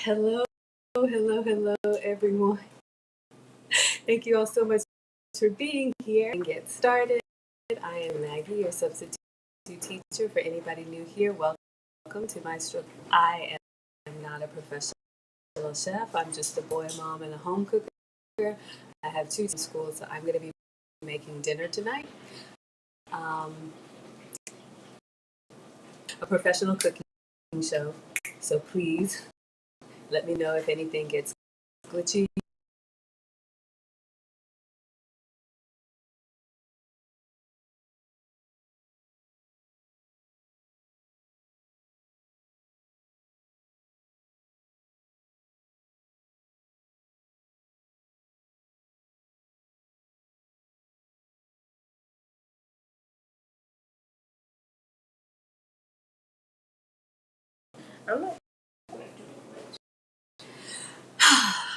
Hello, hello, everyone. Thank you all so much for being here and get started. I am Maggie, your substitute teacher. For anybody new here, welcome to my stroke. I am not a professional chef. I'm just a boy mom and a home cooker. I have 2 schools, so I'm going to be making dinner tonight. A professional cooking show, so please let me know if anything gets glitchy.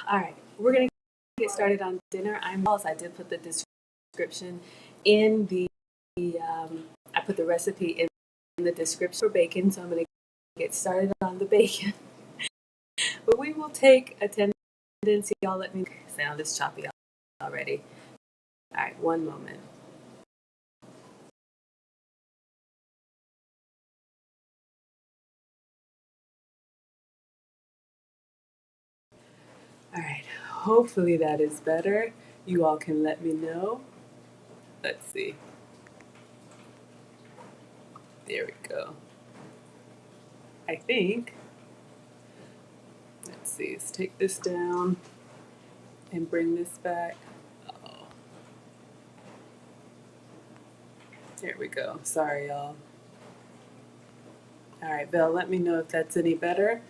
All right, we're going to get started on dinner. I did put the description in the I put the recipe in the description for bacon, so I'm going to get started on the bacon. But we will take attendance. Y'all let me sound is choppy already. All right, one moment. All right, hopefully that is better. You all can let me know. Let's see. There we go. I think. Let's see. Let's take this down and bring this back. Oh. There we go. Sorry, y'all. All right, Belle, let me know if that's any better.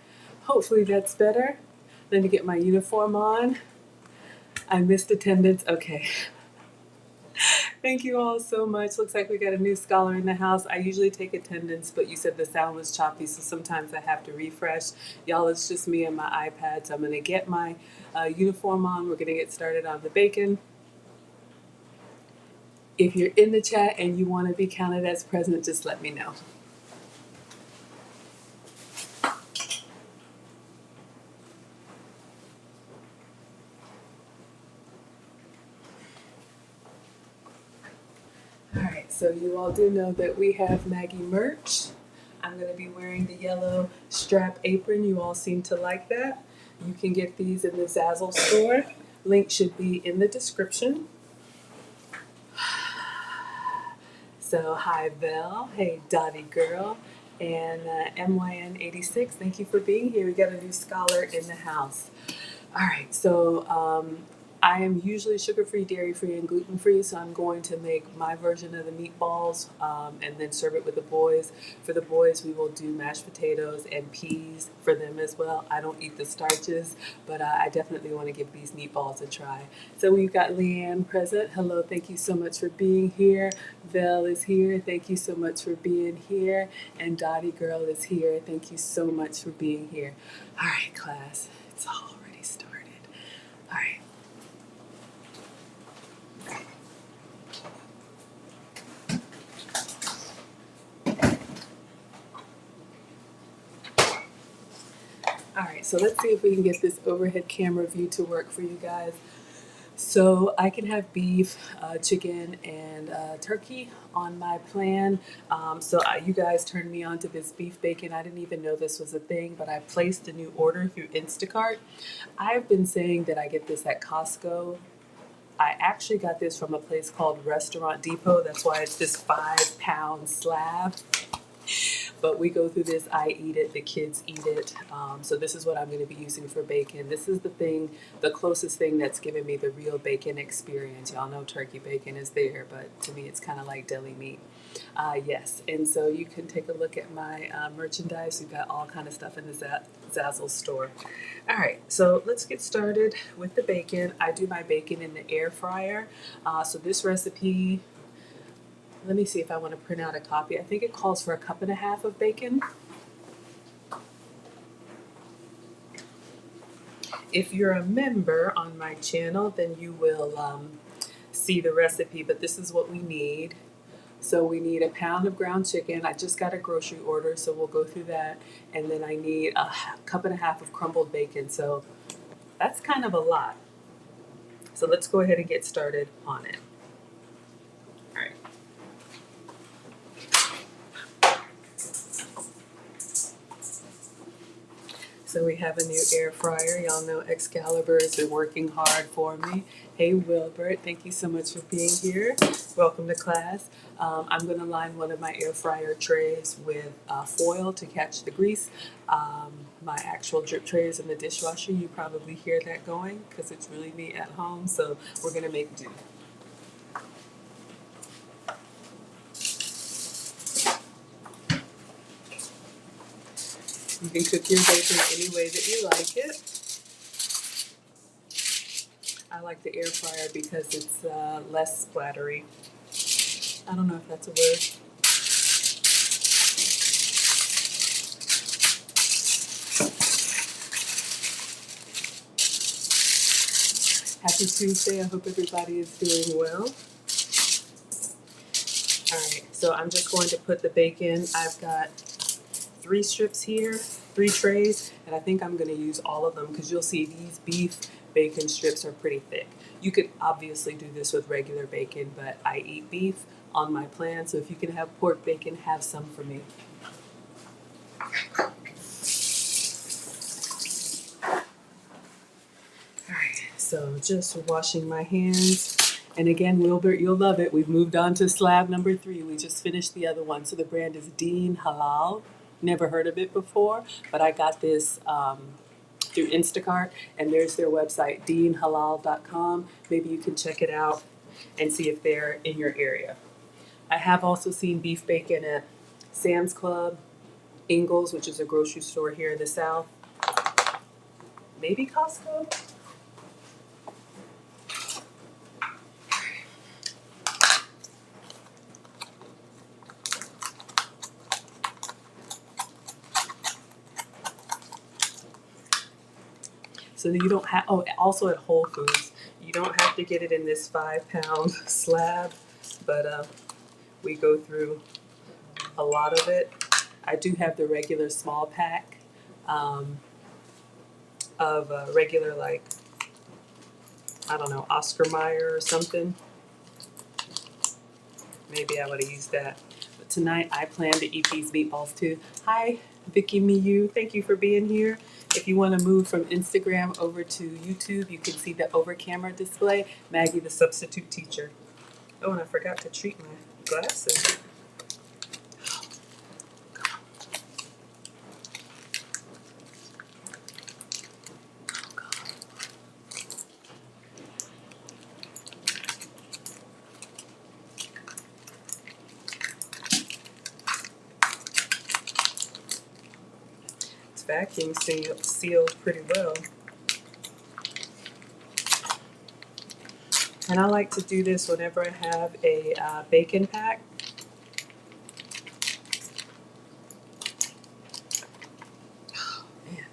Hopefully that's better. Let me get my uniform on. I missed attendance. Okay. Thank you all so much. Looks like we got a new scholar in the house. I usually take attendance, but you said the sound was choppy, so sometimes I have to refresh. Y'all, it's just me and my iPad, so I'm going to get my uniform on. We're going to get started on the bacon. If you're in the chat and you want to be counted as present, just let me know. Alright, so you all do know that we have Maggie merch. I'm going to be wearing the yellow strap apron. You all seem to like that. You can get these in the Zazzle store. Link should be in the description. So hi Vel, hey Dottie girl, and MYN86, thank you for being here. We got a new scholar in the house. Alright, so I am usually sugar-free, dairy-free, and gluten-free, so I'm going to make my version of the meatballs and then serve it with the boys. For the boys, we will do mashed potatoes and peas for them as well. I don't eat the starches, but I definitely want to give these meatballs a try. So we've got Leanne present. Hello, thank you so much for being here. Vel is here. Thank you so much for being here. And Dottie girl is here. Thank you so much for being here. All right, class, it's already started. All right. All right, so let's see if we can get this overhead camera view to work for you guys. So I can have beef, chicken, and turkey on my plan. You guys turned me on to this beef bacon. I didn't even know this was a thing, but I placed a new order through Instacart. I've been saying that I get this at Costco. I actually got this from a place called Restaurant Depot. That's why it's this 5 pound slab. But we go through this. I eat it. The kids eat it. So this is what I'm going to be using for bacon. This is the closest thing that's given me the real bacon experience. Y'all know turkey bacon is there, but to me it's kind of like deli meat. Yes, and so you can take a look at my merchandise. We've got all kind of stuff in the Zazzle store. All right, so let's get started with the bacon. I do my bacon in the air fryer. So this recipe, let me see if I want to print out a copy. I think it calls for 1.5 cups of bacon. If you're a member on my channel, then you will see the recipe, but this is what we need. So we need 1 pound of ground chicken. I just got a grocery order, so we'll go through that. And then I need 1.5 cups of crumbled bacon. So that's kind of a lot. So let's go ahead and get started on it. All right. So we have a new air fryer. Y'all know Excalibur has been working hard for me. Hey Wilbert, thank you so much for being here. Welcome to class. I'm going to line one of my air fryer trays with foil to catch the grease. My actual drip tray is in the dishwasher. You probably hear that going because it's really me at home. So we're going to make do. You can cook your bacon any way that you like it. I like the air fryer because it's less splattery. I don't know if that's a word. Happy Tuesday. I hope everybody is doing well. All right, so I'm just going to put the bacon. I've got 3 strips here, 3 trays, and I think I'm going to use all of them because you'll see these beef bacon strips are pretty thick. You could obviously do this with regular bacon, but I eat beef on my plan, so if you can have pork bacon, have some for me. All right, so just washing my hands. And again, Wilbert, you'll love it. We've moved on to slab number 3. We just finished the other one. So the brand is Dean Halal. Never heard of it before, but I got this through Instacart, and there's their website, deanhalal.com. Maybe you can check it out and see if they're in your area. I have also seen beef bacon at Sam's Club, Ingles, which is a grocery store here in the South. Maybe Costco. So you don't have, also at Whole Foods, you don't have to get it in this 5 pound slab, but we go through a lot of it. I do have the regular small pack of regular, like, I don't know, Oscar Mayer or something. Maybe I would have used that. But tonight I plan to eat these meatballs too. Hi, Vicky Miyu. Thank you for being here. If you want to move from Instagram over to YouTube, you can see the over camera display. Maggie, the substitute teacher. Oh, and I forgot to treat my glasses. It's vacuum sealed pretty well. And I like to do this whenever I have a bacon pack. Oh, man.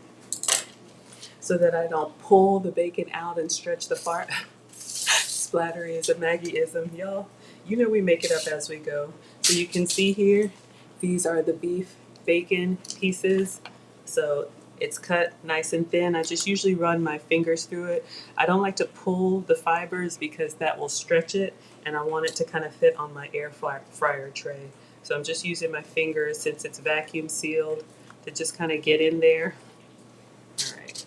So that I don't pull the bacon out and stretch the part. Splattery is a Maggie-ism, y'all. You know we make it up as we go. So you can see here, these are the beef bacon pieces. So It's cut nice and thin. I just usually run my fingers through it. I don't like to pull the fibers because that will stretch it, and I want it to kind of fit on my air fryer tray. So I'm just using my fingers, since it's vacuum sealed, to just kind of get in there. All right,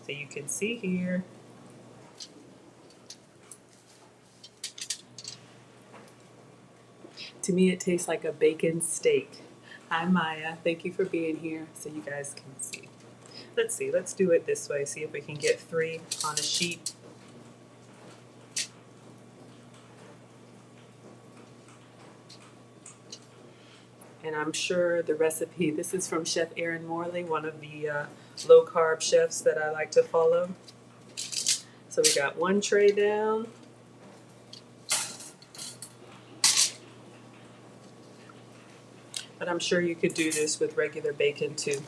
so you can see here. To me, it tastes like a bacon steak. Hi, Maya. Thank you for being here so you guys can see. Let's see. Let's do it this way. See if we can get 3 on a sheet. And I'm sure the recipe, this is from Chef Erin Morley, one of the low carb chefs that I like to follow. So we got 1 tray down. But I'm sure you could do this with regular bacon too.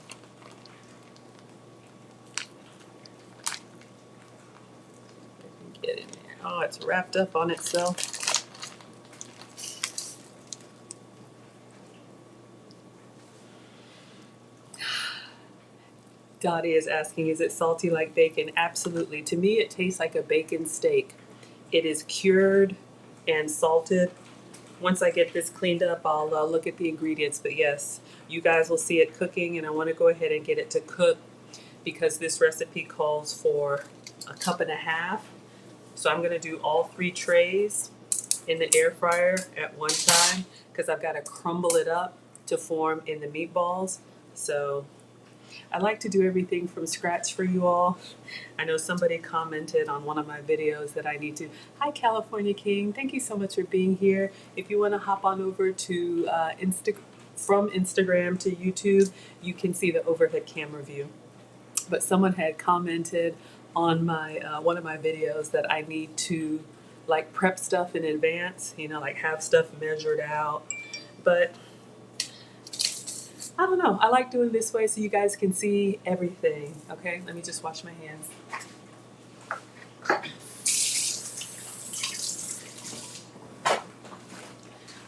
Get in there. Oh, it's wrapped up on itself. Dottie is asking, is it salty like bacon? Absolutely. To me, it tastes like a bacon steak. It is cured and salted. Once I get this cleaned up, I'll look at the ingredients. But yes, you guys will see it cooking, and I want to go ahead and get it to cook because this recipe calls for 1.5 cups. So I'm going to do all 3 trays in the air fryer at one time because I've got to crumble it up to form in the meatballs. So I like to do everything from scratch for you all. I know somebody commented on one of my videos that I need to. Hi, California King. Thank you so much for being here. If you want to hop on over to from Instagram to YouTube, you can see the overhead camera view. But someone had commented on my one of my videos that I need to like prep stuff in advance, you know, like have stuff measured out. But I don't know. I like doing this way so you guys can see everything. Okay, let me just wash my hands.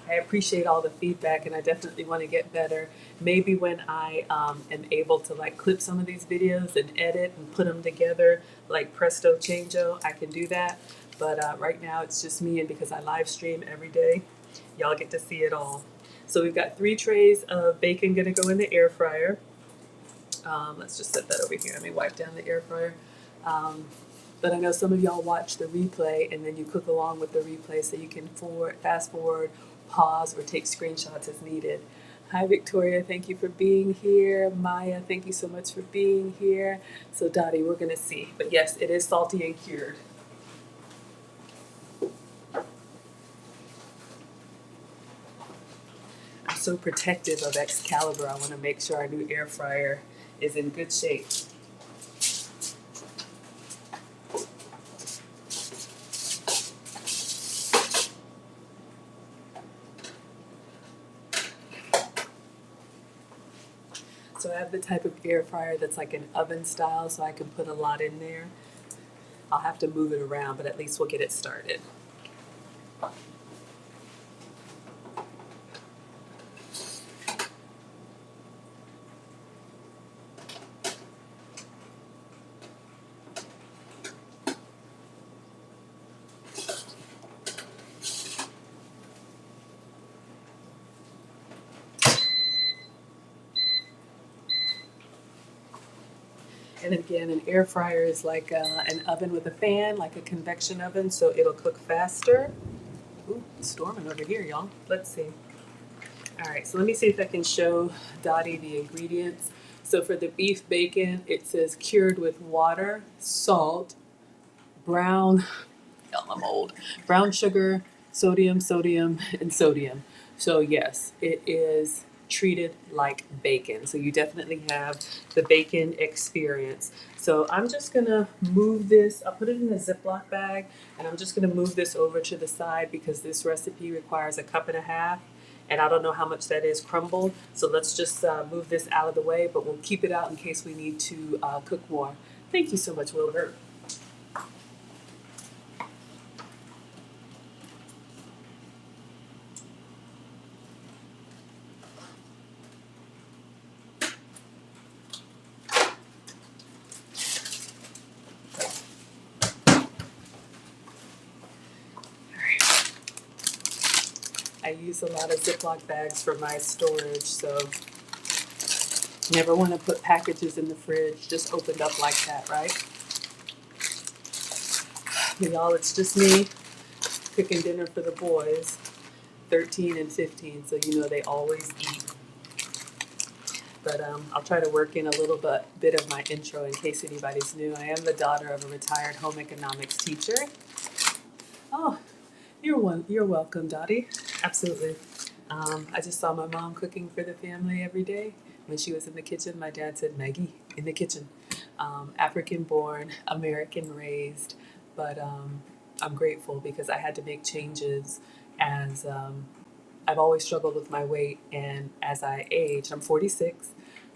I appreciate all the feedback, and I definitely want to get better. Maybe when I am able to like clip some of these videos and edit and put them together, like presto changeo, I can do that. But right now it's just me, and because I live stream every day, y'all get to see it all. So we've got 3 trays of bacon gonna go in the air fryer. Let's just set that over here. Let me wipe down the air fryer. But I know some of y'all watch the replay and then you cook along with the replay so you can fast forward, pause, or take screenshots as needed. Hi, Victoria. Thank you for being here. Maya, thank you so much for being here. So, Dottie, we're going to see. But yes, it is salty and cured. I'm so protective of Excalibur. I want to make sure our new air fryer is in good shape. So I have the type of air fryer that's like an oven style, so I can put a lot in there. I'll have to move it around, but at least we'll get it started. And again, an air fryer is like an oven with a fan, like a convection oven, so it'll cook faster. Ooh, it's storming over here, y'all. Let's see. All right, so let me see if I can show Dottie the ingredients. So for the beef bacon, it says cured with water, salt, brown, I'm old, brown sugar, sodium, and sodium. So yes, it is treated like bacon. So you definitely have the bacon experience. So I'm just gonna move this, I'll put it in a Ziploc bag, and I'm just gonna move this over to the side because this recipe requires 1.5 cups. And I don't know how much that is crumbled. So let's just move this out of the way, but we'll keep it out in case we need to cook more. Thank you so much, Wilbert. I use a lot of Ziploc bags for my storage, so never want to put packages in the fridge just opened up like that, right? Y'all, it's just me cooking dinner for the boys, 13 and 15, so you know they always eat. But I'll try to work in a little bit of my intro in case anybody's new. I am the daughter of a retired home economics teacher. Oh, you're welcome, Dottie. Absolutely. I just saw my mom cooking for the family every day. When she was in the kitchen, my dad said, Maggie, in the kitchen. African born, American raised, but I'm grateful because I had to make changes as I've always struggled with my weight, and as I aged, I'm 46,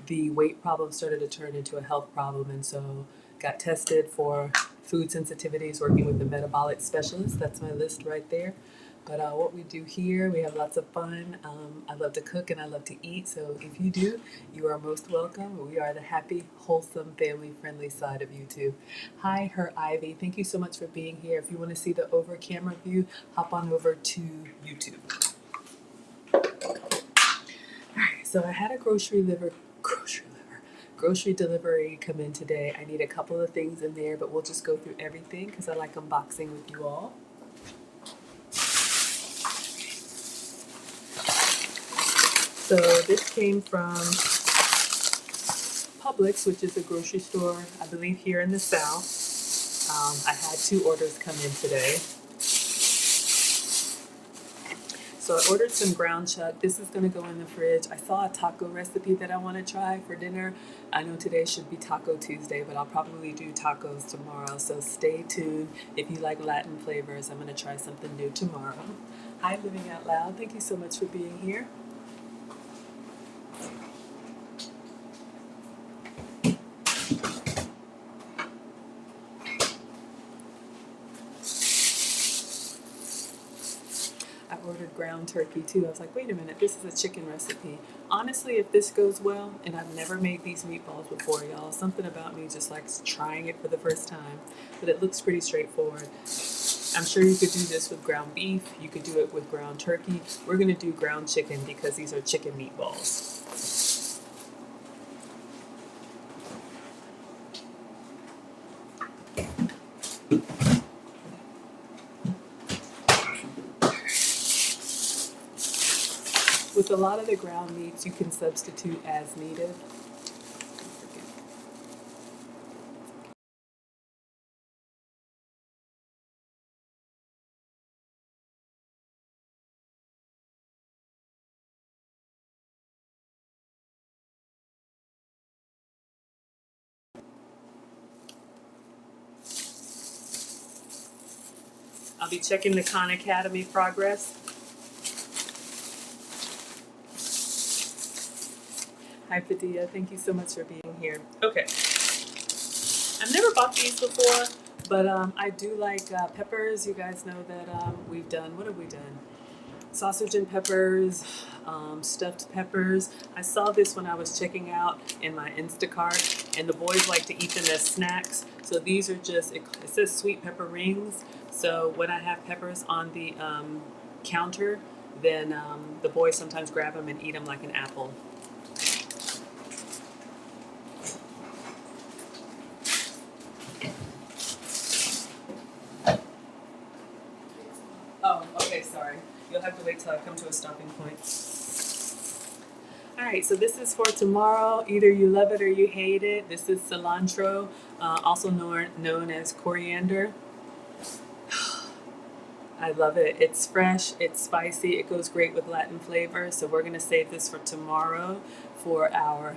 the weight problem started to turn into a health problem, and so got tested for food sensitivities, working with the metabolic specialist. That's my list right there. But what we do here, we have lots of fun. I love to cook and I love to eat. So if you do, you are most welcome. We are the happy, wholesome, family-friendly side of YouTube. Hi, Her Ivy. Thank you so much for being here. If you want to see the over camera view, hop on over to YouTube. Alright, so I had a grocery delivery come in today. I need a couple of things in there, but we'll just go through everything because I like unboxing with you all. So this came from Publix, which is a grocery store, I believe, here in the South. I had 2 orders come in today. So I ordered some ground chuck. This is going to go in the fridge. I saw a taco recipe that I want to try for dinner. I know today should be Taco Tuesday, but I'll probably do tacos tomorrow. So stay tuned. If you like Latin flavors, I'm going to try something new tomorrow. Hi, Living Out Loud. Thank you so much for being here. I ordered ground turkey too. I was like, wait a minute, this is a chicken recipe. Honestly, if this goes well, and I've never made these meatballs before, y'all, something about me just likes trying it for the first time, but it looks pretty straightforward. I'm sure you could do this with ground beef. You could do it with ground turkey. We're going to do ground chicken because these are chicken meatballs. With a lot of the ground meats, you can substitute as needed. I'll be checking the Khan Academy progress. Hi, Padilla. Thank you so much for being here. Okay. I've never bought these before, but I do like peppers. You guys know that we've done, what have we done? Sausage and peppers, stuffed peppers. I saw this when I was checking out in my Instacart, and the boys like to eat them as snacks. So these are just, it says sweet pepper rings. So when I have peppers on the counter, then the boys sometimes grab them and eat them like an apple. Oh, okay, sorry. You'll have to wait till I come to a stopping point. All right, so this is for tomorrow. Either you love it or you hate it. This is cilantro, also known as coriander. I love it. It's fresh, it's spicy, it goes great with Latin flavor. So we're gonna save this for tomorrow for our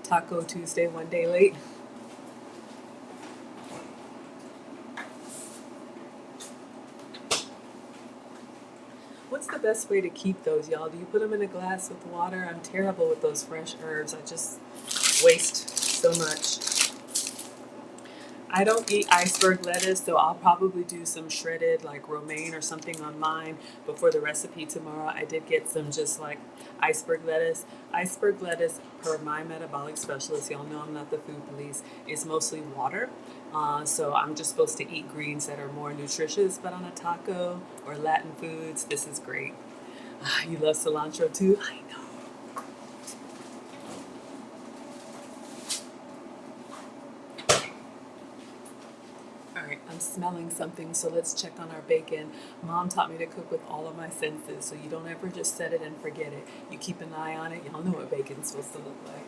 Taco Tuesday, one day late. What's the best way to keep those, y'all? Do you put them in a glass with water? I'm terrible with those fresh herbs. I just waste so much. I don't eat iceberg lettuce, so I'll probably do some shredded like romaine or something on mine. But for the recipe tomorrow, I did get some just like iceberg lettuce. Iceberg lettuce, per my metabolic specialist, y'all know I'm not the food police, is mostly water. So I'm just supposed to eat greens that are more nutritious, but on a taco or Latin foods, this is great. Ah, you love cilantro too? I know. All right, I'm smelling something, so let's check on our bacon. Mom taught me to cook with all of my senses, so you don't ever just set it and forget it. You keep an eye on it. Y'all know what bacon's supposed to look like.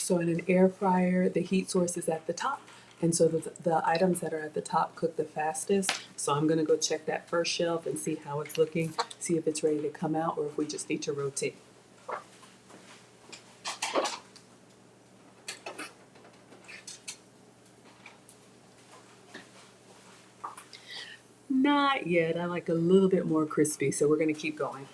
So in an air fryer, the heat source is at the top. And so the items that are at the top cook the fastest. So I'm gonna go check that first shelf and see how it's looking, see if it's ready to come out or if we just need to rotate. Not yet, I like a little bit more crispy, so we're gonna keep going.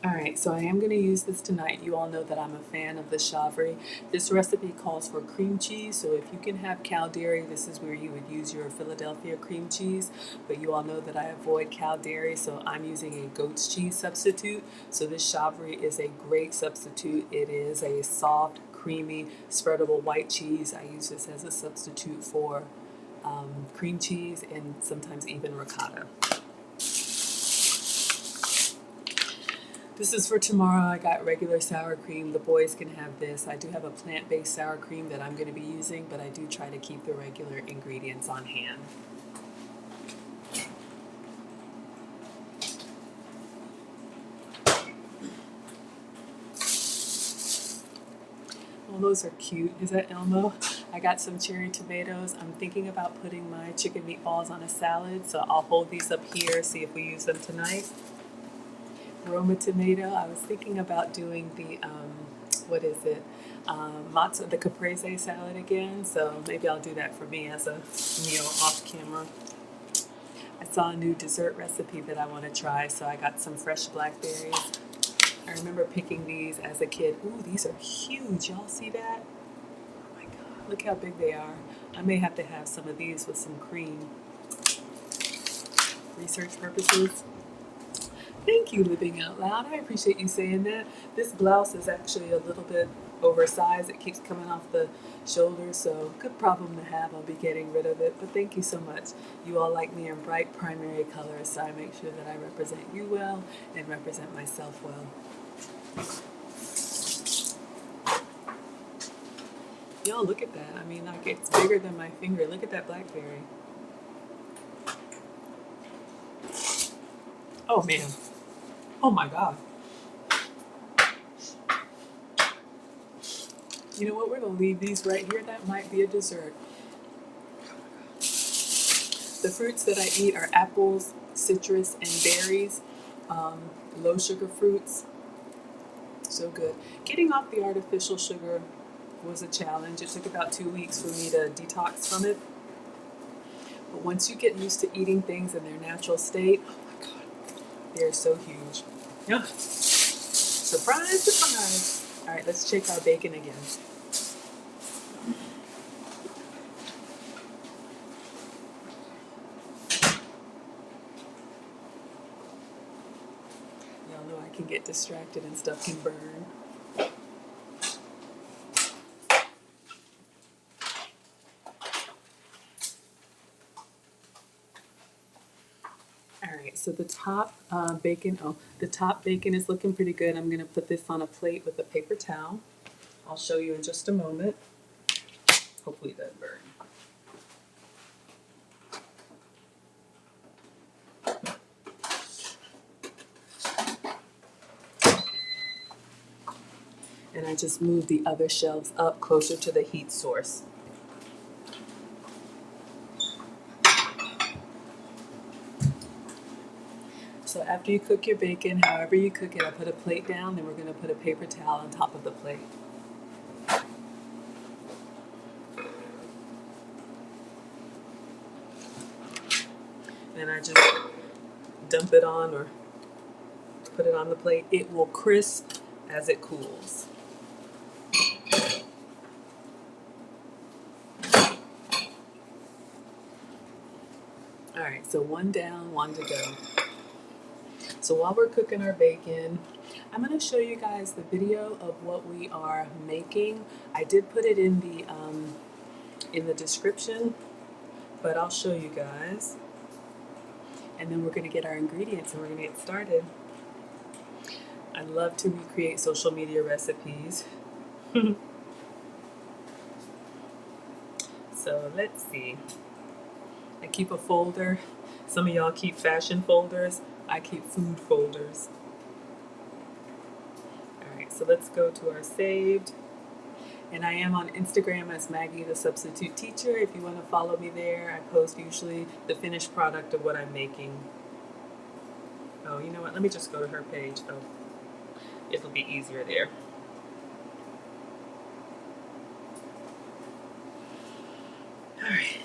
All right, so I am going to use this tonight. You all know that I'm a fan of the Chavry. This recipe calls for cream cheese, so if you can have cow dairy, this is where you would use your Philadelphia cream cheese. But you all know that I avoid cow dairy, so I'm using a goat's cheese substitute. So this Chavry is a great substitute. It is a soft, creamy, spreadable white cheese. I use this as a substitute for cream cheese and sometimes even ricotta. This is for tomorrow. I got regular sour cream. The boys can have this. I do have a plant-based sour cream that I'm going to be using, but I do try to keep the regular ingredients on hand. Oh, those are cute. Is that Elmo? I got some cherry tomatoes. I'm thinking about putting my chicken meatballs on a salad, so I'll hold these up here, see if we use them tonight. Roma tomato. I was thinking about doing the what is it? Matzo, the caprese salad again. So maybe I'll do that for me as a meal off camera. I saw a new dessert recipe that I want to try, so I got some fresh blackberries. I remember picking these as a kid. Ooh, these are huge. Y'all see that? Oh my God, look how big they are. I may have to have some of these with some cream. Research purposes. Thank you, Living Out Loud. I appreciate you saying that. This blouse is actually a little bit oversized. It keeps coming off the shoulders, so good problem to have. I'll be getting rid of it, but thank you so much. You all like me in bright primary colors, so I make sure that I represent you well and represent myself well. Y'all look at that. I mean, like it's bigger than my finger. Look at that blackberry. Oh man. Oh my God. You know what? We're going to leave these right here. That might be a dessert. The fruits that I eat are apples, citrus, and berries. Low sugar fruits. So good. Getting off the artificial sugar was a challenge. It took about 2 weeks for me to detox from it. But once you get used to eating things in their natural state, oh my God, they're so huge. Yeah. Surprise, surprise. All right, let's check our bacon again. Y'all know I can get distracted and stuff can burn. All right, so the top the top bacon is looking pretty good. I'm gonna put this on a plate with a paper towel. I'll show you in just a moment. Hopefully it doesn't burn. And I just moved the other shelves up closer to the heat source. So after you cook your bacon, however you cook it, I put a plate down, then we're gonna put a paper towel on top of the plate. And I just dump it on or put it on the plate. It will crisp as it cools. right, so one down, one to go. So while we're cooking our bacon, I'm going to show you guys the video of what we are making. I did put it in the description, but I'll show you guys. And then we're going to get our ingredients and we're going to get started. I love to recreate social media recipes. So let's see. I keep a folder. Some of y'all keep fashion folders. I keep food folders. Alright, so let's go to our saved. And I am on Instagram as Maggie the Substitute Teacher. If you want to follow me there, I post usually the finished product of what I'm making. Oh, you know what? Let me just go to her page. Oh, it'll be easier there. Alright.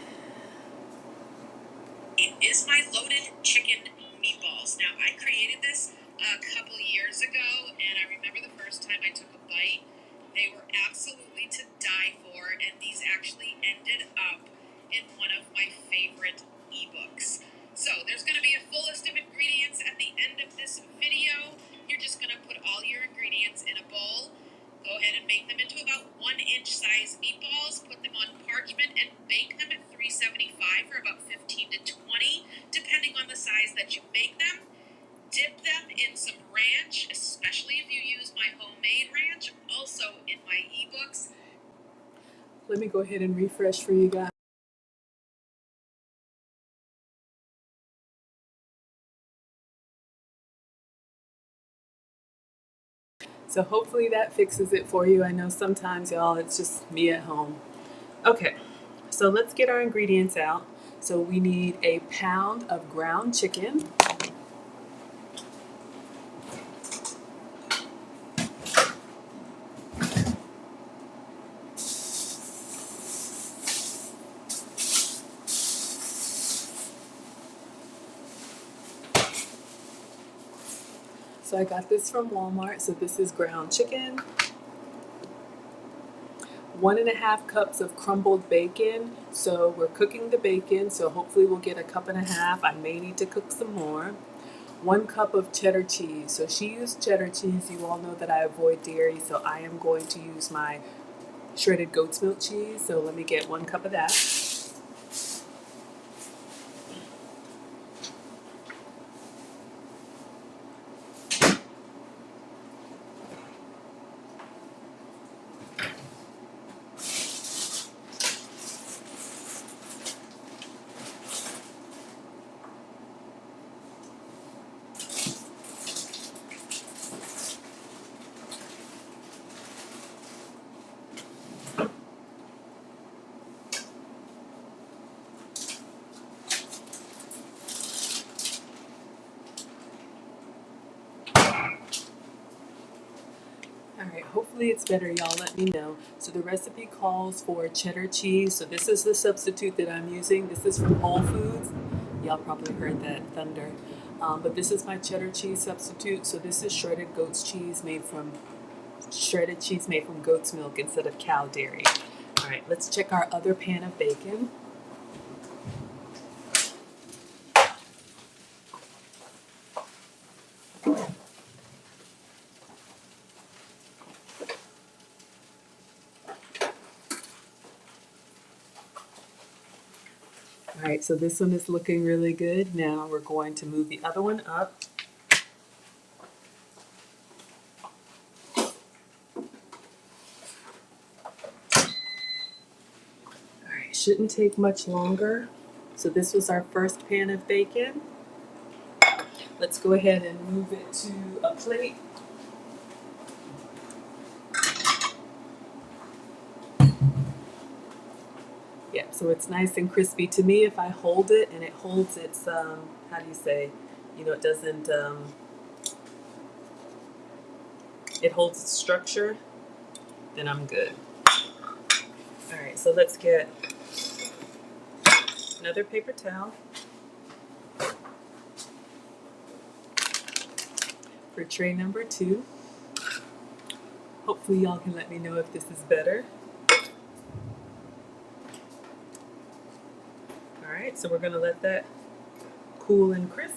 It is my loaded chicken meatballs. Now, I created this a couple years ago, and I remember the first time I took a bite. They were absolutely to die for, and these actually ended up in one of my favorite ebooks. So, there's going to be a full list of ingredients at the end of this video. You're just going to put all your ingredients in a bowl. Go ahead and make them into about 1-inch size meatballs. Put them on parchment and bake them at 375 for about 15 to 20, depending on the size that you make them. Dip them in some ranch, especially if you use my homemade ranch, also in my ebooks. Let me go ahead and refresh for you guys. So hopefully that fixes it for you. I know sometimes, y'all, it's just me at home. Okay, so let's get our ingredients out. So we need a pound of ground chicken. So I got this from Walmart. So this is ground chicken. 1.5 cups of crumbled bacon. So we're cooking the bacon, so hopefully we'll get 1.5 cups. I may need to cook some more. 1 cup of cheddar cheese. So she used cheddar cheese. You all know that I avoid dairy, so I am going to use my shredded goat's milk cheese. So let me get 1 cup of that. Alright, hopefully it's better, y'all let me know. So the recipe calls for cheddar cheese. So this is the substitute that I'm using. This is from Whole Foods. Y'all probably heard that thunder. But this is my cheddar cheese substitute. So this is shredded cheese made from goat's milk instead of cow dairy. Alright, let's check our other pan of bacon. Alright, so this one is looking really good. Now we're going to move the other one up. Alright, shouldn't take much longer. So this was our first pan of bacon. Let's go ahead and move it to a plate. Yeah, so it's nice and crispy. To me, if I hold it and it holds its, how do you say, it doesn't, it holds its structure, then I'm good. Alright, so let's get another paper towel for tray number 2. Hopefully y'all can let me know if this is better. Alright, so we're going to let that cool and crisp.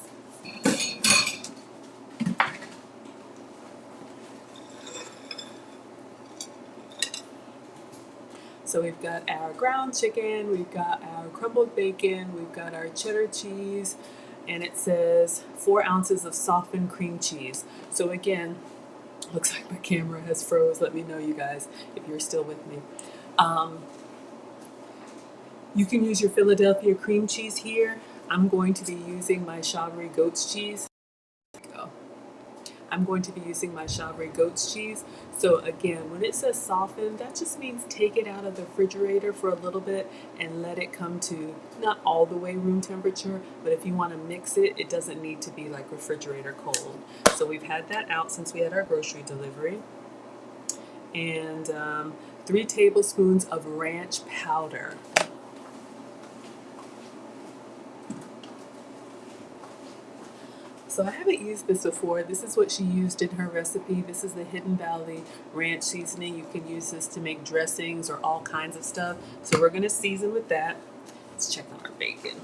So we've got our ground chicken, we've got our crumbled bacon, we've got our cheddar cheese, and it says 4 ounces of softened cream cheese. So again, looks like my camera has froze. Let me know, you guys, if you're still with me. You can use your Philadelphia cream cheese here. I'm going to be using my Chevre goat's cheese. I'm going to be using my Chevre goat's cheese. So again, when it says soften, that just means take it out of the refrigerator for a little bit and let it come to not all the way room temperature, but if you want to mix it, it doesn't need to be like refrigerator cold. So we've had that out since we had our grocery delivery. And 3 tablespoons of ranch powder. So I haven't used this before. This is what she used in her recipe. This is the Hidden Valley ranch seasoning. You can use this to make dressings or all kinds of stuff. So we're going to season with that. Let's check on our bacon.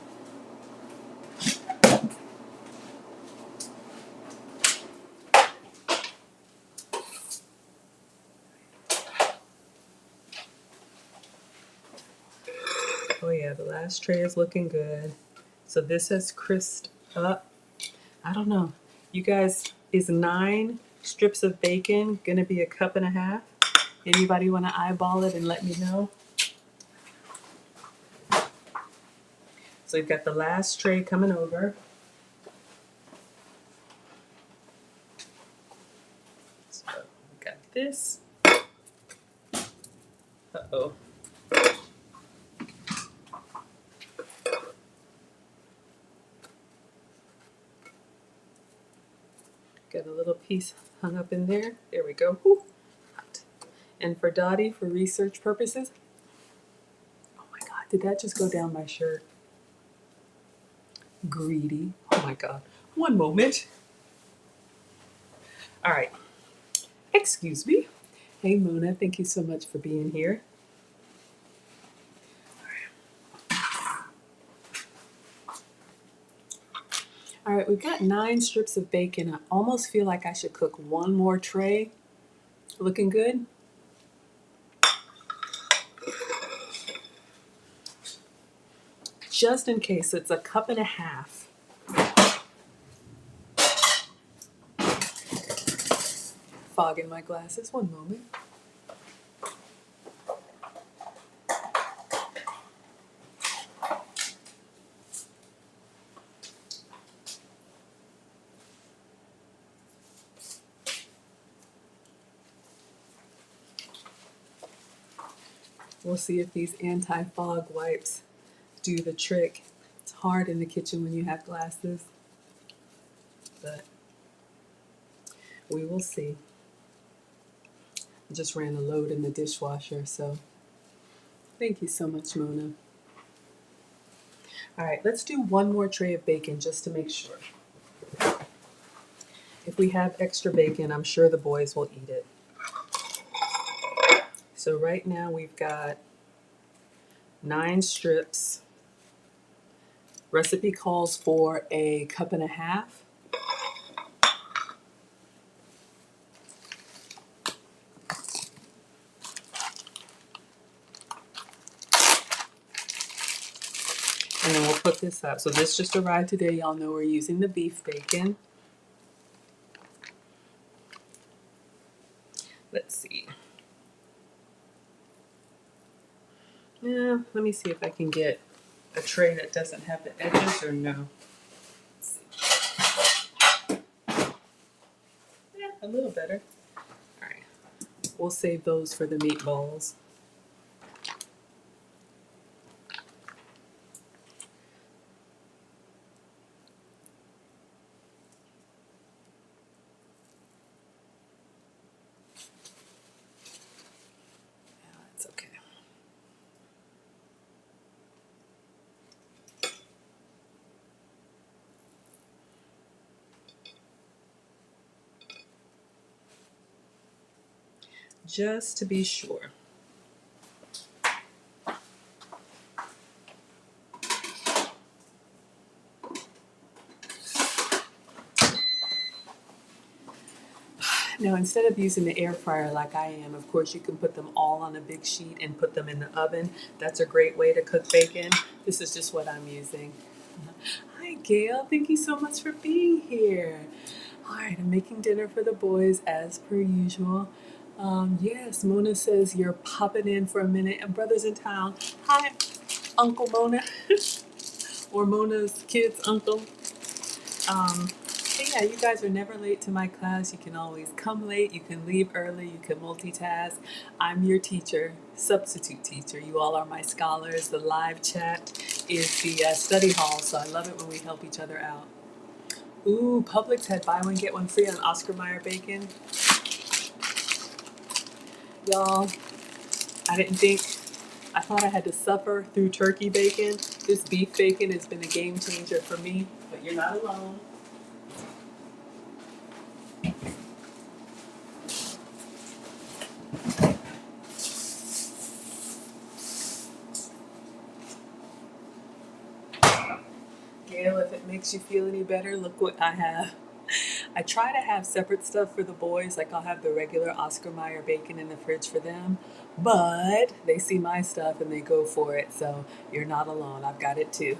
Oh yeah, the last tray is looking good. So this has crisped up. I don't know. You guys, is 9 strips of bacon going to be a cup and a half? Anybody want to eyeball it and let me know? So we've got the last tray coming over. So we've got this. Uh-oh. Got a little piece hung up in there. There we go. Whew. Hot. And for Dottie, for research purposes, oh my God, did that just go down my shirt? Greedy. Oh my God. One moment. All right. Excuse me. Hey, Mona, thank you so much for being here. All right, we've got 9 strips of bacon. I almost feel like I should cook one more tray. Looking good? Just in case, it's a cup and a half. Fog in my glasses. One moment. We'll see if these anti-fog wipes do the trick. It's hard in the kitchen when you have glasses, but we will see. I just ran a load in the dishwasher, so thank you so much, Mona. All right, let's do one more tray of bacon just to make sure. If we have extra bacon, I'm sure the boys will eat it. So right now we've got 9 strips. Recipe calls for a cup and a half. And then we'll put this up. So this just arrived today. Y'all know we're using the beef bacon. Let's see. Yeah, let me see if I can get a tray that doesn't have the edges or no. Yeah, a little better. All right, we'll save those for the meatballs. Yeah, that's okay. Just to be sure. Now, instead of using the air fryer like I am, of course, you can put them all on a big sheet and put them in the oven. That's a great way to cook bacon. This is just what I'm using. Hi, Gail. Thank you so much for being here. All right, I'm making dinner for the boys as per usual. Yes, Mona says you're popping in for a minute, and brother's in town. Hi, Uncle Mona, or Mona's kid's uncle. Um, but yeah, you guys are never late to my class. You can always come late. You can leave early. You can multitask. I'm your teacher, substitute teacher. You all are my scholars. The live chat is the study hall, so I love it when we help each other out. Ooh, Publix had buy one get one free on Oscar Mayer bacon. Y'all, I thought I had to suffer through turkey bacon. This beef bacon has been a game changer for me, but you're not alone. Gail, if it makes you feel any better, look what I have. I try to have separate stuff for the boys, like I'll have the regular Oscar Mayer bacon in the fridge for them, but they see my stuff and they go for it, so you're not alone. I've got it too.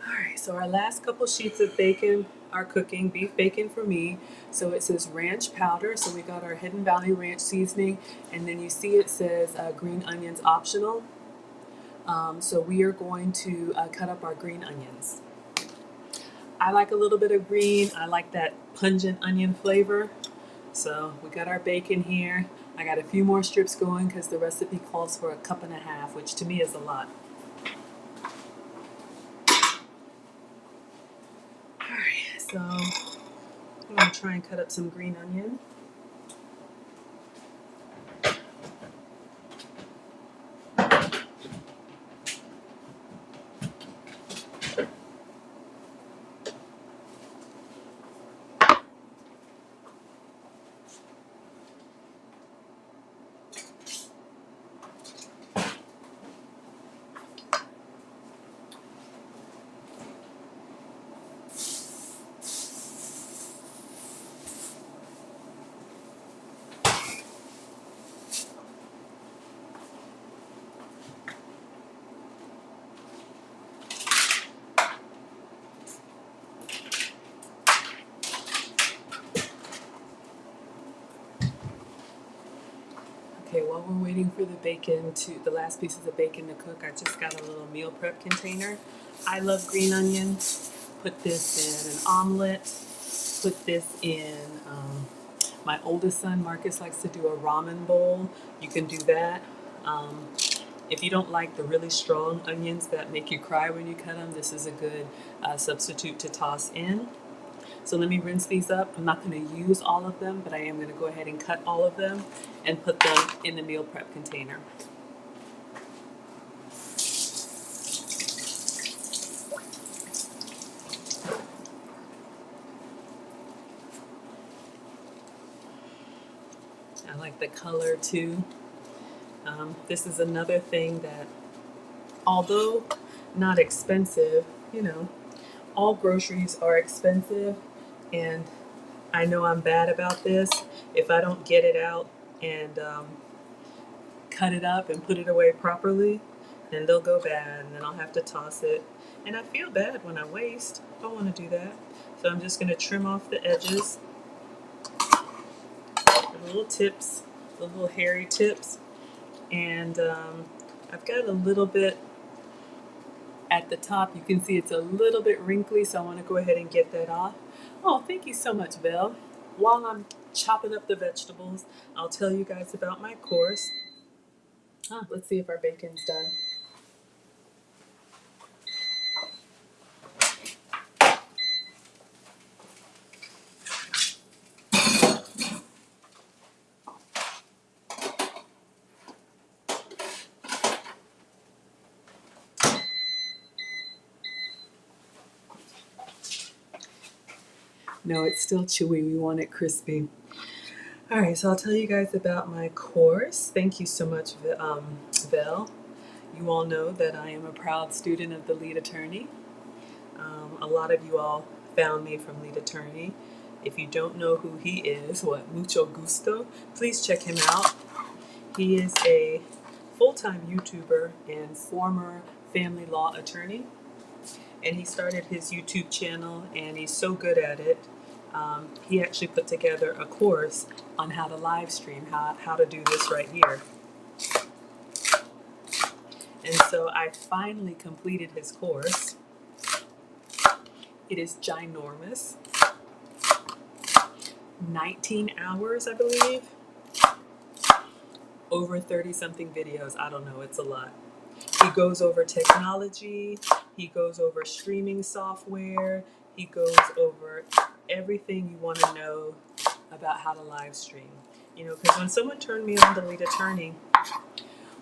Alright, so our last couple sheets of bacon are cooking, beef bacon for me. So it says ranch powder, so we got our Hidden Valley Ranch seasoning, and then you see it says green onions optional. So we are going to cut up our green onions. I like a little bit of green. I like that pungent onion flavor. So we got our bacon here. I got a few more strips going because the recipe calls for 1.5 cups, which to me is a lot. Alright, so I'm going to try and cut up some green onion. Okay, while we're waiting for the last pieces of bacon to cook, I just got a little meal prep container. I love green onions. Put this in an omelet. Put this in, my oldest son, Marcus, likes to do a ramen bowl. You can do that. Um, if you don't like the really strong onions that make you cry when you cut them, this is a good substitute to toss in. So let me rinse these up. I'm not going to use all of them, but I am going to go ahead and cut all of them and put them in the meal prep container. I like the color too. This is another thing that, although not expensive, you know, all groceries are expensive, and I know I'm bad about this. If I don't get it out and cut it up and put it away properly, then they'll go bad, and then I'll have to toss it. And I feel bad when I waste. I don't want to do that. So I'm just going to trim off the edges, the little tips, the little hairy tips. And I've got a little bit at the top. You can see it's a little bit wrinkly, so I want to go ahead and get that off. Oh, thank you so much, Val. While I'm chopping up the vegetables, I'll tell you guys about my course. Let's see if our bacon's done. No, it's still chewy. We want it crispy. All right, so I'll tell you guys about my course. Thank you so much, Vel. You all know that I am a proud student of the Lead Attorney. A lot of you all found me from Lead Attorney. If you don't know who he is, mucho gusto, please check him out. He is a full-time YouTuber and former family law attorney. And he started his YouTube channel, and he's so good at it. He actually put together a course on how to live stream, how to do this right here. And so I finally completed his course. It is ginormous. 19 hours, I believe. Over 30 something videos. I don't know, it's a lot. He goes over technology, he goes over streaming software, he goes over everything you want to know about how to live stream. You know, because when someone turned me on to Lead Attorney,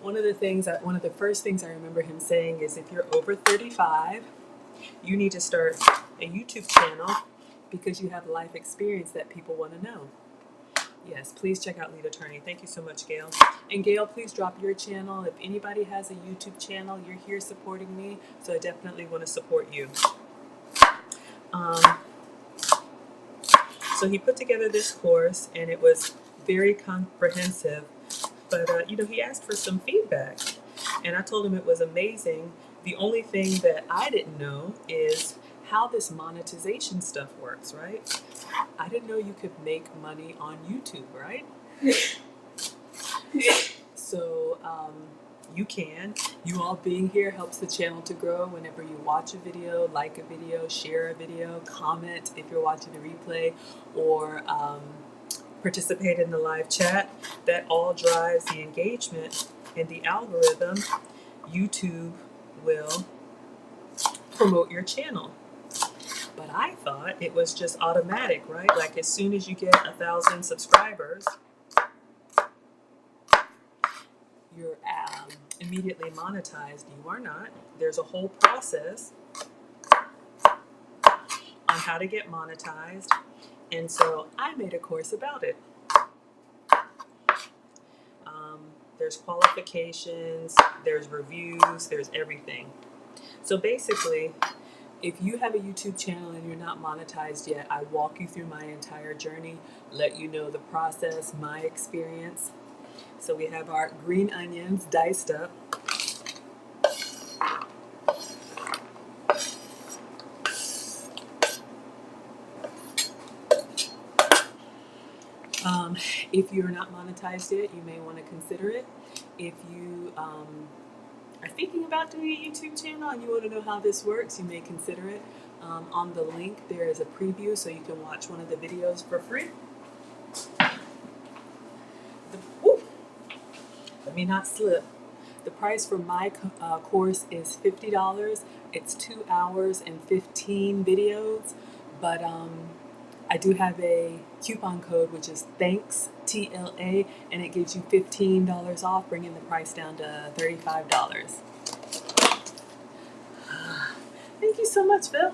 one of the first things I remember him saying is, if you're over 35, you need to start a YouTube channel because you have life experience that people want to know. Yes, please check out Lead Attorney. Thank you so much, Gail. And Gail, please drop your channel. If anybody has a YouTube channel, you're here supporting me, so I definitely want to support you. So he put together this course, and it was very comprehensive. But, you know, he asked for some feedback, and I told him it was amazing. The only thing that I didn't know is how this monetization stuff works, right? I didn't know you could make money on YouTube, right? So you can. You all being here helps the channel to grow. Whenever you watch a video, like a video, share a video, comment if you're watching the replay, or participate in the live chat, that all drives the engagement and the algorithm. YouTube will promote your channel. But I thought it was just automatic, right? Like as soon as you get 1,000 subscribers, you're immediately monetized. You are not. There's a whole process on how to get monetized. And so I made a course about it. There's qualifications, there's reviews, there's everything. So basically, if you have a YouTube channel and you're not monetized yet, I walk you through my entire journey, let you know the process, my experience. So we have our green onions diced up. If you're not monetized yet, you may want to consider it. If you are thinking about doing a YouTube channel and you want to know how this works, you may consider it. On the link, there is a preview so you can watch one of the videos for free. Let me not slip. The price for my course is $50. It's 2 hours and 15 videos, but I do have a coupon code, which is THANKS, TLA, and it gives you $15 off, bringing the price down to $35. Thank you so much, Phil.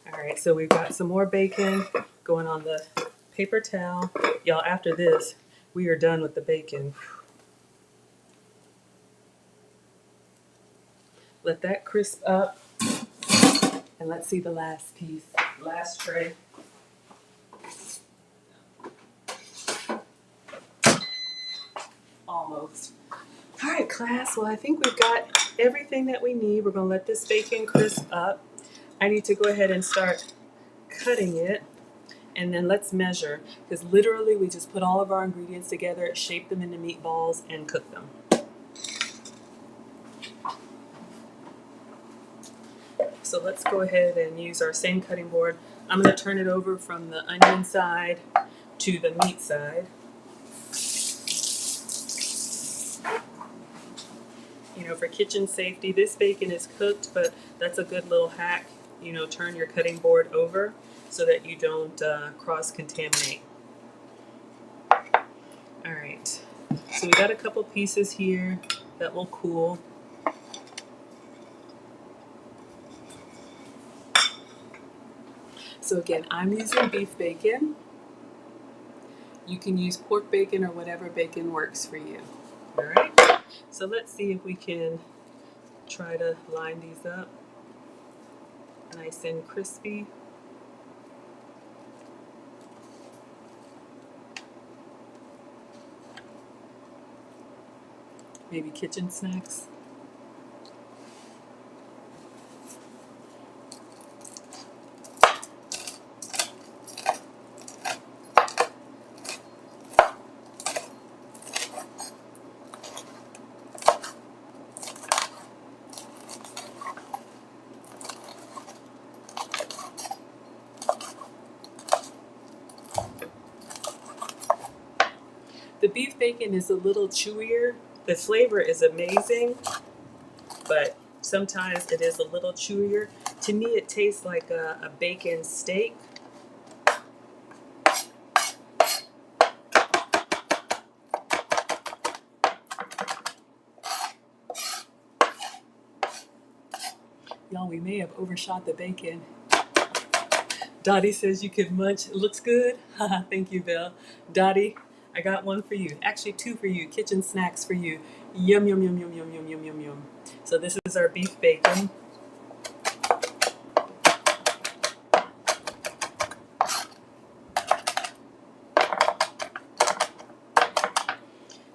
All right, so we've got some more bacon going on the paper towel. Y'all, after this, we are done with the bacon. Let that crisp up, and let's see the last piece, last tray. Almost. All right, class, well, I think we've got everything that we need. We're gonna let this bacon crisp up. I need to go ahead and start cutting it, and then let's measure, because literally we just put all of our ingredients together, shape them into meatballs, and cook them. So let's go ahead and use our same cutting board. I'm going to turn it over from the onion side to the meat side. You know, for kitchen safety, this bacon is cooked, but that's a good little hack. You know, turn your cutting board over so that you don't cross-contaminate. All right, so we got a couple pieces here. That will cool. So again, I'm using beef bacon. You can use pork bacon or whatever bacon works for you. All right. So let's see if we can try to line these up nice and crispy. Maybe kitchen snacks. The beef bacon is a little chewier. The flavor is amazing, but sometimes it is a little chewier. To me, it tastes like a bacon steak. Y'all, we may have overshot the bacon. Dottie says you can munch. It looks good. Thank you, Bill. Dottie, I got one for you. Actually, two for you. Kitchen snacks for you. Yum, yum, yum, yum, yum, yum, yum, yum, yum. So this is our beef bacon.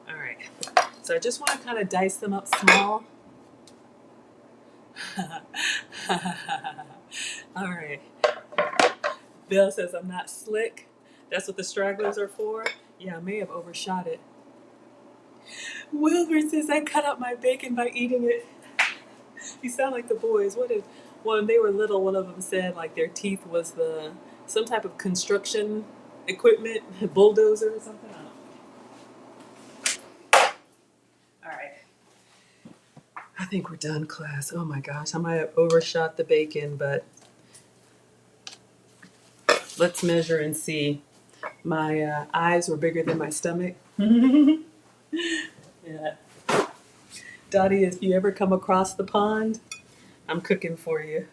All right. So I just want to kind of dice them up small. All right. Bill says I'm not slick. That's what the stragglers are for. Yeah, I may have overshot it. Wilbur says I cut up my bacon by eating it. You sound like the boys. What is when they were little? One of them said like their teeth was the some type of construction equipment, bulldozer or something. I don't know. All right, I think we're done, class. Oh my gosh, I might have overshot the bacon, but let's measure and see. My eyes were bigger than my stomach. Yeah. Dottie, if you ever come across the pond, I'm cooking for you.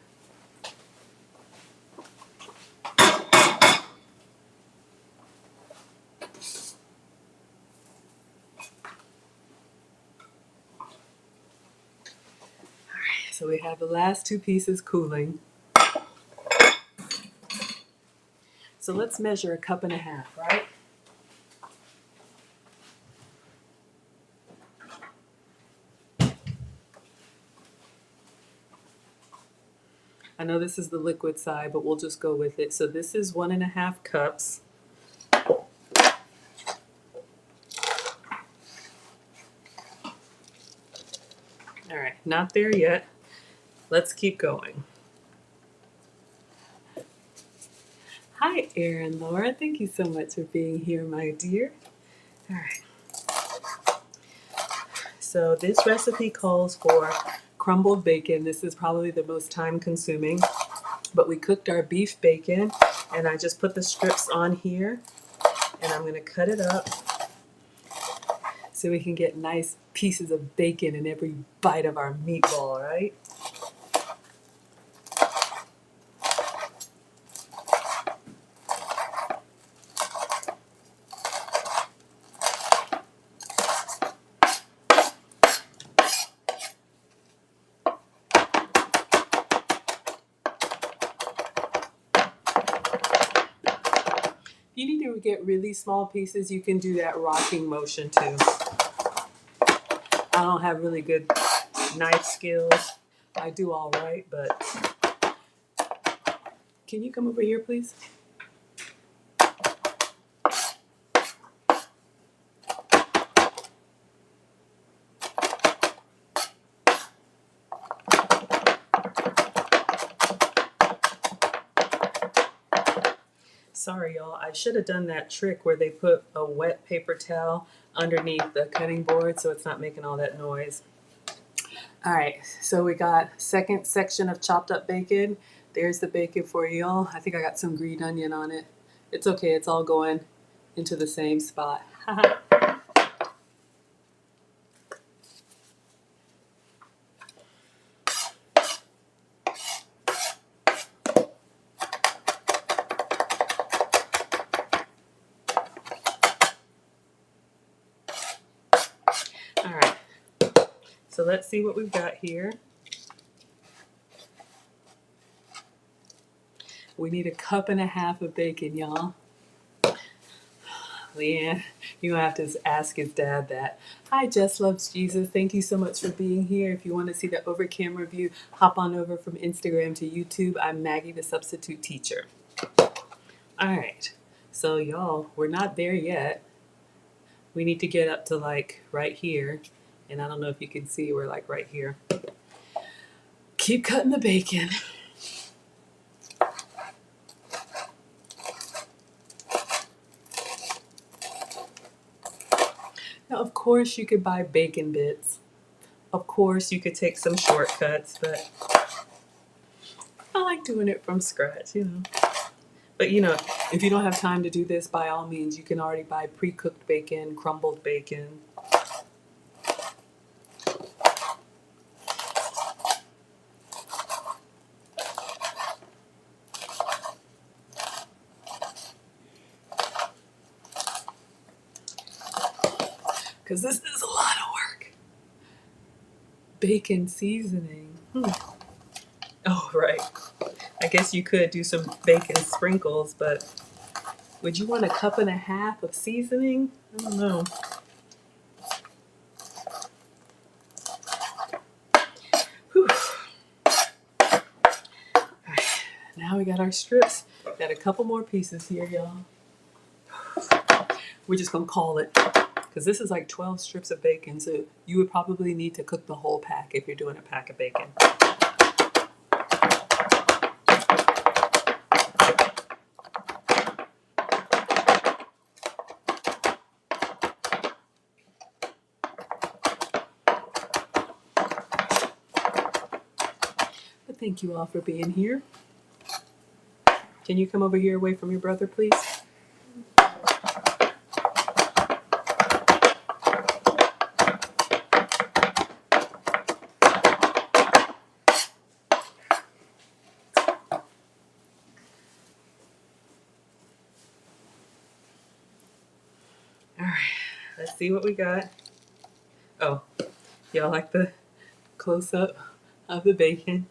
So we have the last two pieces cooling. So let's measure 1.5 cups, right? I know this is the liquid side, but we'll just go with it. So this is 1.5 cups. All right, not there yet. Let's keep going. Hi, Erin Laura. Thank you so much for being here, my dear. All right. So this recipe calls for crumbled bacon. This is probably the most time consuming, but we cooked our beef bacon and I just put the strips on here and I'm gonna cut it up so we can get nice pieces of bacon in every bite of our meatball, right? If you need to get really small pieces, you can do that rocking motion too. I don't have really good knife skills. I do all right, but can you come over here, please? Sorry, y'all. I should have done that trick where they put a wet paper towel underneath the cutting board so it's not making all that noise. All right, so we got second section of chopped up bacon. There's the bacon for y'all. I think I got some green onion on it. It's okay, it's all going into the same spot. So let's see what we've got here. We need 1.5 cups of bacon, y'all. Leanne, you're gonna have to ask his dad that. Hi, Jess Loves Jesus. Thank you so much for being here. If you want to see the over camera view, hop on over from Instagram to YouTube. I'm Maggie, the substitute teacher. All right. So y'all, we're not there yet. We need to get up to like right here. And I don't know if you can see, we're like right here. Keep cutting the bacon. Now, of course, you could buy bacon bits. Of course, you could take some shortcuts, but I like doing it from scratch, you know. But you know, if you don't have time to do this, by all means, you can already buy pre-cooked bacon, crumbled bacon. Because this is a lot of work. Bacon seasoning. Oh, right. I guess you could do some bacon sprinkles, but would you want 1.5 cups of seasoning? I don't know. Whew. All right. Now we got our strips. Got a couple more pieces here, y'all. We're just going to call it. Because this is like 12 strips of bacon, so you would probably need to cook the whole pack if you're doing a pack of bacon. But thank you all for being here. Can you come over here away from your brother, please? All right, let's see what we got. Oh, y'all like the close-up of the bacon?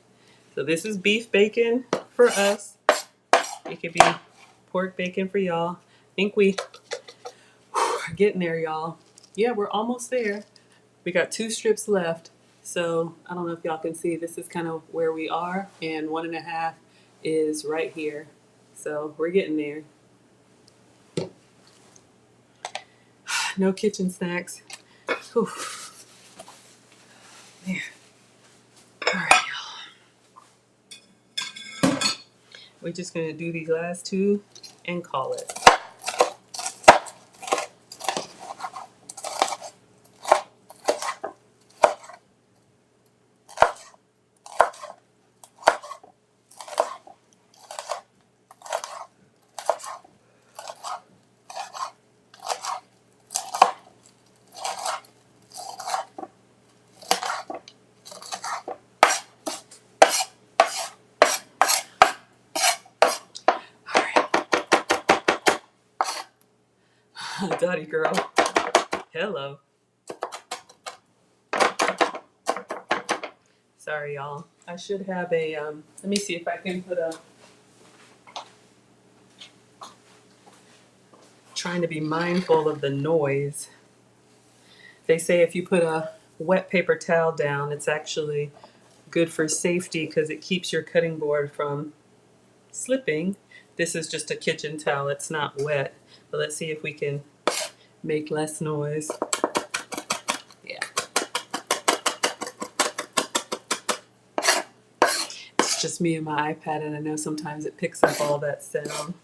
So this is beef bacon for us. It could be pork bacon for y'all. I think we are getting there, y'all. Yeah, we're almost there. We got 2 strips left. So I don't know if y'all can see, this is kind of where we are, and 1.5 is right here. So we're getting there. No kitchen snacks. Whew. There. All right, y'all. We're just gonna do these last 2 and call it. Dottie girl. Hello. Sorry, y'all. I should have a, let me see if I can put a, trying to be mindful of the noise. They say if you put a wet paper towel down, it's actually good for safety because it keeps your cutting board from slipping. This is just a kitchen towel. It's not wet. But let's see if we can make less noise. Yeah. It's just me and my iPad, and I know sometimes it picks up all that sound.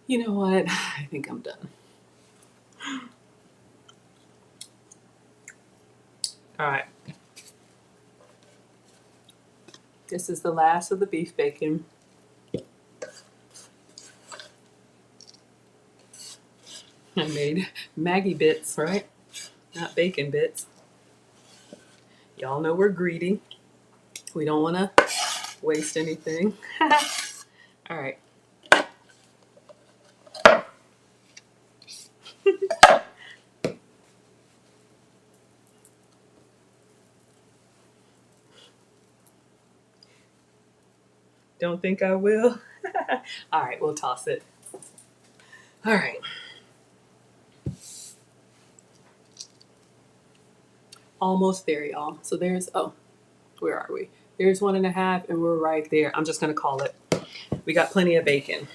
You know what? I think I'm done. All right. This is the last of the beef bacon. I made Maggie bits, right? Not bacon bits. Y'all know we're greedy. We don't want to waste anything. All right. Don't think I will. All right, we'll toss it. All right. Almost there, y'all. So there's, oh, where are we? There's 1.5, and we're right there. I'm just going to call it. We got plenty of bacon.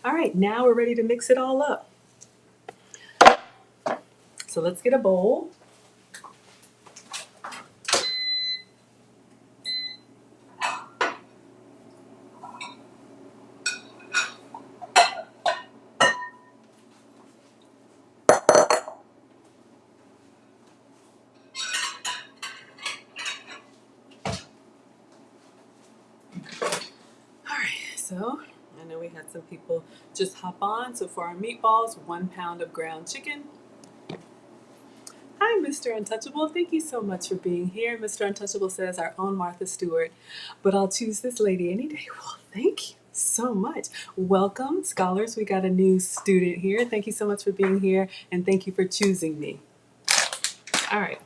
All right, now we're ready to mix it all up. So let's get a bowl. All right, so I know we had some people just hop on. So for our meatballs, 1 pound of ground chicken. Hi, Mr. Untouchable. Thank you so much for being here. Mr. Untouchable says, our own Martha Stewart, but I'll choose this lady any day. Well, thank you so much. Welcome, scholars. We got a new student here. Thank you so much for being here, and thank you for choosing me. All right.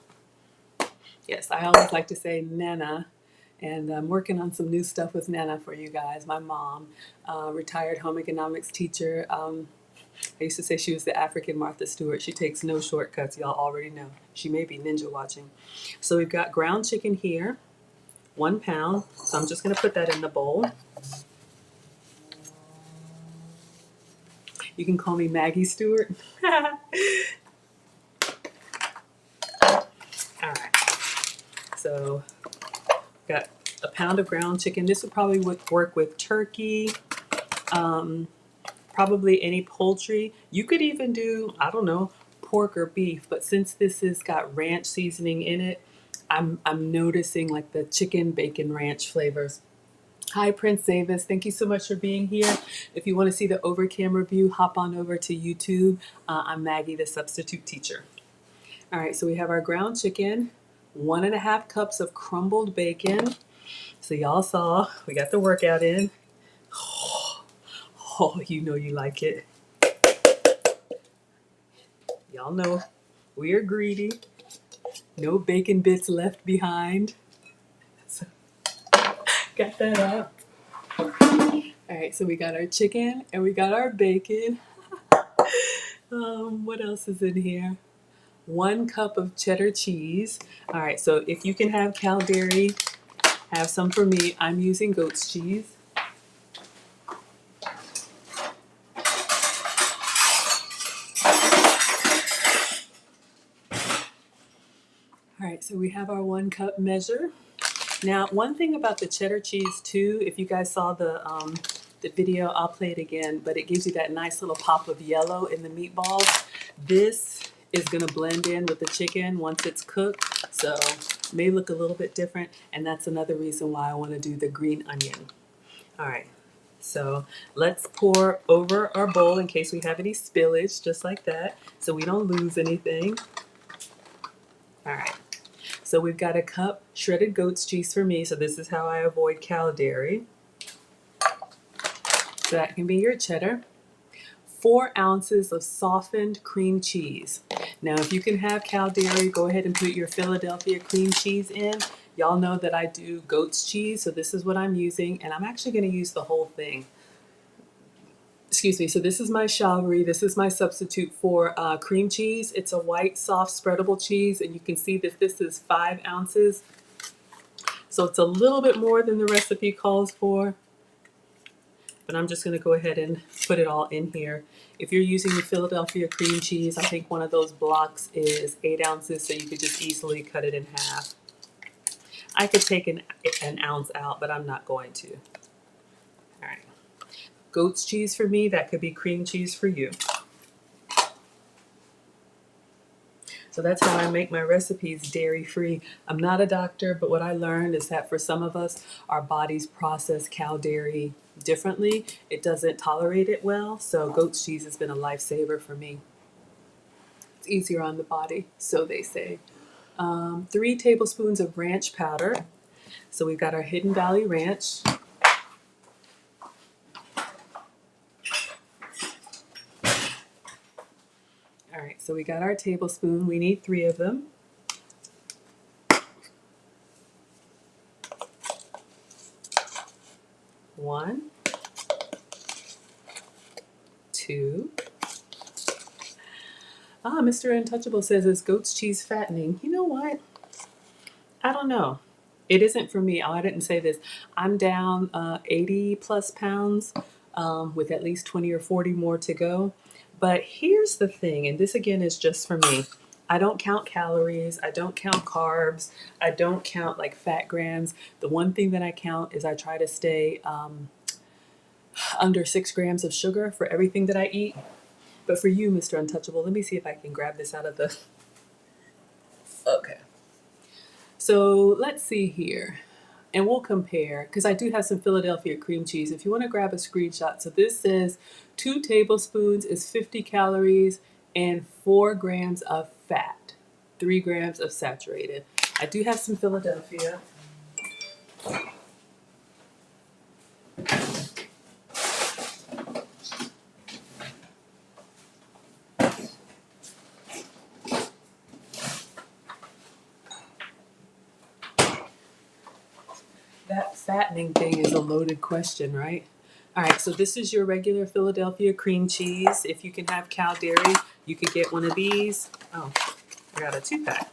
Yes, I always like to say Nana, and I'm working on some new stuff with Nana for you guys. My mom, retired home economics teacher. I used to say she was the African Martha Stewart. She takes no shortcuts. Y'all already know. She may be ninja watching. So we've got ground chicken here, 1 pound. So I'm just going to put that in the bowl. You can call me Maggie Stewart. All right. So got a pound of ground chicken. This would probably work with turkey. Probably any poultry. You could even do, I don't know, pork or beef, but since this has got ranch seasoning in it, I'm noticing like the chicken bacon ranch flavors. Hi, Prince Davis. Thank you so much for being here. If you want to see the over camera view, hop on over to YouTube. I'm Maggie, the substitute teacher. All right, so we have our ground chicken, 1.5 cups of crumbled bacon. So y'all saw, we got the workout in. Oh, you know you like it. Y'all know we are greedy. No bacon bits left behind. So, got that out. All right, so we got our chicken and we got our bacon. What else is in here? 1 cup of cheddar cheese. All right, so if you can have cow dairy, have some for me. I'm using goat's cheese. All right, so we have our 1 cup measure. Now, one thing about the cheddar cheese too, if you guys saw the video, I'll play it again, but it gives you that nice little pop of yellow in the meatballs. This is gonna blend in with the chicken once it's cooked, so it may look a little bit different, and that's another reason why I wanna do the green onion. All right, so let's pour over our bowl in case we have any spillage, just like that, so we don't lose anything. All right. So we've got a cup shredded goat's cheese for me. So this is how I avoid cow dairy. So that can be your cheddar. 4 ounces of softened cream cheese. Now, if you can have cow dairy, go ahead and put your Philadelphia cream cheese in. Y'all know that I do goat's cheese, so this is what I'm using, and I'm actually going to use the whole thing. Excuse me, so this is my Chalery. This is my substitute for cream cheese. It's a white, soft, spreadable cheese, and you can see that this is 5 ounces. So it's a little bit more than the recipe calls for, but I'm just going to go ahead and put it all in here. If you're using the Philadelphia cream cheese, I think one of those blocks is 8 ounces, so you could just easily cut it in half. I could take an ounce out, but I'm not going to. All right. Goat's cheese for me, that could be cream cheese for you. So that's how I make my recipes dairy-free. I'm not a doctor, but what I learned is that for some of us, our bodies process cow dairy differently. It doesn't tolerate it well, so goat's cheese has been a lifesaver for me. It's easier on the body, so they say. 3 tablespoons of ranch powder. So we've got our Hidden Valley Ranch. All right, so we got our tablespoon. We need 3 of them. One, 2. Mr. Untouchable says, is goat's cheese fattening? You know what? I don't know. It isn't for me. Oh, I didn't say this. I'm down 80 plus pounds with at least 20 or 40 more to go. But here's the thing, and this again is just for me. I don't count calories. I don't count carbs. I don't count like fat grams. The one thing that I count is I try to stay under 6 grams of sugar for everything that I eat. But for you, Mr. Untouchable, let me see if I can grab this out of the... Okay. So let's see here. And we'll compare, because I do have some Philadelphia cream cheese. If you want to grab a screenshot. So this says 2 tablespoons is 50 calories and 4 grams of fat, 3 grams of saturated. I do have some Philadelphia. That fattening thing is a loaded question, right? All right, so this is your regular Philadelphia cream cheese. If you can have cow dairy, you could get one of these. Oh, I got a 2-pack.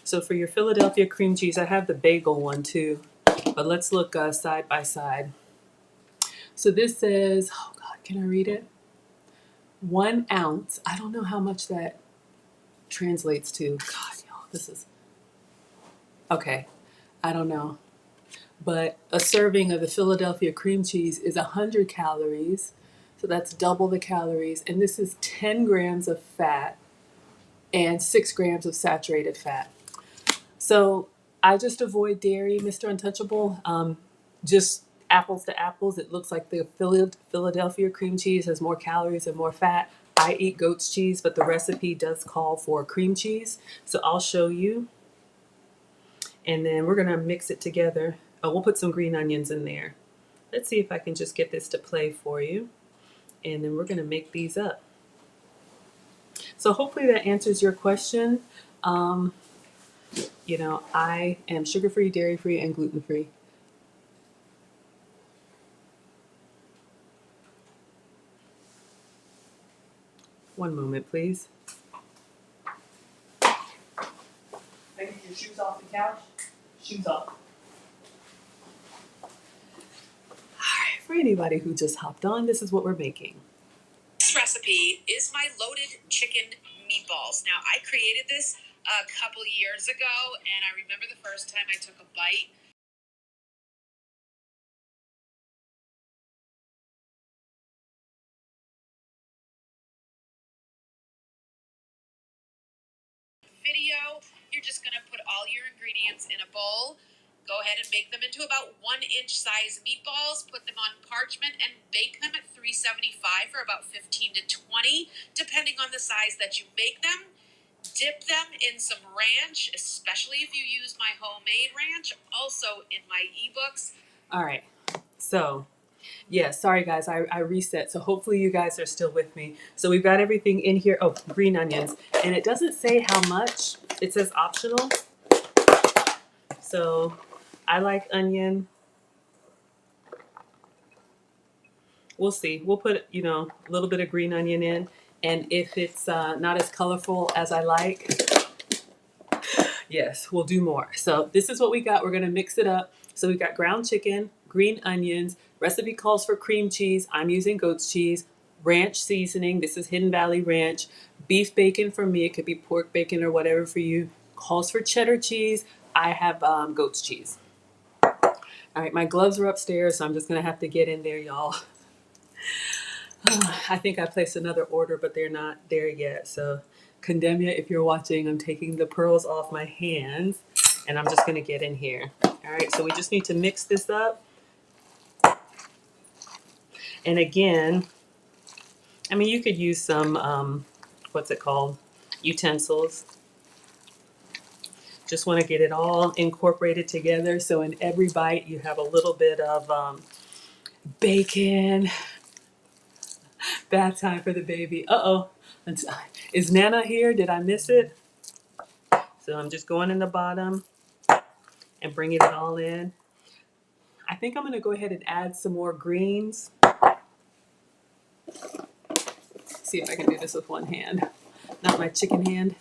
So for your Philadelphia cream cheese, I have the bagel one too. But let's look side by side. So this says, oh God, can I read it? 1 ounce. I don't know how much that translates to. God, y'all, this is, okay, I don't know. But a serving of the Philadelphia cream cheese is 100 calories. So that's double the calories. And this is 10 grams of fat and 6 grams of saturated fat. So I just avoid dairy, Mr. Untouchable. Just apples to apples. It looks like the Philadelphia cream cheese has more calories and more fat. I eat goat's cheese, but the recipe does call for cream cheese. So I'll show you. And then we're going to mix it together. Oh, we'll put some green onions in there. Let's see if I can just get this to play for you. And then we're going to make these up. So hopefully that answers your question. You know, I am sugar-free, dairy-free, and gluten-free. One moment, please. Take your shoes off the couch. Shoes off. All right, for anybody who just hopped on, this is what we're making. This recipe is my loaded chicken meatballs. Now, I created this a couple years ago, and I remember the first time I took a bite. Video, you're just going to put all your ingredients in a bowl. Go ahead and make them into about 1-inch size meatballs. Put them on parchment and bake them at 375 for about 15 to 20, depending on the size that you make them. Dip them in some ranch, especially if you use my homemade ranch, also in my ebooks. All right, so yeah, sorry guys, I reset. So hopefully you guys are still with me. So we've got everything in here. Oh, green onions. And it doesn't say how much. It says optional. So I like onion. We'll see. We'll put, you know, a little bit of green onion in. And if it's not as colorful as I like, yes, we'll do more. So this is what we got. We're going to mix it up. So we've got ground chicken, green onions. Recipe calls for cream cheese. I'm using goat's cheese. Ranch seasoning. This is Hidden Valley Ranch. Beef bacon for me. It could be pork bacon or whatever for you. Calls for cheddar cheese. I have goat's cheese. All right, my gloves are upstairs, so I'm just going to have to get in there, y'all. I think I placed another order, but they're not there yet. So, Condemnia, if you're watching, I'm taking the pearls off my hands, and I'm just going to get in here. All right, so we just need to mix this up. And again, I mean, you could use some, what's it called? Utensils. Just want to get it all incorporated together. So in every bite, you have a little bit of bacon. Bath time for the baby. Uh-oh. Is Nana here? Did I miss it? So I'm just going in the bottom and bringing it all in. I think I'm going to go ahead and add some more greens. See if I can do this with one hand. Not my chicken hand.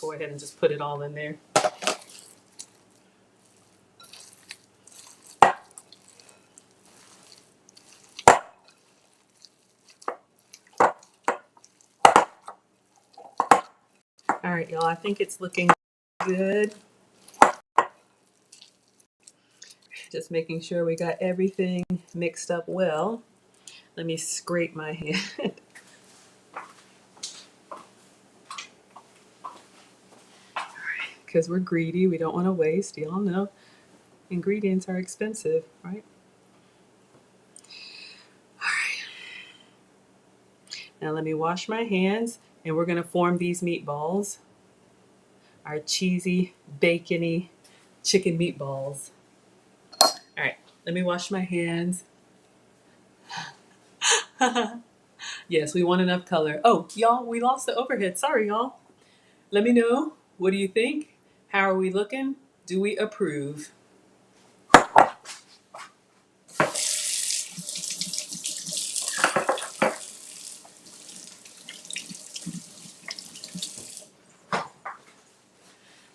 Go ahead and just put it all in there. All right, y'all, I think it's looking good. Just making sure we got everything mixed up well. Let me scrape my hand. Because we're greedy, we don't want to waste. Y'all know ingredients are expensive, right? All right. Now let me wash my hands, and we're going to form these meatballs. Our cheesy, bacony chicken meatballs. All right, let me wash my hands. Yes, we want enough color. Oh, y'all, we lost the overhead. Sorry, y'all. Let me know. What do you think? How are we looking? Do we approve?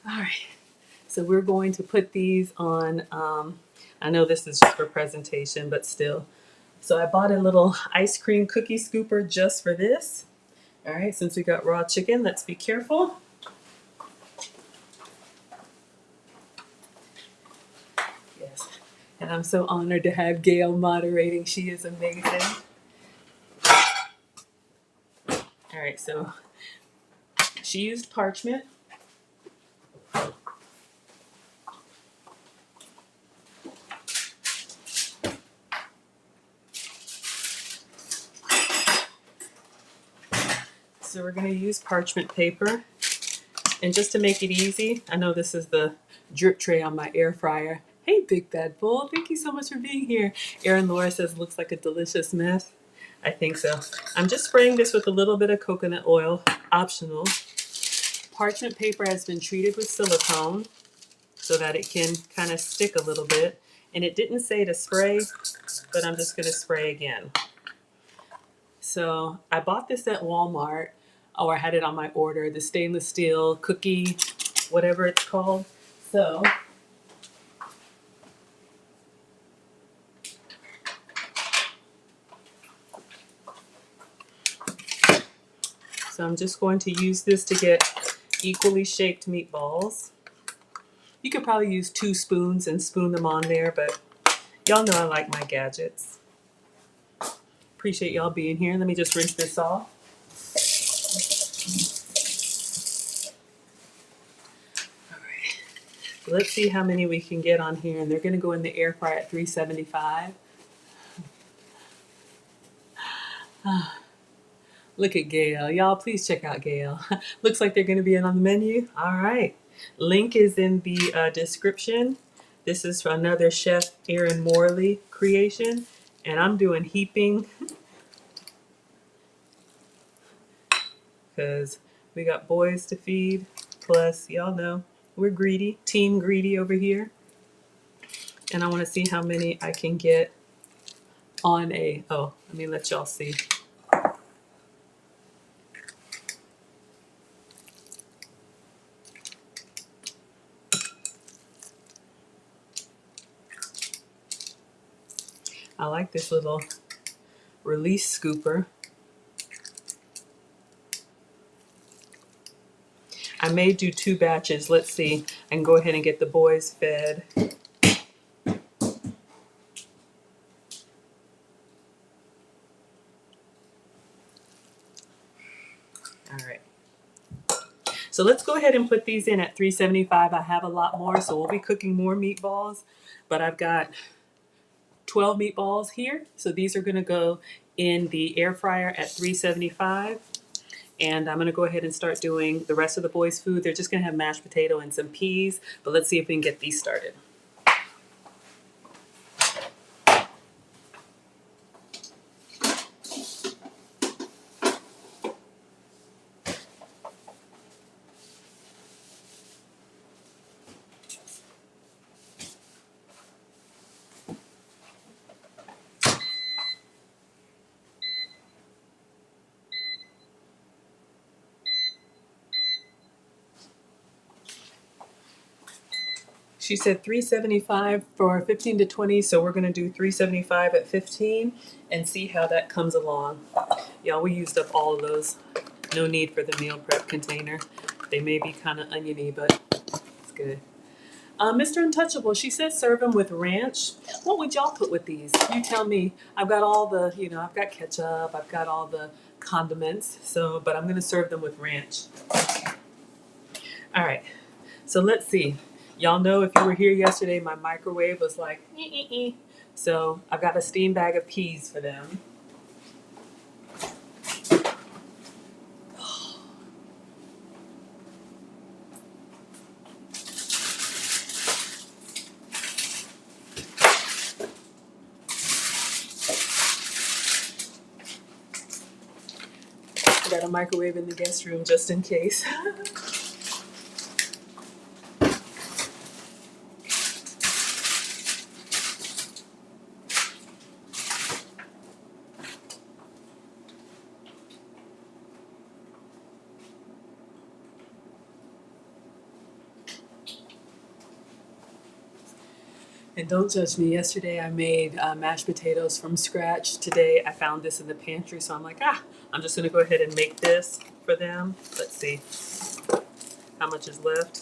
All right. So we're going to put these on, I know this is just for presentation, but still. So I bought a little ice cream cookie scooper just for this. All right, since we got raw chicken, let's be careful. Yes, and I'm so honored to have Gail moderating. She is amazing. All right, so she used parchment. So we're going to use parchment paper. And just to make it easy, I know this is the drip tray on my air fryer. Hey, Big Bad Bull, thank you so much for being here. Erin Laura says, looks like a delicious mess. I think so. I'm just spraying this with a little bit of coconut oil, optional. Parchment paper has been treated with silicone so that it can kind of stick a little bit. And it didn't say to spray, but I'm just gonna spray again. So I bought this at Walmart, or I had it on my order, the stainless steel cookie, whatever it's called. So I'm just going to use this to get equally shaped meatballs. You could probably use 2 spoons and spoon them on there, but y'all know I like my gadgets. Appreciate y'all being here. Let me just rinse this off. All right. Let's see how many we can get on here, and they're going to go in the air fryer at 375. Look at Gail. Y'all, please check out Gail. Looks like they're going to be in on the menu. All right. Link is in the description. This is for another Chef Erin Morley creation. And I'm doing heaping because we got boys to feed. Plus, y'all know, we're greedy. Team greedy over here. And I want to see how many I can get on a, oh, let me let y'all see. I like this little release scooper. I may do 2 batches. Let's see. I can go ahead and get the boys fed. All right. So let's go ahead and put these in at 375. I have a lot more, so we'll be cooking more meatballs, but I've got 12 meatballs here. So these are gonna go in the air fryer at 375. And I'm gonna go ahead and start doing the rest of the boys' food. They're just gonna have mashed potato and some peas, but let's see if we can get these started. She said 375 for 15 to 20, so we're gonna do 375 at 15 and see how that comes along. Y'all, we used up all of those. No need for the meal prep container. They may be kind of oniony, but it's good. Mr. Untouchable, she says serve them with ranch. What would y'all put with these? You tell me. I've got all the, I've got ketchup, I've got all the condiments, so, but I'm gonna serve them with ranch. All right, so let's see. Y'all know if you were here yesterday, my microwave was like, so I've got a steam bag of peas for them. I got a microwave in the guest room just in case. And don't judge me. Yesterday I made mashed potatoes from scratch. Today I found this in the pantry, so I'm like, I'm just gonna go ahead and make this for them. Let's see how much is left.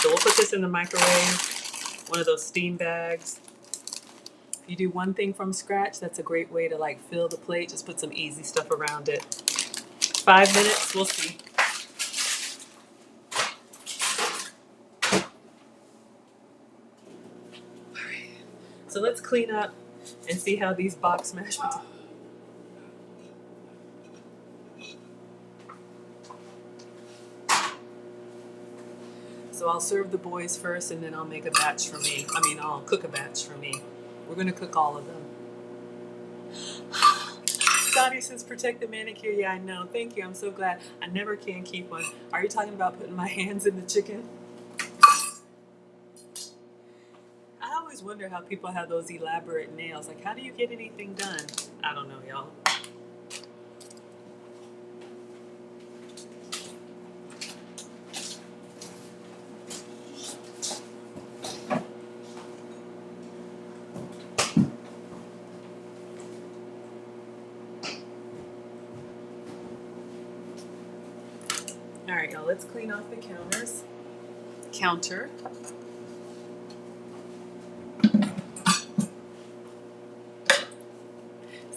So we'll put this in the microwave, one of those steam bags. If you do one thing from scratch, that's a great way to like fill the plate. Just put some easy stuff around it. 5 minutes, we'll see. All right. So let's clean up and see how these box mashed potatoes. So I'll serve the boys first and then I'll make a batch for me. I'll cook a batch for me. We're gonna cook all of them. Dottie says protect the manicure. Yeah, I know. Thank you. I'm so glad. I never can keep one. Are you talking about putting my hands in the chicken? I always wonder how people have those elaborate nails. Like, how do you get anything done? I don't know, y'all. All right, y'all, let's clean off the counter.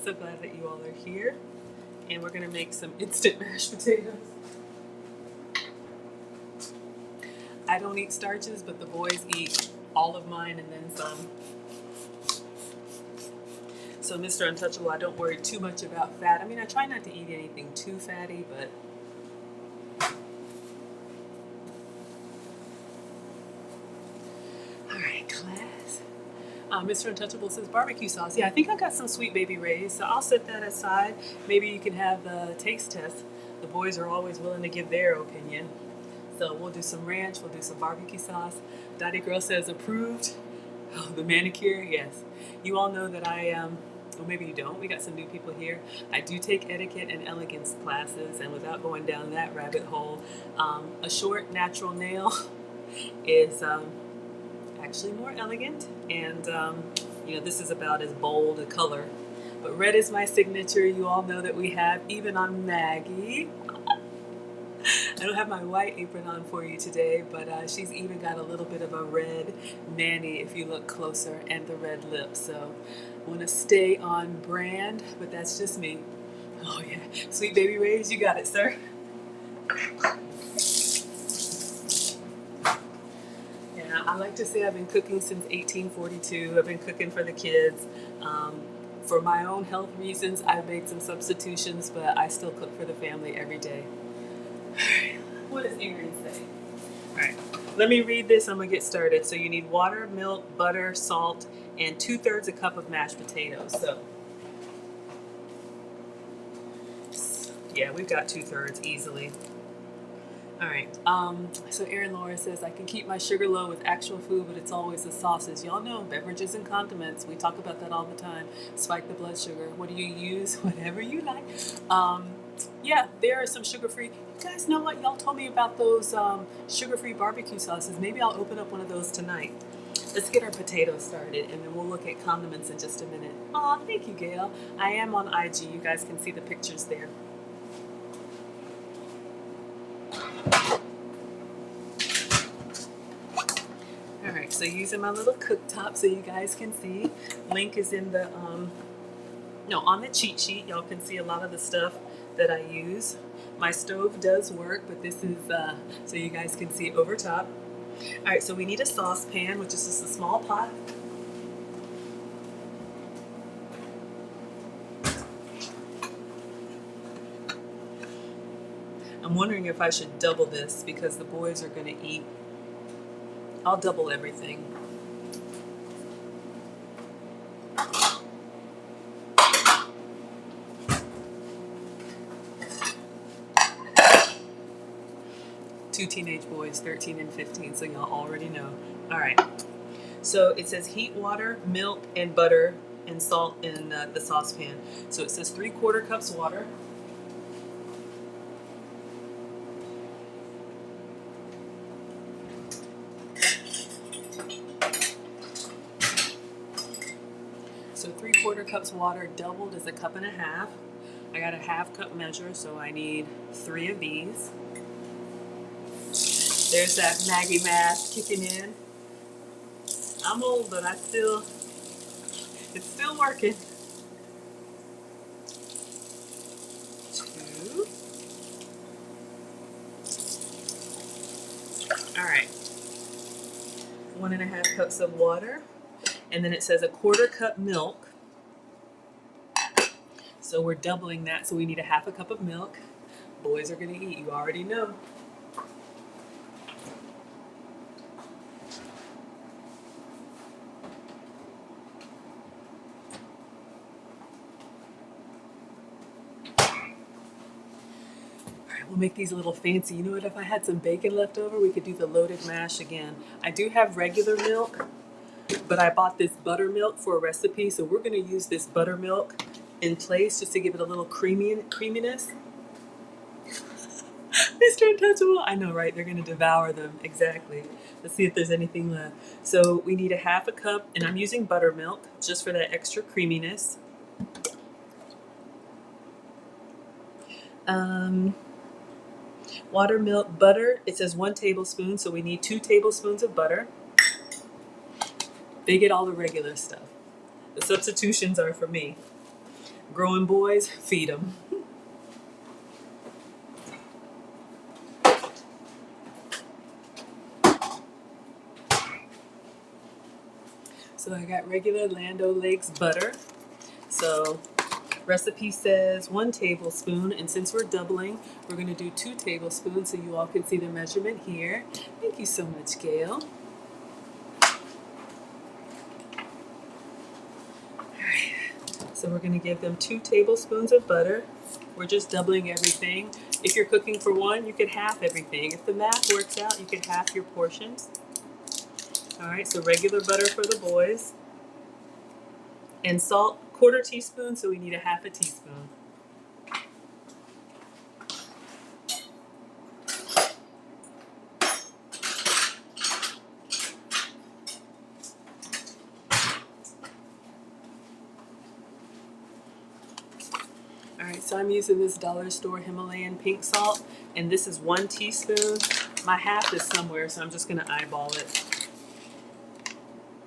So glad that you all are here. And we're gonna make some instant mashed potatoes. I don't eat starches, but the boys eat all of mine and then some. So Mr. Untouchable, I don't worry too much about fat. I try not to eat anything too fatty, but all right, class. Mr. Untouchable says barbecue sauce. Yeah, I think I got some Sweet Baby Ray's, so I'll set that aside. Maybe you can have the taste test. The boys are always willing to give their opinion. So we'll do some ranch, we'll do some barbecue sauce. Dottie Girl says approved. Oh, the manicure, yes. You all know that well, maybe you don't. We got some new people here. I do take etiquette and elegance classes, and without going down that rabbit hole, a short natural nail is actually more elegant, and this is about as bold a color. But red is my signature. You all know that we have, even on Maggie. I don't have my white apron on for you today, but she's even got a little bit of a red nanny if you look closer, and the red lips. So I want to stay on brand, but that's just me. Oh yeah, Sweet Baby Ray's, you got it, sir. Yeah, I like to say I've been cooking since 1842. I've been cooking for the kids. For my own health reasons, I've made some substitutions, but I still cook for the family every day. What does Erin say? All right, let me read this. I'm gonna get started. So you need water, milk, butter, salt, and 2/3 a cup of mashed potatoes. So yeah, we've got 2/3 easily. All right. So Erin Laura says, I can keep my sugar low with actual food, but it's always the sauces. Y'all know beverages and condiments. We talk about that all the time. Spike the blood sugar. What do you use? Whatever you like. Yeah, there are some sugar-free. You guys know what? Y'all told me about those sugar-free barbecue sauces. Maybe I'll open up one of those tonight. Let's get our potatoes started, and then we'll look at condiments in just a minute. Aw, thank you, Gail. I am on IG. You guys can see the pictures there. Alright, so using my little cooktop so you guys can see. Link is in the, no, on the cheat sheet. Y'all can see a lot of the stuff that I use. My stove does work, but this is so you guys can see over top. Alright, so we need a saucepan, which is just a small pot. I'm wondering if I should double this because the boys are going to eat. I'll double everything. Two teenage boys, 13 and 15, so y'all already know. Alright, so it says heat water, milk, and butter and salt in the saucepan. So it says 3/4 cups water. So 3/4 cups water doubled is a cup and a half. I got a 1/2 cup measure, so I need 3 of these. There's that Maggie math kicking in. I'm old, but it's still working. 2. All right. 1.5 cups of water. And then it says 1/4 cup milk. So we're doubling that, so we need a 1/2 cup of milk. Boys are gonna eat, you already know. Alright, we'll make these a little fancy. You know what, if I had some bacon left over, we could do the loaded mash again. I do have regular milk, but I bought this buttermilk for a recipe, so we're gonna use this buttermilk in place just to give it a little creaminess. Mr. Untouchable, I know, right? They're gonna devour them, exactly. Let's see if there's anything left. So we need a 1/2 cup, and I'm using buttermilk just for that extra creaminess. Water, milk, butter. It says 1 tablespoon, so we need 2 tablespoons of butter. They get all the regular stuff. The substitutions are for me. Growing boys, feed them. So I got regular Land O'Lakes butter. So recipe says 1 tablespoon, and since we're doubling, we're going to do 2 tablespoons so you all can see the measurement here. Thank you so much, Gail. So we're going to give them 2 tablespoons of butter. We're just doubling everything. If you're cooking for one, you could half everything. If the math works out, you could half your portions. All right, so regular butter for the boys. And salt, 1/4 teaspoon, so we need a 1/2 teaspoon. Alright, so I'm using this dollar store Himalayan pink salt, and this is 1 teaspoon. My half is somewhere, so I'm just going to eyeball it.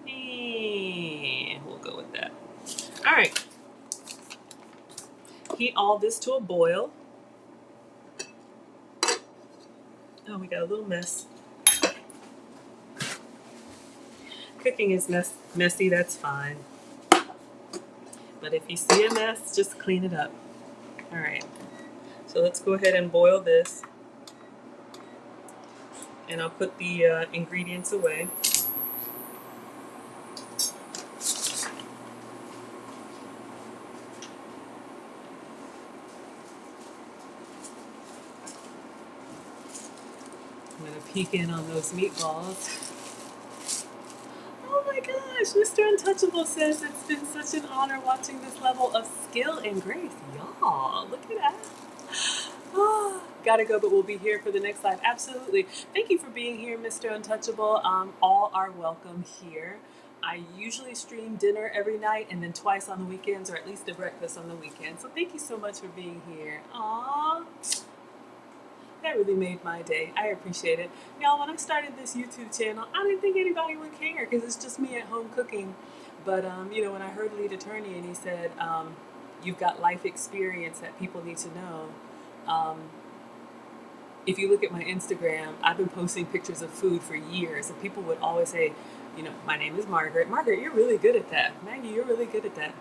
And we'll go with that. Alright, heat all this to a boil. Oh, we got a little mess. Cooking is messy, that's fine. But if you see a mess, just clean it up. All right, so let's go ahead and boil this. And I'll put the ingredients away. I'm gonna peek in on those meatballs. Oh my gosh, Mr. Untouchable says it's been such an honor watching this level of skill and grace. Y'all, look at that. Oh, gotta go, but we'll be here for the next live. Absolutely. Thank you for being here, Mr. Untouchable. All are welcome here. I usually stream dinner every night and then twice on the weekends, or at least a breakfast on the weekend. So thank you so much for being here. Aww. That really made my day. I appreciate it. Y'all, when I started this YouTube channel, I didn't think anybody would care because it's just me at home cooking. But, you know, when I heard Lead Attorney and he said, you've got life experience that people need to know. If you look at my Instagram, I've been posting pictures of food for years. And people would always say, you know, my name is Margaret. Margaret, you're really good at that. Maggie, you're really good at that.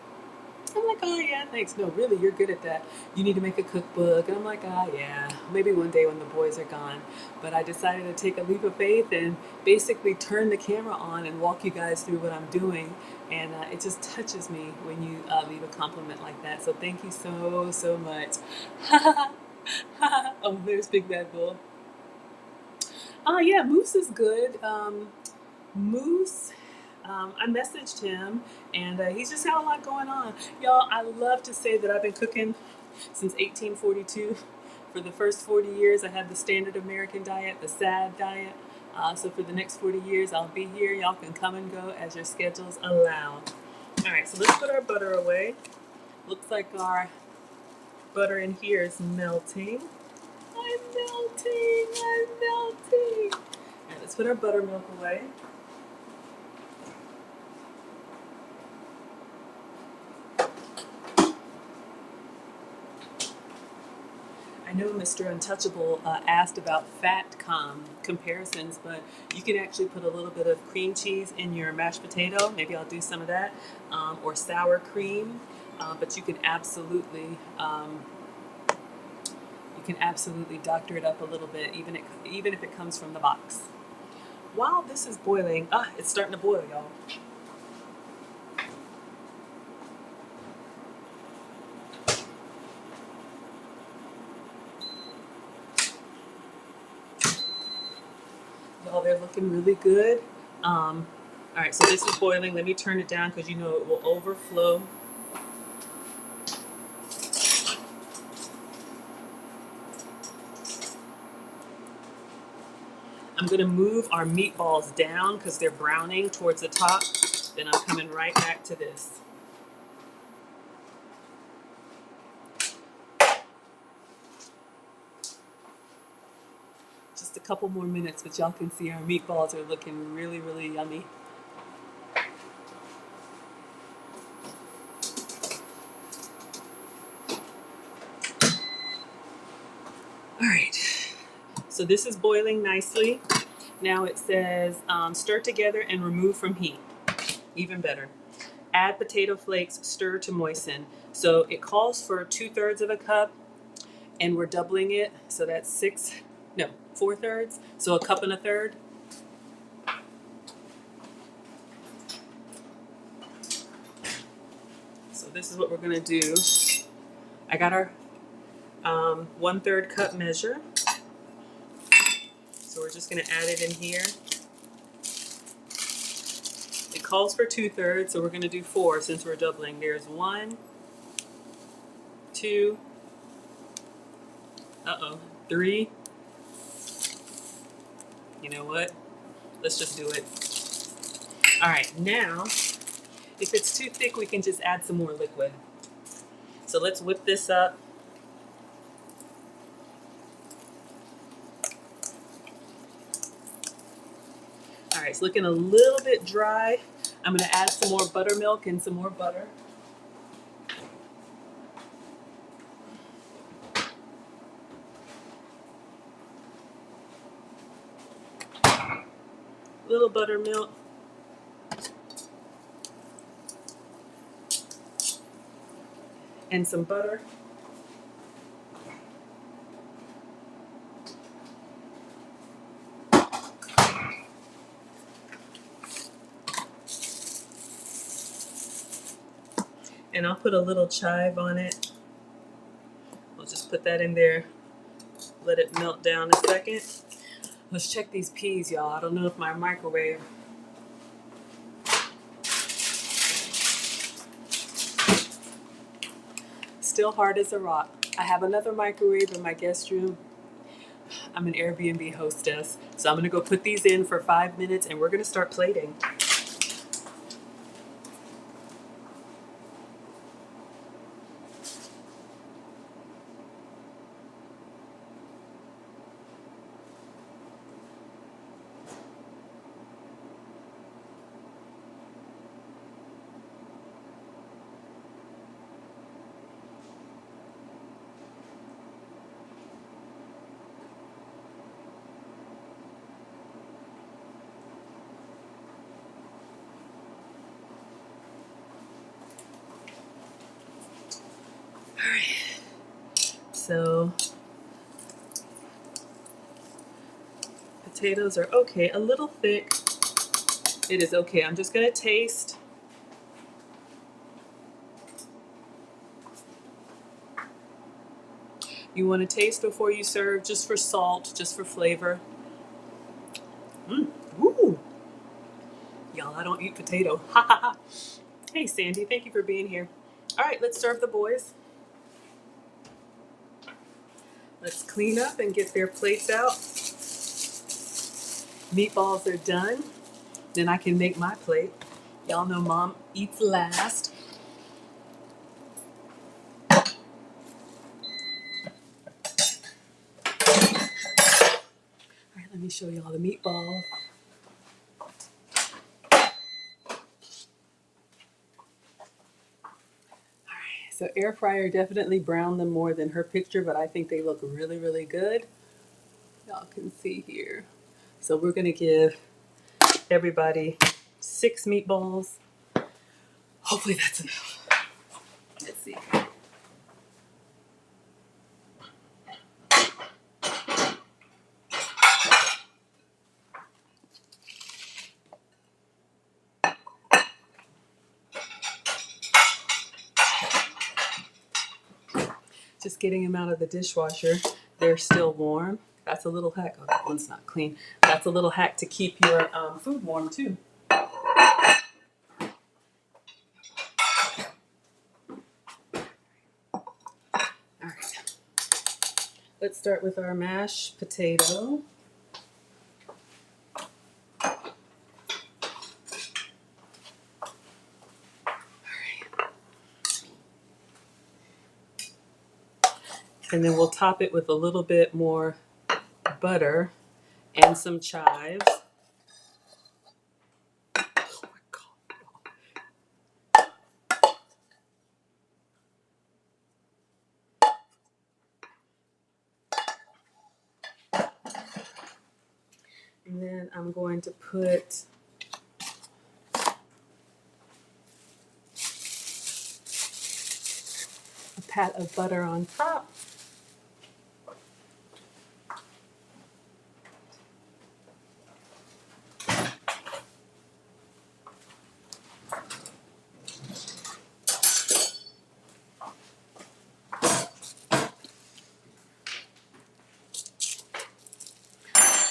I'm like, oh yeah, thanks. No, really, you're good at that. You need to make a cookbook. And I'm like, ah, yeah, maybe one day when the boys are gone. But I decided to take a leap of faith and basically turn the camera on and walk you guys through what I'm doing. And it just touches me when you leave a compliment like that. So thank you so, so much. Oh, there's Big Bad Bull. Oh yeah, Moose is good. Moose, I messaged him, and he's just got a lot going on. Y'all, I love to say that I've been cooking since 1842. For the first 40 years, I had the standard American diet, the SAD diet. So for the next 40 years, I'll be here. Y'all can come and go as your schedules allow. All right, so let's put our butter away. Looks like our butter in here is melting. I'm melting, I'm melting. All right, let's put our buttermilk away. I know Mr. Untouchable asked about fat comparisons, but you can actually put a little bit of cream cheese in your mashed potato. Maybe I'll do some of that, or sour cream. But you can absolutely doctor it up a little bit, even if it comes from the box. While this is boiling, it's starting to boil, y'all. Y'all, they're looking really good. All right, so this is boiling. Let me turn it down because you know it will overflow. I'm going to move our meatballs down because they're browning towards the top. Then I'm coming right back to this. Just a couple more minutes, but y'all can see our meatballs are looking really, really yummy. All right, so this is boiling nicely. Now it says stir together and remove from heat. Even better. Add potato flakes, stir to moisten. So it calls for 2/3 of a cup, and we're doubling it. So that's 4/3. So a cup and a third. So this is what we're gonna do. I got our 1/3 cup measure. So we're just gonna add it in here. It calls for 2/3, so we're gonna do 4 since we're doubling. There's 1, 2, 3. You know what? Let's just do it. All right, now, if it's too thick, we can just add some more liquid. So let's whip this up. All right, it's looking a little bit dry. I'm gonna add some more buttermilk and some more butter. little buttermilk. And some butter. And I'll put a little chive on it. We'll just put that in there, let it melt down a second. Let's check these peas, y'all. I don't know if my microwave. Still hard as a rock. I have another microwave in my guest room. I'm an Airbnb hostess, so I'm gonna go put these in for 5 minutes and we're gonna start plating. All right, so potatoes are okay, a little thick. It is okay. I'm just gonna taste. You want to taste before you serve, just for salt, just for flavor. Ooh. Y'all, I don't eat potato. Ha ha ha. Hey, Sandy, thank you for being here. All right, let's serve the boys. Let's clean up and get their plates out. Meatballs are done. Then I can make my plate. Y'all know Mom eats last. All right, let me show y'all the meatballs. So air fryer definitely browned them more than her picture, but I think they look really, really good. Y'all can see here. So we're gonna give everybody 6 meatballs. Hopefully that's enough. Let's see. Just getting them out of the dishwasher. They're still warm. That's a little hack. Oh, that one's not clean. That's a little hack to keep your food warm too. All right. Let's start with our mashed potato. And then we'll top it with a little bit more butter and some chives. Oh my God. And then I'm going to put a pat of butter on top.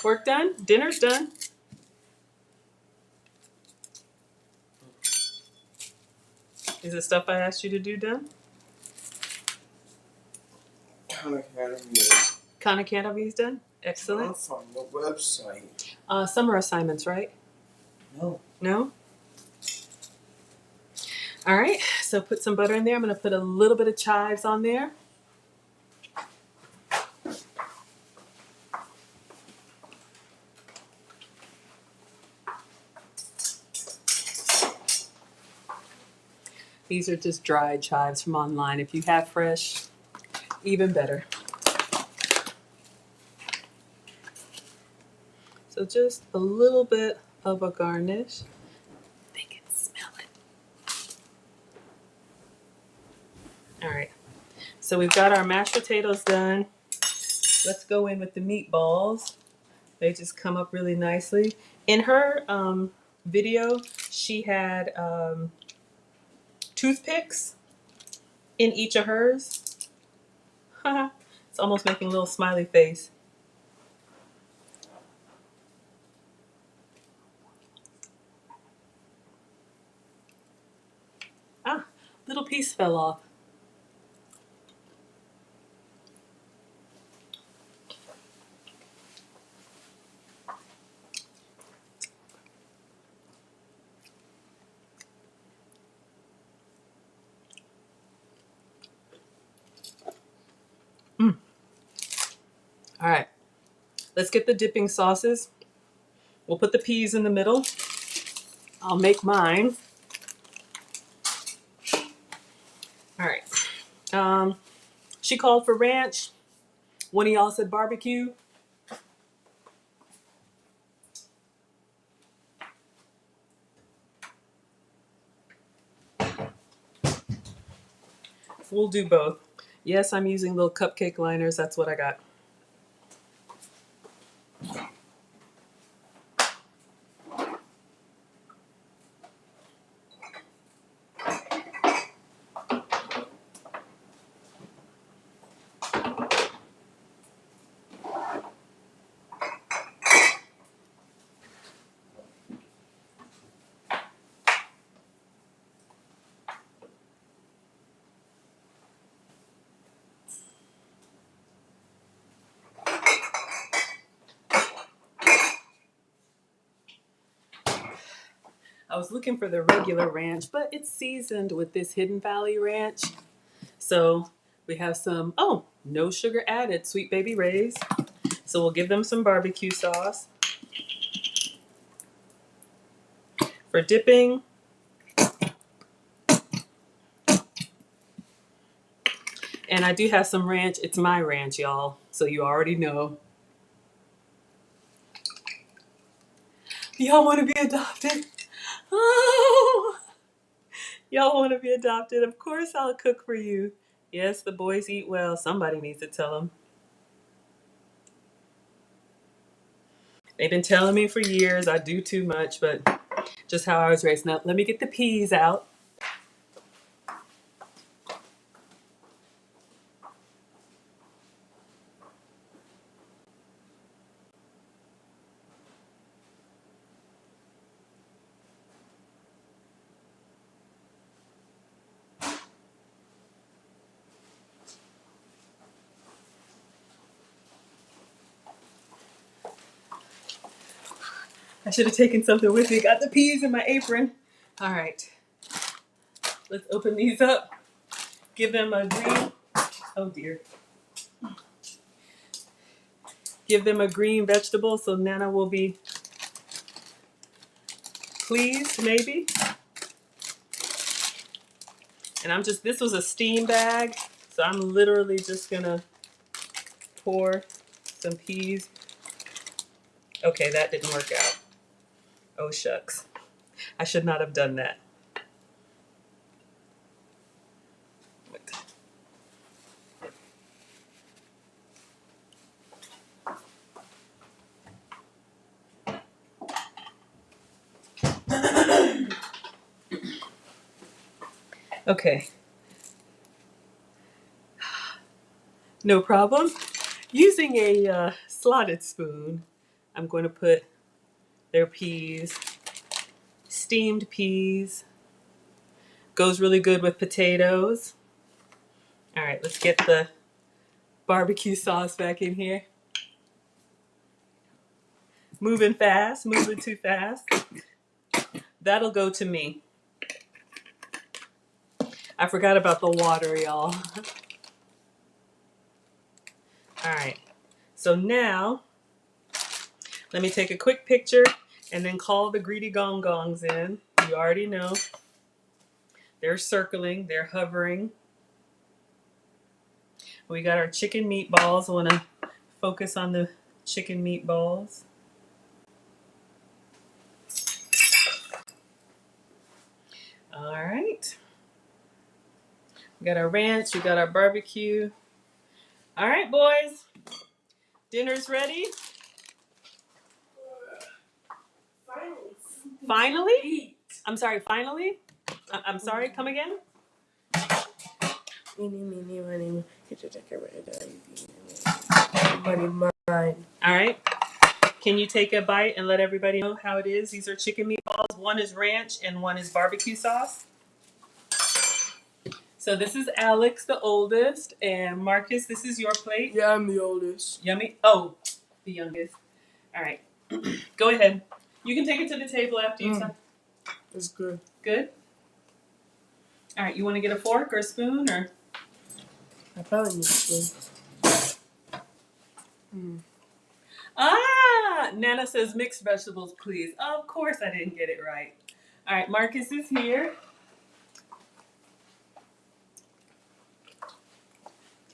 Work done? Dinner's done. Is the stuff I asked you to do done? Khan Academy. Khan Academy's done? Excellent. Not from the website. Summer assignments, right? No. No? All right, so put some butter in there. I'm gonna put a little bit of chives on there. These are just dried chives from online. If you have fresh, even better. So just a little bit of a garnish. They can smell it. All right. So we've got our mashed potatoes done. Let's go in with the meatballs. They just come up really nicely. In her video, she had toothpicks in each of hers. It's almost making a little smiley face. Ah, little piece fell off. Mm. All right, let's get the dipping sauces. We'll put the peas in the middle. I'll make mine. All right. She called for ranch. One of y'all said barbecue. We'll do both. Yes, I'm using little cupcake liners. That's what I got. I was looking for the regular ranch, but it's seasoned with this Hidden Valley ranch. So we have some, oh, no sugar added, Sweet Baby Ray's. So we'll give them some barbecue sauce. For dipping, and I do have some ranch. It's my ranch, y'all. So you already know. Y'all want to be adopted? Oh, y'all want to be adopted? Of course I'll cook for you. Yes, the boys eat well. Somebody needs to tell them. They've been telling me for years I do too much, but just how I was raised. Now, let me get the peas out. I should have taken something with me. Got the peas in my apron. All right. Let's open these up. Give them a green. Oh dear. Give them a green vegetable so Nana will be pleased, maybe. And this was a steam bag, so I'm literally just gonna pour some peas. Okay, that didn't work out. Oh shucks. I should not have done that. Okay, no problem. Using a slotted spoon, I'm going to put their peas, steamed peas. Goes really good with potatoes. All right, let's get the barbecue sauce back in here. Moving fast, moving too fast. That'll go to me. I forgot about the water, y'all. All right, so now let me take a quick picture and then call the greedy gong-gongs in. You already know. They're circling, they're hovering. We got our chicken meatballs. I want to focus on the chicken meatballs. All right. We got our ranch, we got our barbecue. All right, boys. Dinner's ready. Finally? I'm sorry, finally? I'm sorry, come again? Mine. All right. Can you take a bite and let everybody know how it is? These are chicken meatballs. One is ranch and one is barbecue sauce. So this is Alex, the oldest, and Marcus, this is your plate. Yeah, I'm the oldest. Yummy. Oh, the youngest. All right. Go ahead. You can take it to the table after you talk. It's good. Good? All right. You want to get a fork or a spoon or? I probably need a spoon. Ah, Nana says mixed vegetables, please. Of course I didn't get it right. All right, Marcus is here.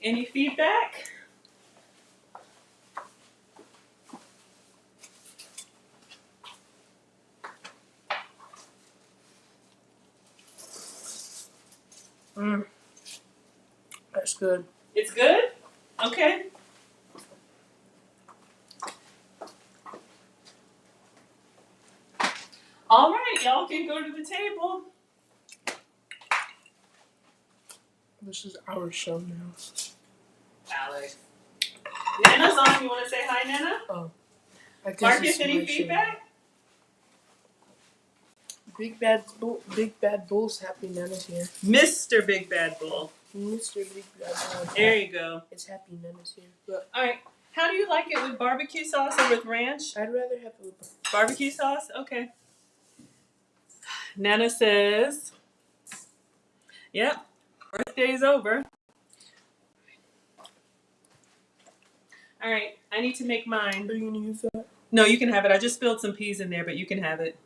Any feedback? That's good. It's good? Okay. All right, y'all can go to the table. This is our show now. Alex. Nana's on. You want to say hi, Nana? Oh. I guess Marcus, it's any my show. feedback? Big Bad Bull's Happy Nana's here. Mr. Big Bad Bull. Mr. Big Bad Bull. There you go. It's Happy Nana's here. But All right. How do you like it with barbecue sauce or with ranch? I'd rather have it with Barbecue sauce? Okay. Nana says, yep, birthday's over. All right, I need to make mine. Are you going to use that? No, you can have it. I just spilled some peas in there, but you can have it.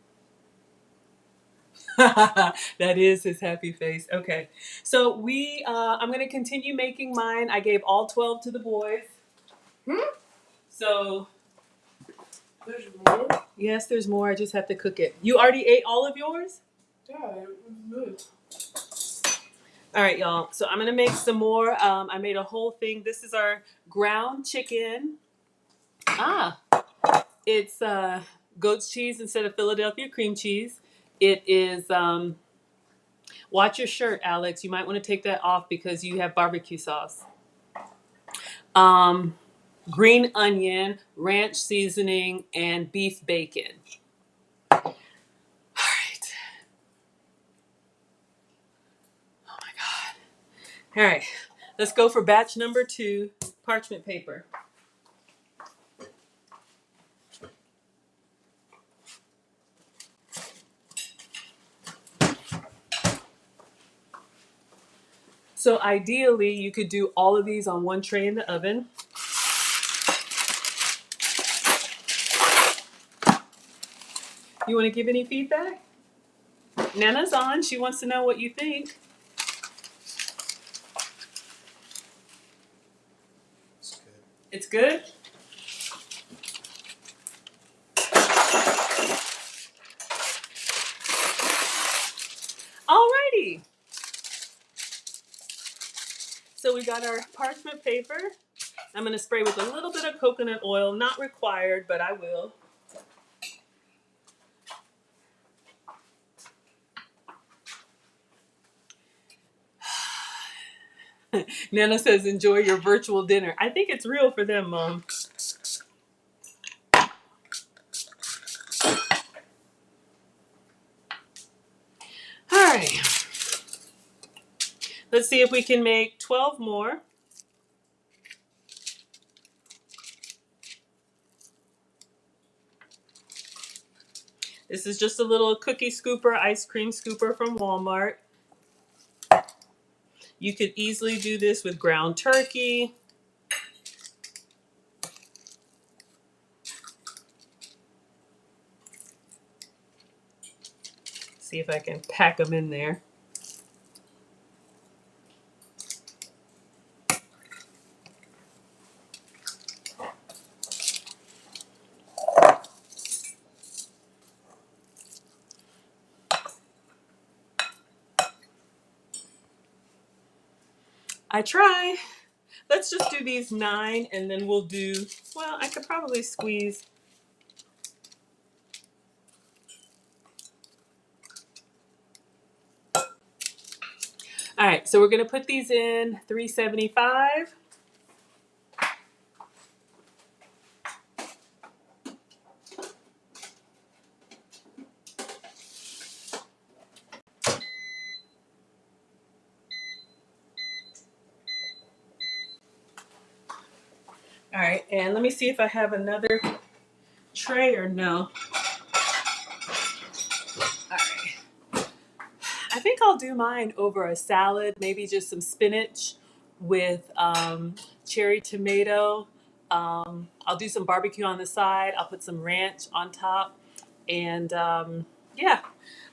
That is his happy face. Okay. So I'm going to continue making mine. I gave all 12 to the boys. So, There's more? yes, there's more. I just have to cook it. You already ate all of yours? Yeah, it was good. All right, y'all. So I'm going to make some more. I made a whole thing. This is our ground chicken. It's goat's cheese instead of Philadelphia cream cheese. It is, watch your shirt, Alex. You might want to take that off because you have barbecue sauce. Green onion, ranch seasoning, and beef bacon. All right. Oh my God. All right. Let's go for batch number 2, parchment paper. So ideally, you could do all of these on one tray in the oven. You want to give any feedback? Nana's on. She wants to know what you think. It's good. It's good? Alrighty. So we got our parchment paper. I'm going to spray with a little bit of coconut oil. Not required, but I will. Nana says, enjoy your virtual dinner. I think it's real for them, Mom. All right. Let's see if we can make 12 more. This is just a little cookie scooper, ice cream scooper from Walmart. You could easily do this with ground turkey. See if I can pack them in there. I try. Let's just do these 9 and then we'll do, well, I could probably squeeze. All right, so we're going to put these in 375. All right, and let me see if I have another tray or no. All right. I think I'll do mine over a salad, maybe just some spinach with cherry tomato. I'll do some barbecue on the side. I'll put some ranch on top. And yeah,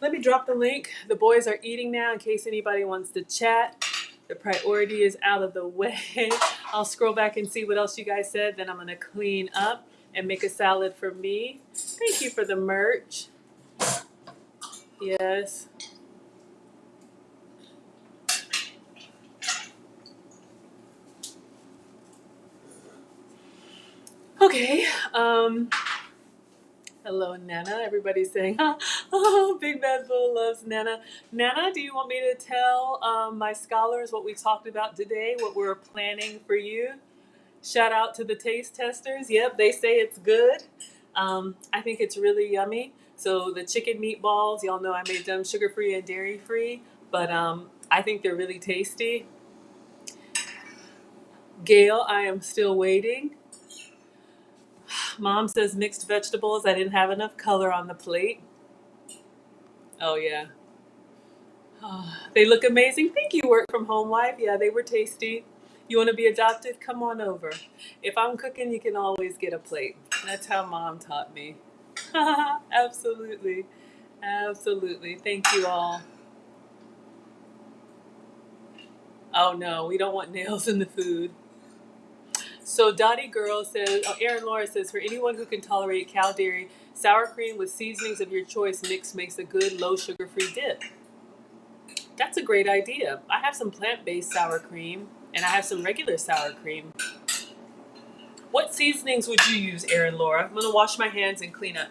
let me drop the link. The boys are eating now in case anybody wants to chat. The priority is out of the way. I'll scroll back and see what else you guys said. Then I'm going to clean up and make a salad for me. Thank you for the merch. Yes. Okay. Hello, Nana. Everybody's saying, oh, Big Bad Bull loves Nana. Nana, do you want me to tell my scholars what we talked about today, what we're planning for you? Shout out to the taste testers. Yep, they say it's good. I think it's really yummy. So the chicken meatballs, y'all know I made them sugar-free and dairy-free, but I think they're really tasty. Gail, I am still waiting. Mom says mixed vegetables. I didn't have enough color on the plate. Oh, yeah. They look amazing. Thank you, work from home wife. Yeah, they were tasty. You want to be adopted? Come on over. If I'm cooking, you can always get a plate. That's how mom taught me. Absolutely. Absolutely. Thank you all. Oh no, we don't want nails in the food. So Dottie Girl says, oh, Erin Laura says, for anyone who can tolerate cow dairy, sour cream with seasonings of your choice mix makes a good low sugar-free dip. That's a great idea. I have some plant-based sour cream and I have some regular sour cream. What seasonings would you use, Erin Laura? I'm gonna wash my hands and clean up.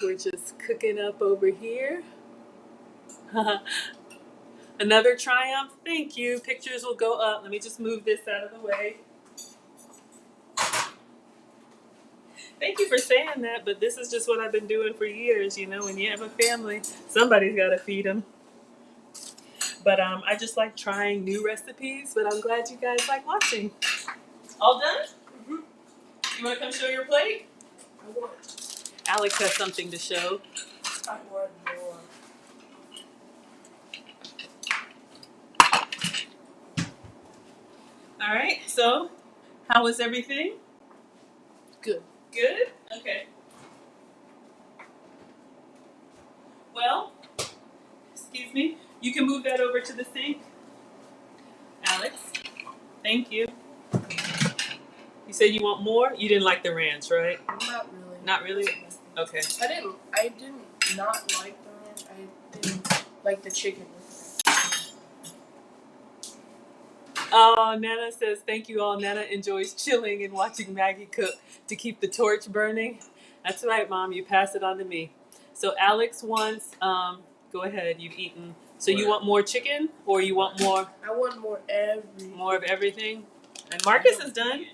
We're just cooking up over here. Another triumph. Thank you. Pictures will go up. Let me just move this out of the way. Thank you for saying that, but this is just what I've been doing for years. You know, when you have a family, somebody's got to feed them. But I just like trying new recipes, but I'm glad you guys like watching. All done? Mm-hmm. You want to come show your plate? I want. Alex has something to show. I want more. All right, so how was everything? Good. Good? Okay. Well, excuse me. You can move that over to the sink. Alex, thank you. You said you want more? You didn't like the ranch, right? Not really. Not really? Okay. I didn't not like the ranch. I didn't like the chicken. Oh, Nana says, thank you all. Nana enjoys chilling and watching Maggie cook to keep the torch burning. That's right, Mom. You pass it on to me. So Alex wants, go ahead. You've eaten. So you want more chicken or you want more? I want more everything. More of everything? And Marcus is done.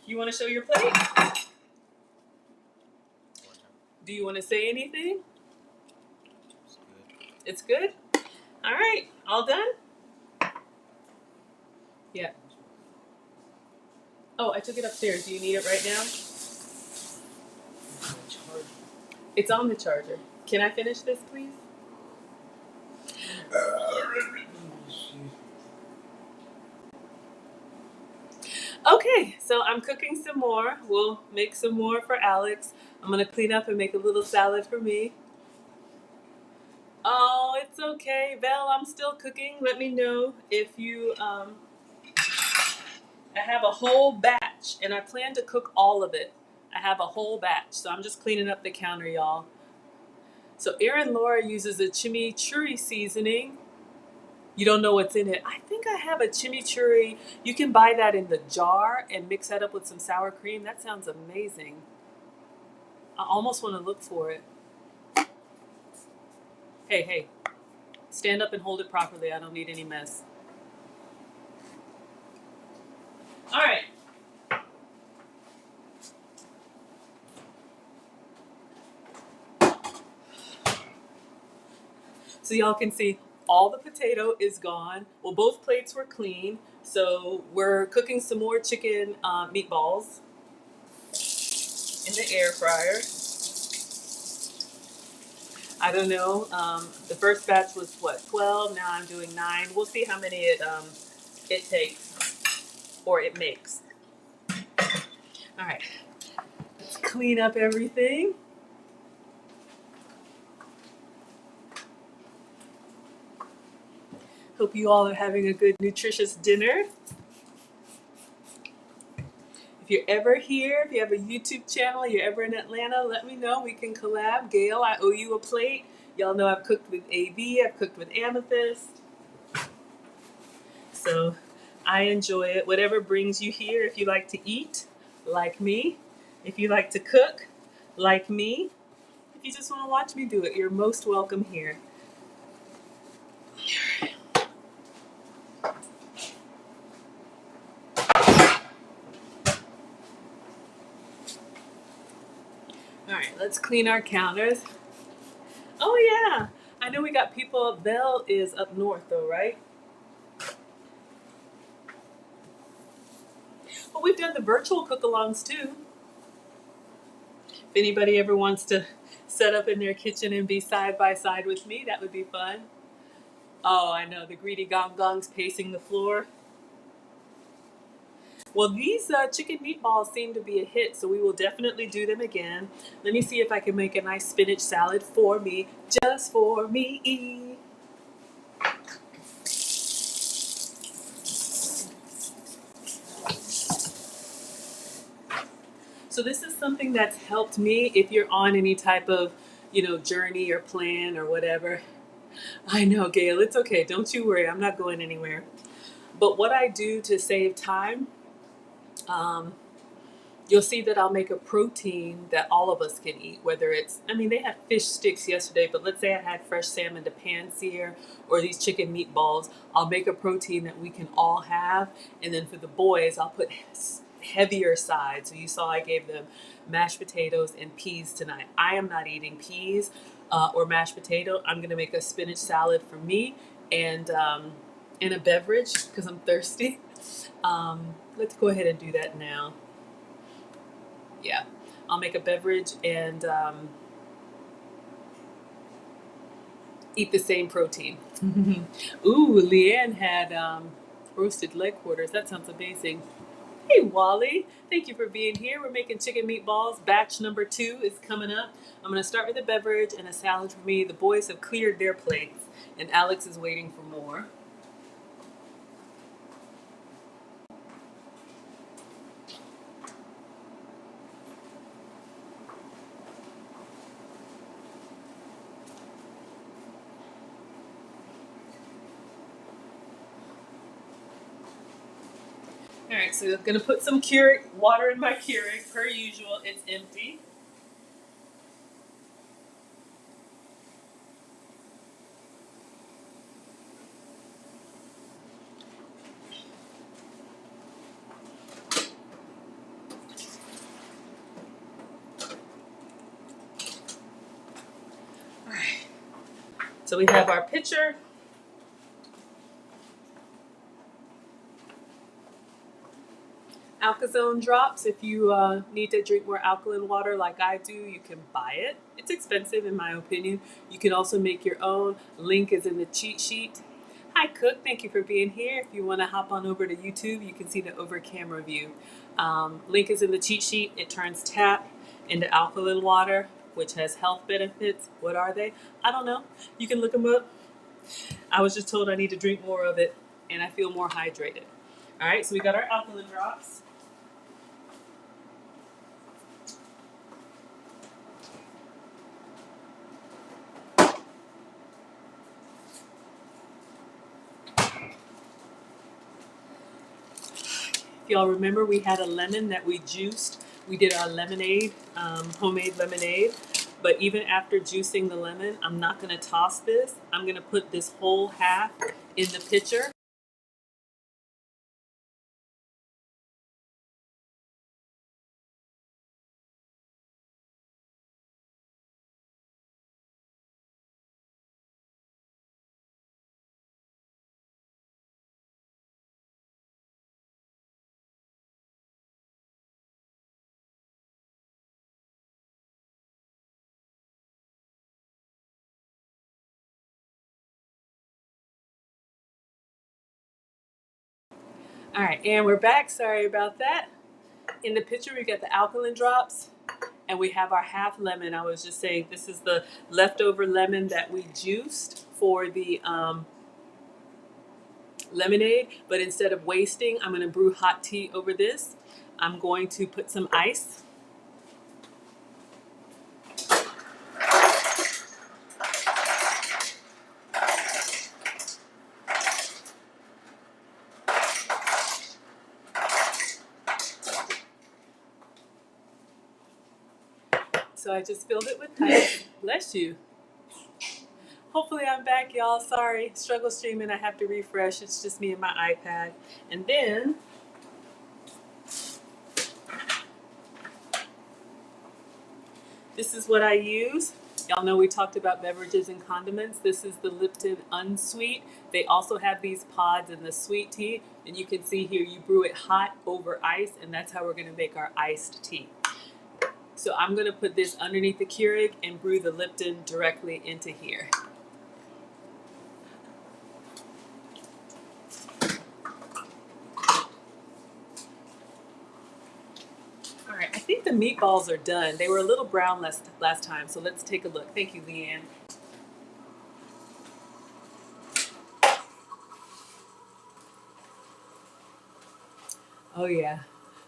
You want to show your plate? Do you want to say anything? It's good? All right. All done? Yeah. Oh, I took it upstairs. Do you need it right now? It's on the charger. Can I finish this, please? Okay, so I'm cooking some more. We'll make some more for Alex. I'm gonna clean up and make a little salad for me. Oh, it's okay, Val. I'm still cooking. Let me know if you. I have a whole batch, and I plan to cook all of it. I have a whole batch, so I'm just cleaning up the counter, y'all. So Erin Laura uses a chimichurri seasoning. You don't know what's in it. I think I have a chimichurri. You can buy that in the jar and mix that up with some sour cream. That sounds amazing. I almost want to look for it. Hey, hey, stand up and hold it properly. I don't need any mess. All right. So y'all can see all the potato is gone. Well, both plates were clean. So we're cooking some more chicken meatballs in the air fryer. I don't know. The first batch was what, 12? Now I'm doing 9. We'll see how many it takes or it makes. All right, let's clean up everything. Hope you all are having a good, nutritious dinner. If you're ever here, if you have a YouTube channel, you're ever in Atlanta, let me know. We can collab. Gail, I owe you a plate. Y'all know I've cooked with AV, I've cooked with Amethyst. So I enjoy it. Whatever brings you here, if you like to eat, like me. If you like to cook, like me. If you just want to watch me do it, you're most welcome here. All right, let's clean our counters. Oh yeah, I know we got people. Belle is up north though, right? But we've done the virtual cook-alongs too. If anybody ever wants to set up in their kitchen and be side by side with me, that would be fun. Oh, I know, the greedy gong-gongs pacing the floor. Well, these chicken meatballs seem to be a hit, so we will definitely do them again. Let me see if I can make a nice spinach salad for me, just for me. So this is something that's helped me if you're on any type of, journey or plan or whatever. I know, Gail, it's okay. Don't you worry. I'm not going anywhere. But what I do to save time, um, you'll see that I'll make a protein that all of us can eat, whether they had fish sticks yesterday, but let's say I had fresh salmon to pan sear or these chicken meatballs. I'll make a protein that we can all have. And then for the boys, I'll put heavier sides. So you saw I gave them mashed potatoes and peas tonight. I am not eating peas or mashed potato. I'm going to make a spinach salad for me and a beverage because I'm thirsty. Let's go ahead and do that now. Yeah, I'll make a beverage and eat the same protein. Ooh, Leanne had roasted leg quarters. That sounds amazing. Hey, Wally. Thank you for being here. We're making chicken meatballs. Batch number 2 is coming up. I'm going to start with a beverage and a salad for me. The boys have cleared their plates, and Alex is waiting for more. All right, so I'm going to put some Keurig water in my Keurig. Per usual, it's empty. All right, so we have our pitcher. Alkazone drops. If you need to drink more alkaline water like I do, you can buy it. It's expensive in my opinion. You can also make your own. Link is in the cheat sheet. Hi Cook, thank you for being here. If you want to hop on over to YouTube, you can see the over camera view. Link is in the cheat sheet. It turns tap into alkaline water, which has health benefits. What are they? I don't know. You can look them up. I was just told I need to drink more of it and I feel more hydrated. All right, so we got our alkaline drops. y'all remember, we had a lemon that we juiced. We did our lemonade, homemade lemonade. But even after juicing the lemon, I'm not going to toss this. I'm going to put this whole half in the pitcher. All right, and we're back. Sorry about that. In the pitcher, we got the alkaline drops, and we have our half lemon. I was just saying this is the leftover lemon that we juiced for the lemonade, but instead of wasting, I'm going to brew hot tea over this. I'm going to put some ice. So I just filled it with ice. Bless you. Hopefully I'm back, y'all. Sorry, struggle streaming. I have to refresh. It's just me and my iPad. And then this is what I use. Y'all know we talked about beverages and condiments. This is the Lipton Unsweet. They also have these pods in the sweet tea. And you can see here, you brew it hot over ice, and that's how we're gonna make our iced tea. So I'm gonna put this underneath the Keurig and brew the Lipton directly into here. All right, I think the meatballs are done. They were a little brown last time, so let's take a look. Thank you, Leanne. Oh yeah,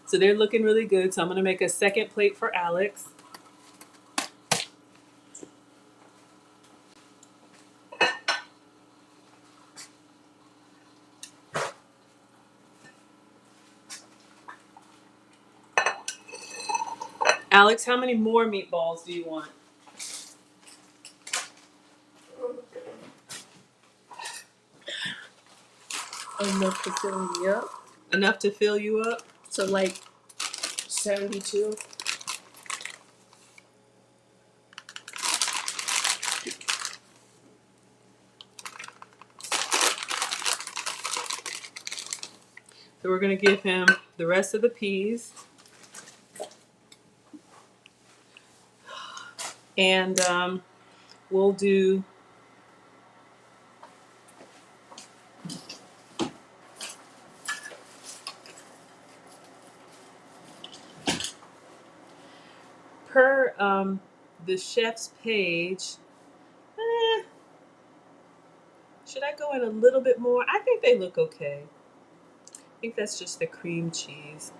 so they're looking really good. So I'm gonna make a second plate for Alex. Alex, how many more meatballs do you want? Enough to fill me up. Enough to fill you up? So like 72. So we're gonna give him the rest of the peas. And we'll do per the chef's page. Should I go in a little bit more? I think they look okay. I think that's just the cream cheese.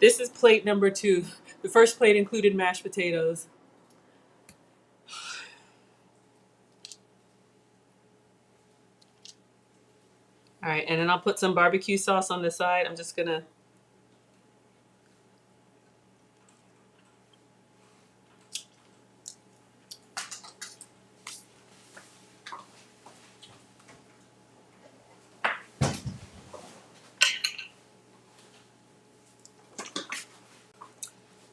This is plate number 2. The first plate included mashed potatoes. All right, and then I'll put some barbecue sauce on the side. I'm just gonna.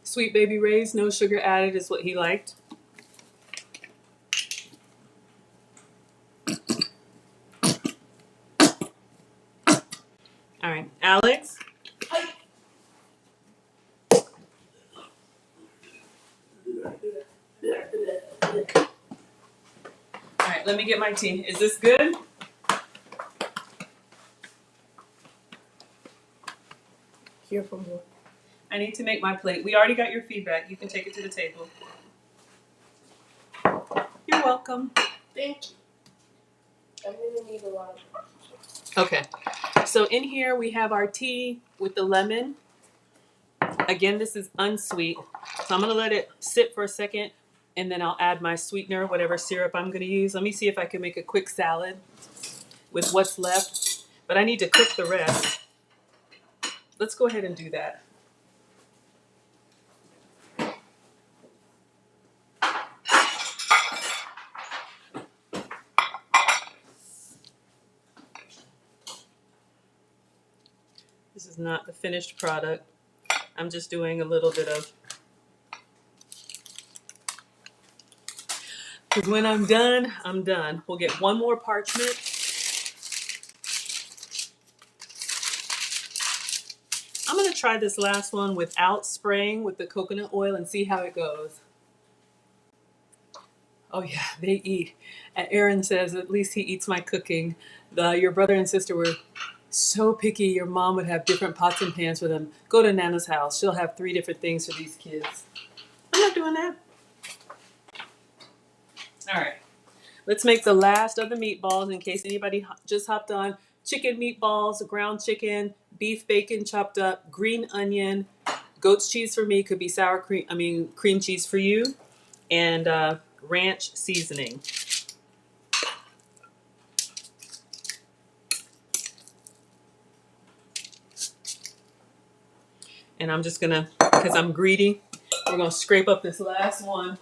Sweet Baby Ray's, no sugar added, is what he liked. All right, Alex. All right, let me get my tea. Is this good? Here for more. I need to make my plate. We already got your feedback. You can take it to the table. You're welcome. Thank you. I'm gonna need a lot of. Okay, so in here we have our tea with the lemon. Again, this is unsweet. So I'm gonna let it sit for a second and then I'll add my sweetener, whatever syrup I'm going to use. Let me see if I can make a quick salad with what's left, but I need to cook the rest. Let's go ahead and do that. This is not the finished product. I'm just doing a little bit of, because when I'm done, I'm done. We'll get one more parchment. I'm going to try this last one without spraying with the coconut oil and see how it goes. Oh yeah, they eat. And Aaron says, at least he eats my cooking. Your brother and sister were so picky. Your mom would have different pots and pans for them. Go to Nana's house. She'll have 3 different things for these kids. I'm not doing that. All right. Let's make the last of the meatballs in case anybody just hopped on. Chicken meatballs, ground chicken, beef bacon chopped up, green onion, goat's cheese for me, could be sour cream, cream cheese for you, and ranch seasoning. And I'm just gonna, because I'm greedy, we're gonna scrape up this last one.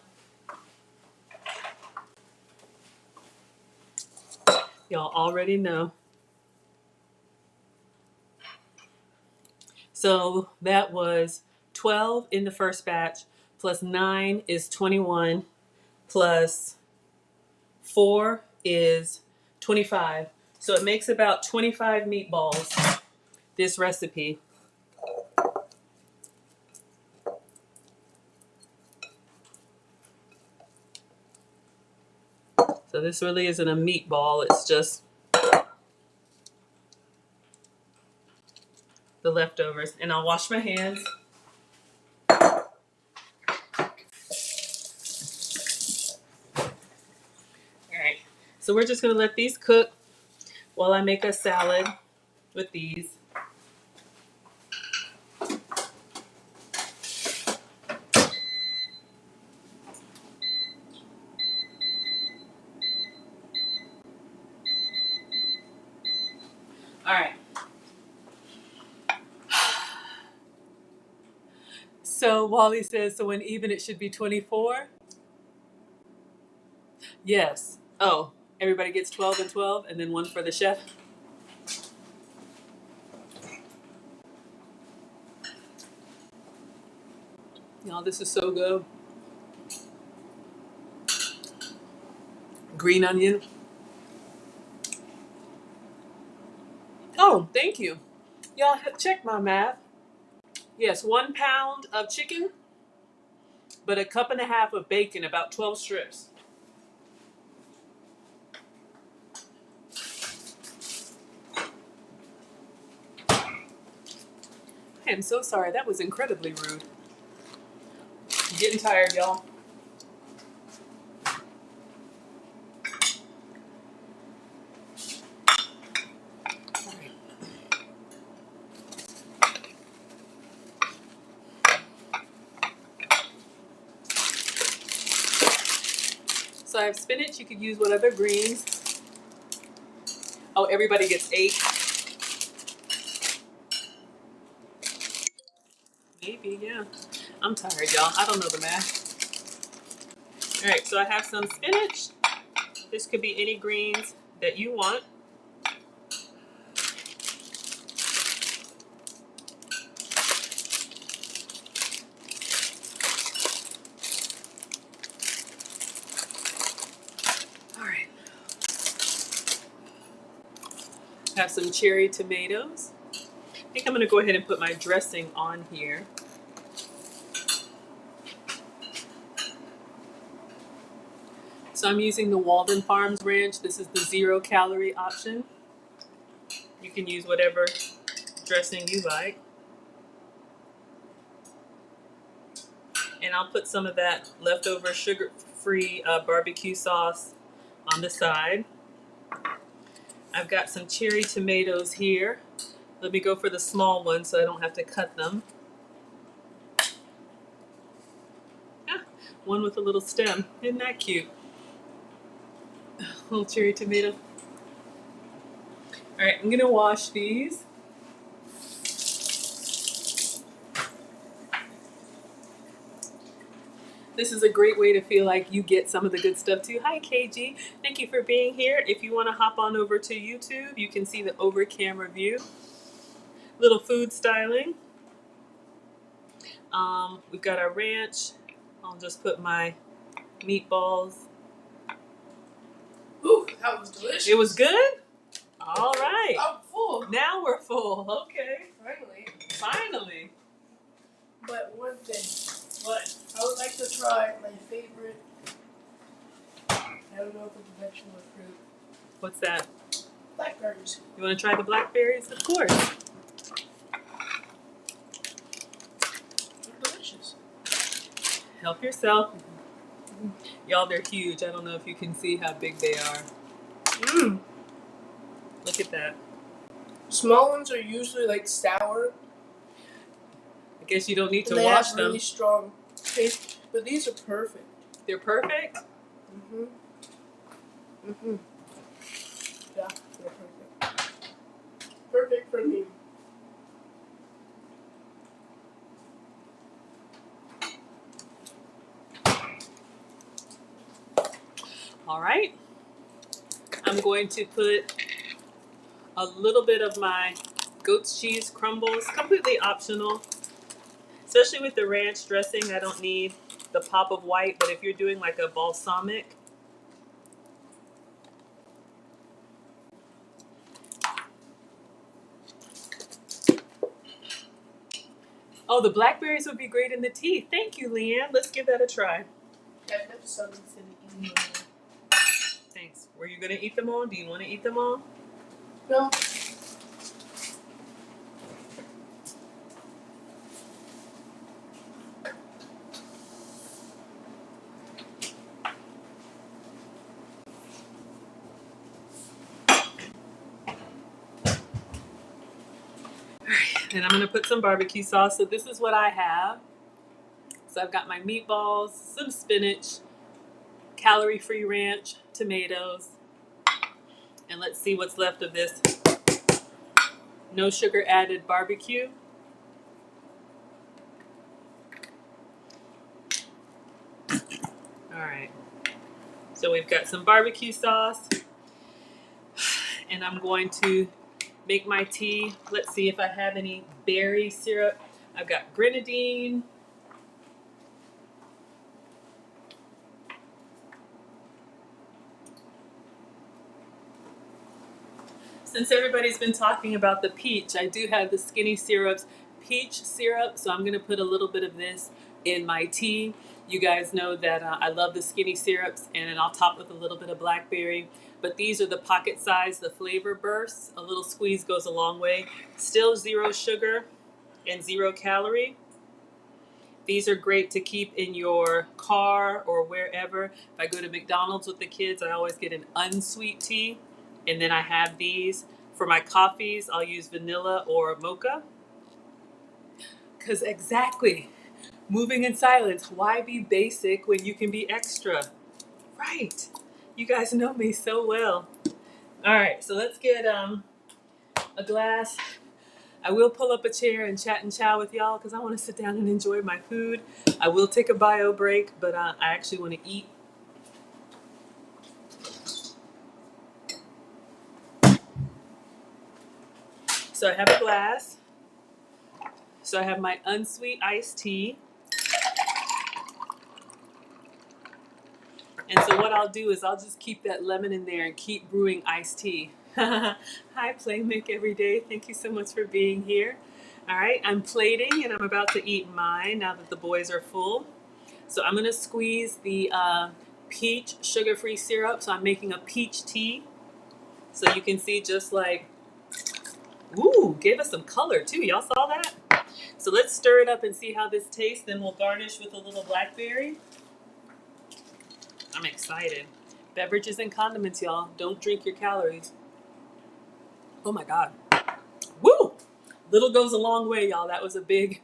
Y'all already know. So that was 12 in the first batch, plus 9 is 21, plus 4 is 25. So it makes about 25 meatballs, this recipe. So this really isn't a meatball, it's just the leftovers. And I'll wash my hands. All right, so we're just gonna let these cook while I make a salad with these. All right. So Wally says, so when even it should be 24? Yes. Oh, everybody gets 12 and 12 and then one for the chef? Y'all, this is so good. Green onion. Oh, thank you. Y'all check my math. Yes, 1 pound of chicken, but a cup and a half of bacon, about 12 strips. I am so sorry. That was incredibly rude. I'm getting tired, y'all. All right. So I have spinach. You could use what other greens. Oh, everybody gets 8. Maybe, yeah. I'm tired, y'all. I don't know the math. All right, so I have some spinach. This could be any greens that you want. All right. Have some cherry tomatoes. I think I'm going to go ahead and put my dressing on here. So I'm using the Walden Farms Ranch. This is the 0-calorie option. You can use whatever dressing you like. And I'll put some of that leftover sugar-free barbecue sauce on the side. I've got some cherry tomatoes here. Let me go for the small ones so I don't have to cut them. One with a little stem. Isn't that cute? Little cherry tomato. All right, I'm gonna wash these. This is a great way to feel like you get some of the good stuff too. Hi, KG. Thank you for being here. If you want to hop on over to YouTube, you can see the over camera view. Little food styling. We've got our ranch. I'll just put my meatballs. Ooh, that was delicious. It was good? All right. I'm full. Now we're full. Okay. Finally. Finally. But one thing, What? I would like to try my favorite. I don't know if it's a vegetable or fruit. What's that? Blackberries. You want to try the blackberries? Of course. They're delicious. Help yourself. Y'all, they're huge. I don't know if you can see how big they are. Mmm. Look at that. Small ones are usually like sour. I guess you don't need to And they wash have them. really strong taste, but these are perfect. They're perfect? Mhm. Mhm. Yeah, they're perfect. Perfect for me. All right. I'm going to put a little bit of my goat's cheese crumbles, completely optional. Especially with the ranch dressing, I don't need the pop of white, but if you're doing like a balsamic, oh, the blackberries would be great in the tea. Thank you, Leanne. Let's give that a try. I've never seen this in eating. Thanks. Were you going to eat them all? Do you want to eat them all? No. And I'm going to put some barbecue sauce. So this is what I have. So I've got my meatballs, some spinach, calorie-free ranch, tomatoes, and let's see what's left of this no sugar added barbecue. All right. So we've got some barbecue sauce, and I'm going to make my tea. Let's see if I have any berry syrup. I've got grenadine. Since everybody's been talking about the peach, I do have the Skinny Syrups peach syrup, so I'm going to put a little bit of this in my tea. You guys know that I love the Skinny Syrups, and then I'll top with a little bit of blackberry. But these are the pocket size, the flavor bursts. A little squeeze goes a long way. Still 0 sugar and 0 calorie. These are great to keep in your car or wherever. If I go to McDonald's with the kids, I always get an unsweet tea. And then I have these. For my coffees, I'll use vanilla or mocha. Because exactly, moving in silence. Why be basic when you can be extra? Right. You guys know me so well. All right, so let's get a glass. I will pull up a chair and chat and chow with y'all because I want to sit down and enjoy my food. I will take a bio break, but I actually want to eat. So I have a glass. So I have my unsweet iced tea. And so what I'll do is I'll just keep that lemon in there and keep brewing iced tea. Hi, Playmick every day. Thank you so much for being here. All right, I'm plating and I'm about to eat mine now that the boys are full. So I'm going to squeeze the peach sugar-free syrup. So I'm making a peach tea. So you can see just like, ooh, gave us some color too. Y'all saw that? So let's stir it up and see how this tastes. Then we'll garnish with a little blackberry. I'm excited. Beverages and condiments, y'all. Don't drink your calories. Oh my God. Woo! Little goes a long way, y'all. That was a big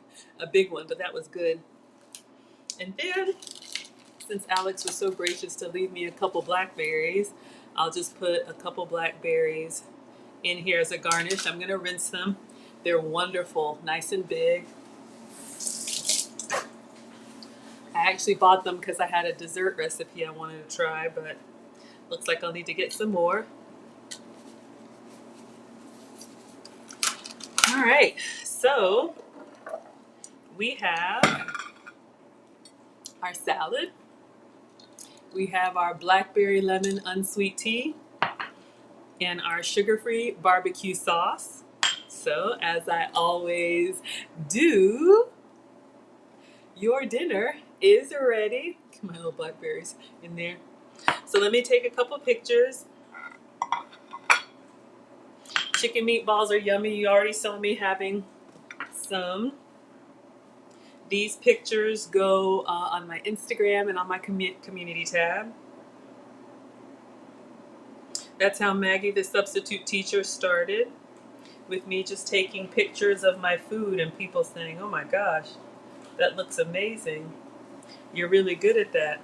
one, but that was good. And then since Alex was so gracious to leave me a couple blackberries, I'll just put a couple blackberries in here as a garnish. I'm gonna rinse them. They're wonderful, nice and big. I actually bought them because I had a dessert recipe I wanted to try, but looks like I'll need to get some more. All right, so we have our salad. We have our blackberry lemon unsweet tea and our sugar-free barbecue sauce. So, as I always do, your dinner is ready. Get my little blackberries in there. So let me take a couple pictures. Chicken meatballs are yummy. You already saw me having some. These pictures go on my Instagram and on my community tab. That's how Maggie, the substitute teacher, started, with me just taking pictures of my food and people saying, "Oh my gosh, that looks amazing. You're really good at that."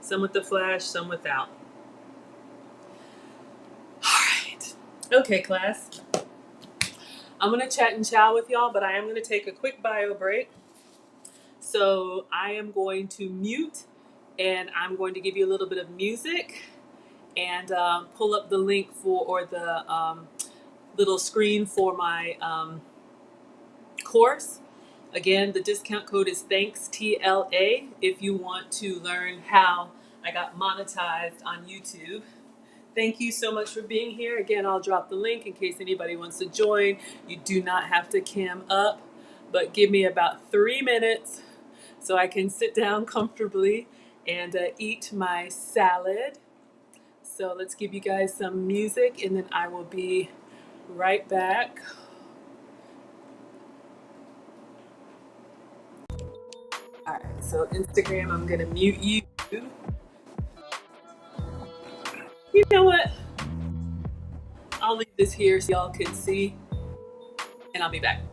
Some with the flash, some without. All right. Okay, class. I'm going to chat and chow with y'all, but I am going to take a quick bio break. So I am going to mute and I'm going to give you a little bit of music and pull up the link for, or the little screen for my course. Again, the discount code is THANKSTLA if you want to learn how I got monetized on YouTube. Thank you so much for being here. Again, I'll drop the link in case anybody wants to join. You do not have to cam up, but give me about 3 minutes so I can sit down comfortably and eat my salad. So let's give you guys some music and then I will be right back. All right, so Instagram, I'm gonna mute you. You know what? I'll leave this here so y'all can see, and I'll be back.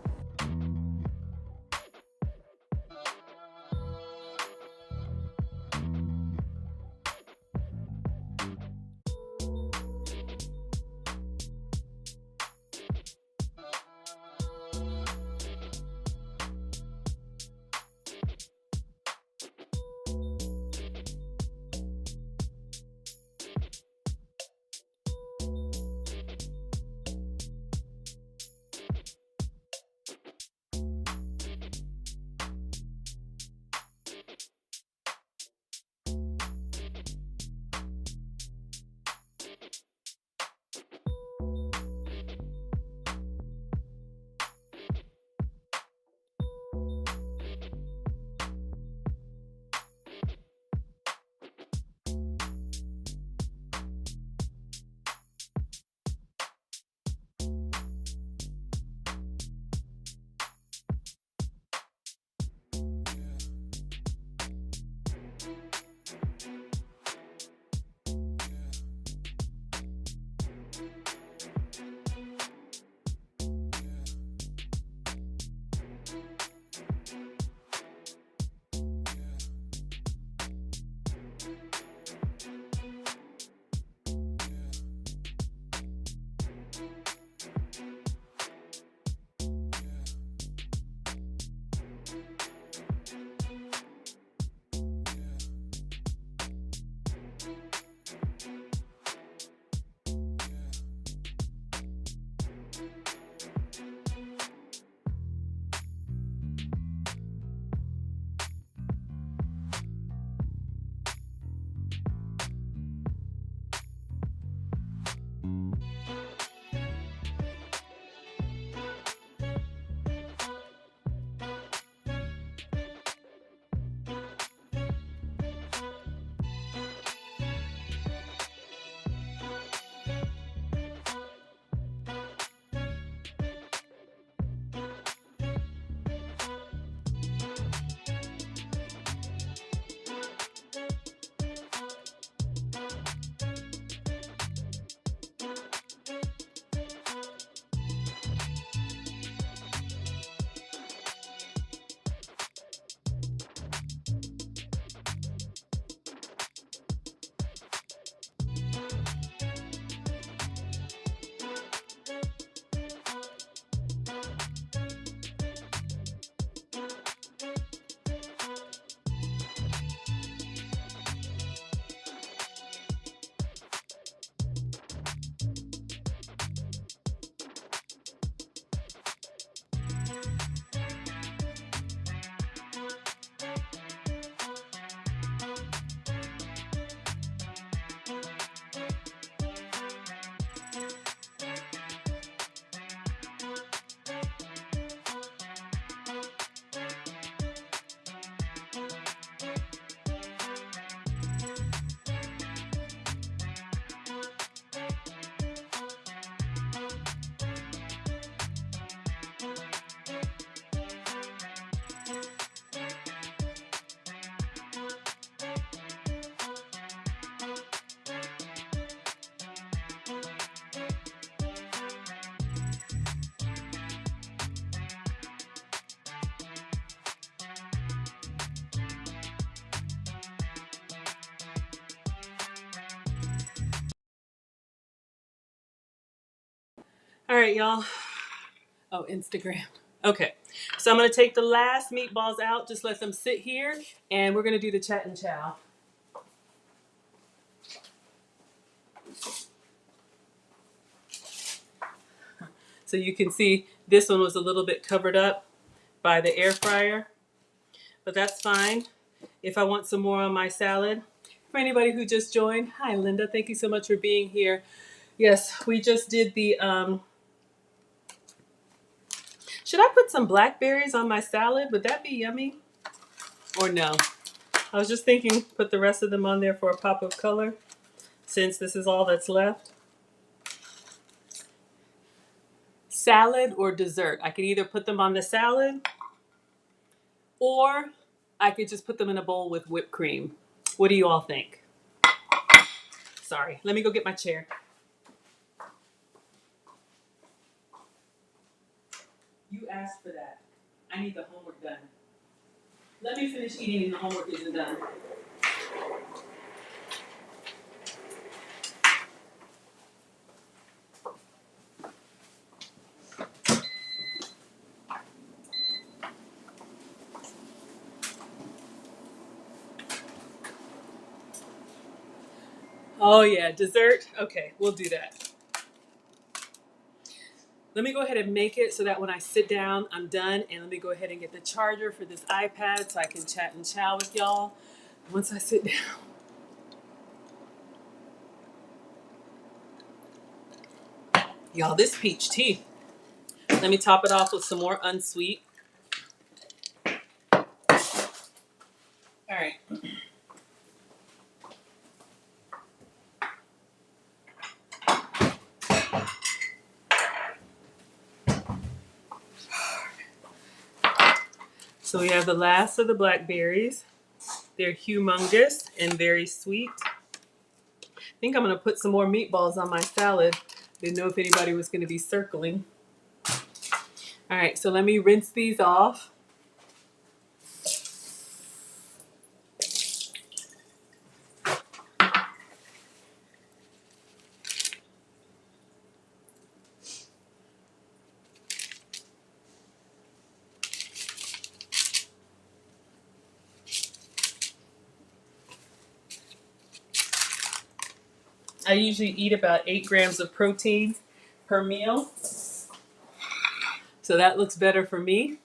All right, y'all. Oh, Instagram. Okay, so I'm gonna take the last meatballs out. Just let them sit here, and we're gonna do the chat and chow. So you can see this one was a little bit covered up by the air fryer, but that's fine. If I want some more on my salad, for anybody who just joined, hi Linda, thank you so much for being here. Yes, we just did the. Should I put some blackberries on my salad? Would that be yummy? Or no? I was just thinking, put the rest of them on there for a pop of color, since this is all that's left. Salad or dessert? I could either put them on the salad, or I could just put them in a bowl with whipped cream. What do you all think? Sorry, let me go get my chair. You asked for that. I need the homework done. Let me finish eating and the homework isn't done. Oh yeah, dessert? Okay, we'll do that. Let me go ahead and make it so that when I sit down, I'm done. And let me go ahead and get the charger for this iPad so I can chat and chow with y'all once I sit down. Y'all, this peach tea. Let me top it off with some more unsweet. All right. So we have the last of the blackberries. They're humongous and very sweet. I think I'm gonna put some more meatballs on my salad. Didn't know if anybody was gonna be circling. All right, so let me rinse these off. I usually eat about 8 grams of protein per meal. So that looks better for me.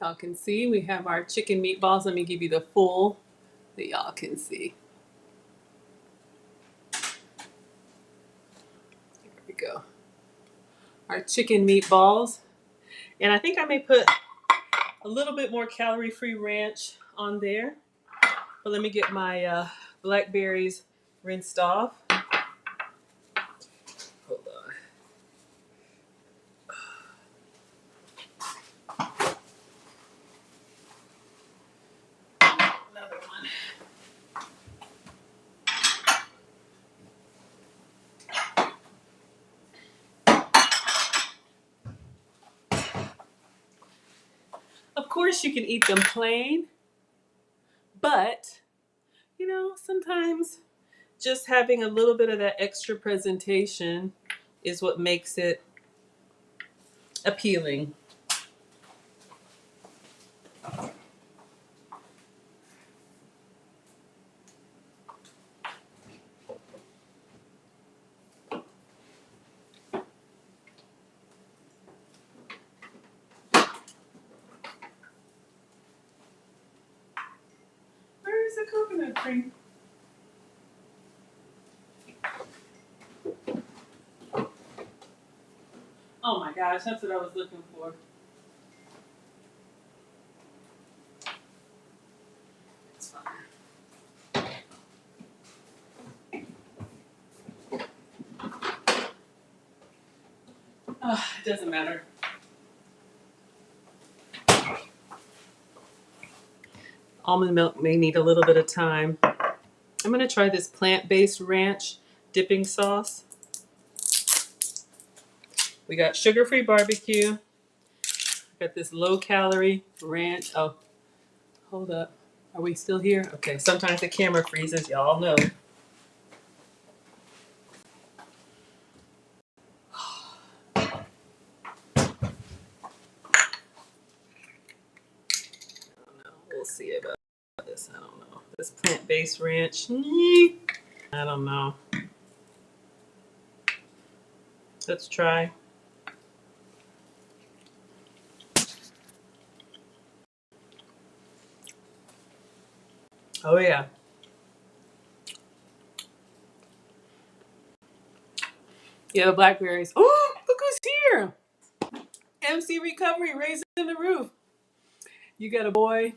Y'all can see we have our chicken meatballs. Let me give you the full that y'all can see. Here we go. Our chicken meatballs. And I think I may put a little bit more calorie-free ranch on there. But let me get my blackberries rinsed off. Hold on. Another one. Of course, you can eat them plain, but you know, sometimes just having a little bit of that extra presentation is what makes it appealing. Where's the coconut cream? Oh my gosh, that's what I was looking for. It's fine. It doesn't matter. Almond milk may need a little bit of time. I'm going to try this plant-based ranch dipping sauce. We got sugar-free barbecue. Got this low-calorie ranch. Oh, hold up. Are we still here? Okay, sometimes the camera freezes. Y'all know. see about this. I don't know. This plant-based ranch. I don't know. Let's try. Oh yeah. Yeah, the blackberries. Oh, look who's here. MC Recovery raising the roof. You got a boy.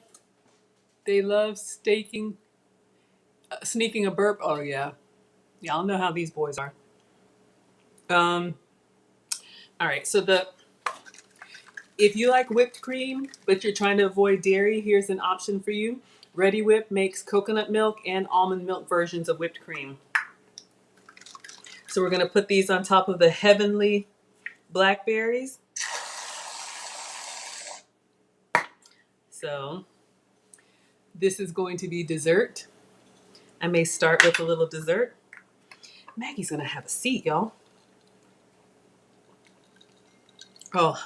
They love sneaking a burp. Oh yeah. Y'all know how these boys are. Um, all right, so if you like whipped cream, but you're trying to avoid dairy, here's an option for you. Ready Whip makes coconut milk and almond milk versions of whipped cream. So we're gonna put these on top of the heavenly blackberries. So this is going to be dessert. I may start with a little dessert. Maggie's gonna have a seat, y'all. Oh,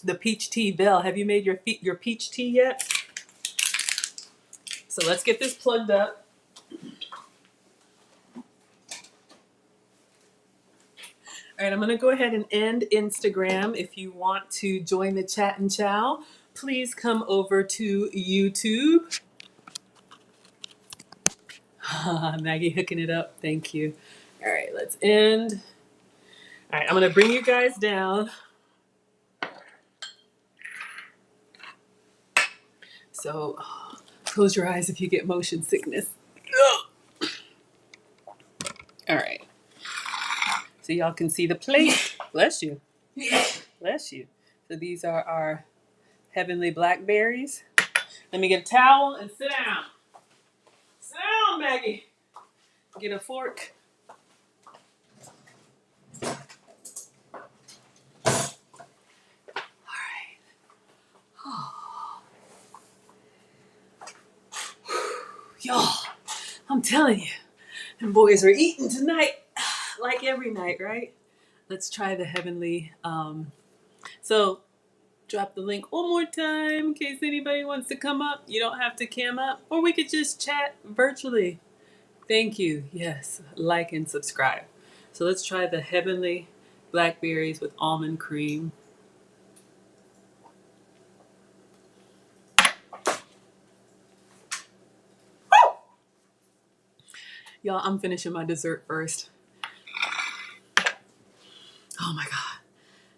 the peach tea. Belle, have you made your peach tea yet? So let's get this plugged up. All right, I'm going to go ahead and end Instagram. If you want to join the chat and chow, please come over to YouTube. Maggie hooking it up. Thank you. All right, let's end. All right, I'm going to bring you guys down. So close your eyes if you get motion sickness. All right. So y'all can see the plate. Bless you. Bless you. So these are our heavenly blackberries. Let me get a towel and sit down. Sit down, Maggie. Get a fork. Y'all, I'm telling you, them boys are eating tonight, like every night, right? Let's try the heavenly. So drop the link one more time in case anybody wants to come up. You don't have to cam up, or we could just chat virtually. Thank you. Yes, like and subscribe. So let's try the heavenly blackberries with almond cream. Woo! Y'all, I'm finishing my dessert first. Oh my God,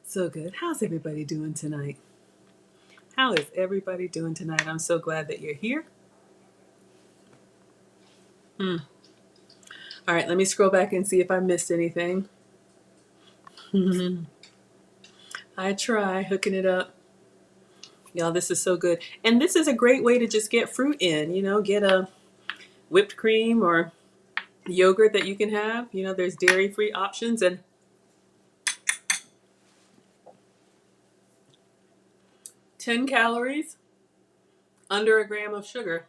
so good. How's everybody doing tonight? How is everybody doing tonight? I'm so glad that you're here. All right, let me scroll back and see if I missed anything. I try hooking it up. Y'all, this is so good. And this is a great way to just get fruit in, get a whipped cream or yogurt that you can have. There's dairy-free options and 10 calories, under a gram of sugar.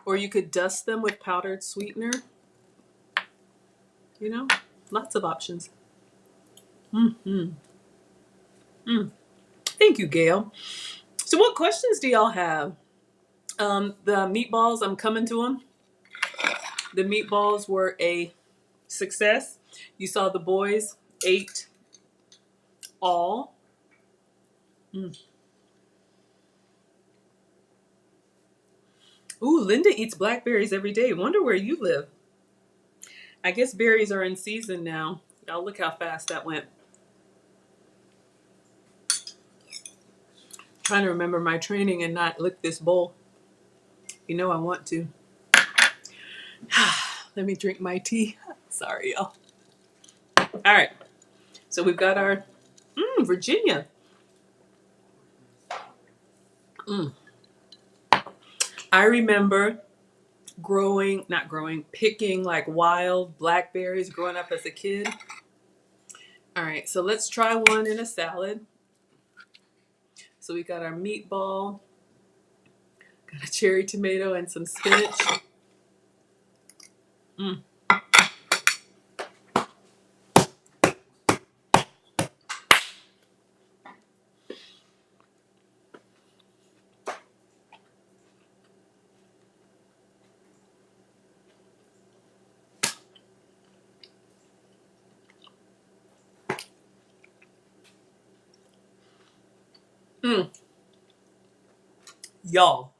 Or you could dust them with powdered sweetener. Lots of options. Thank you, Gail. So what questions do y'all have? The meatballs, I'm coming to them. The meatballs were a success. You saw the boys ate all. Ooh, Linda eats blackberries every day. Wonder where you live. I guess berries are in season now. Y'all look how fast that went. Trying to remember my training and not lick this bowl. I want to. Let me drink my tea. Sorry, y'all. All right. So we've got our Virginia. I remember picking like wild blackberries growing up as a kid. All right, so let's try one in a salad. So we got our meatball, got a cherry tomato and some spinach. Mm. Y'all,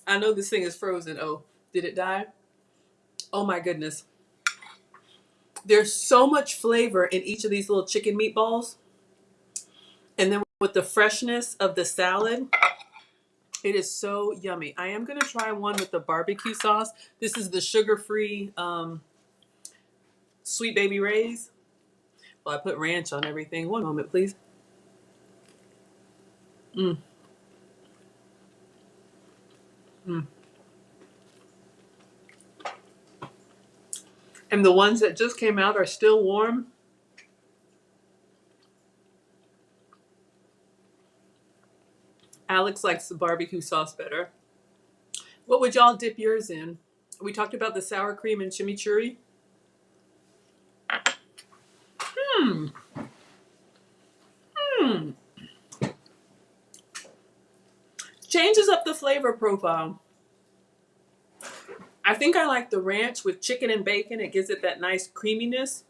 I know this thing is frozen. Oh, did it die? Oh my goodness. There's so much flavor in each of these little chicken meatballs. And then with the freshness of the salad, it is so yummy. I am going to try one with the barbecue sauce. This is the sugar-free Sweet Baby Ray's. Well, I put ranch on everything. One moment, please. Mm, mm. And the ones that just came out are still warm. Alex likes the barbecue sauce better. What would y'all dip yours in? We talked about the sour cream and chimichurri. Hmm. Hmm. Changes up the flavor profile. I think I like the ranch with chicken and bacon. It gives it that nice creaminess.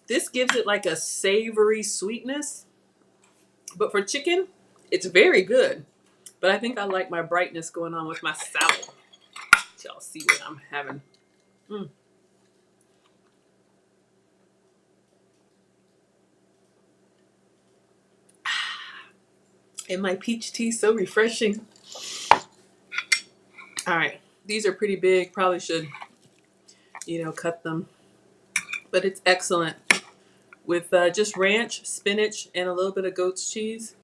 This gives it like a savory sweetness. But for chicken, it's very good. But I think I like my brightness going on with my salad. Y'all see what I'm having. Mm. And my peach tea, so refreshing. All right, these are pretty big. Probably should, cut them. But it's excellent with just ranch, spinach, and a little bit of goat's cheese.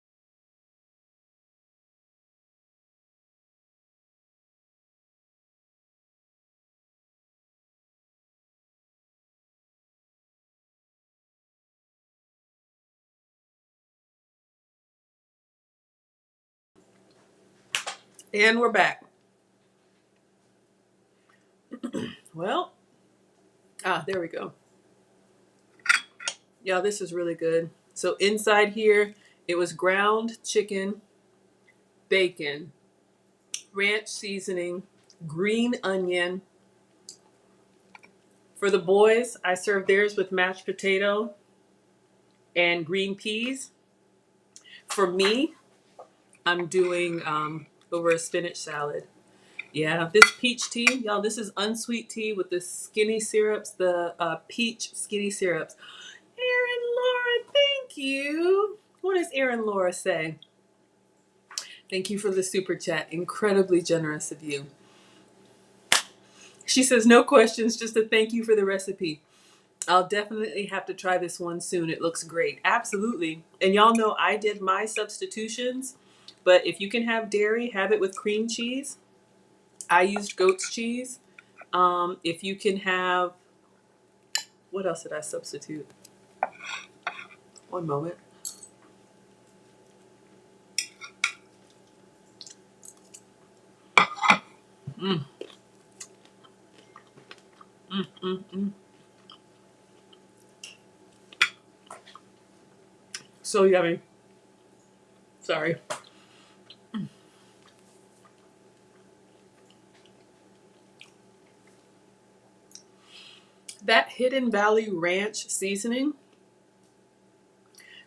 And we're back. Well, there we go. Yeah, this is really good. So inside here, it was ground chicken, bacon, ranch seasoning, green onion. For the boys, I served theirs with mashed potato and green peas. For me, I'm doing over a spinach salad. Yeah, this peach tea, y'all, this is unsweet tea with the skinny syrups, the peach skinny syrups. Erin Laura, thank you. What does Erin Laura say? Thank you for the super chat. Incredibly generous of you. She says, no questions, just a thank you for the recipe. I'll definitely have to try this one soon. It looks great. Absolutely. And y'all know I did my substitutions, but if you can have dairy, have it with cream cheese. I used goat's cheese. If you can have, what else did I substitute? One moment. Mm, mm, mm, mm. So yummy. Sorry. That Hidden Valley Ranch seasoning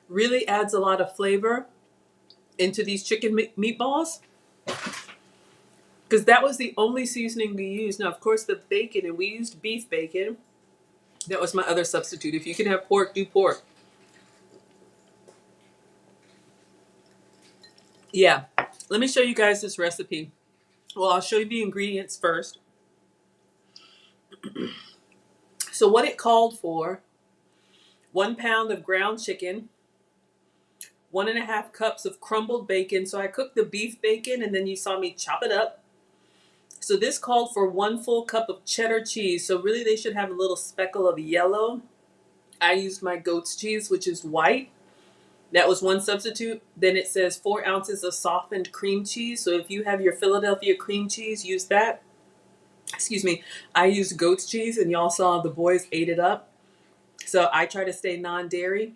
really adds a lot of flavor into these chicken meatballs because that was the only seasoning we used. Now, of course, the bacon, and we used beef bacon. That was my other substitute. If you can have pork, do pork. Yeah. Let me show you guys this recipe. Well, I'll show you the ingredients first. So what it called for, 1 pound of ground chicken, 1.5 cups of crumbled bacon. So I cooked the beef bacon and then you saw me chop it up. So this called for 1 full cup of cheddar cheese. So really they should have a little speckle of yellow. I used my goat's cheese, which is white. That was one substitute. Then it says 4 ounces of softened cream cheese. So if you have your Philadelphia cream cheese, use that. Excuse me. I used goat's cheese and y'all saw the boys ate it up. So I try to stay non-dairy.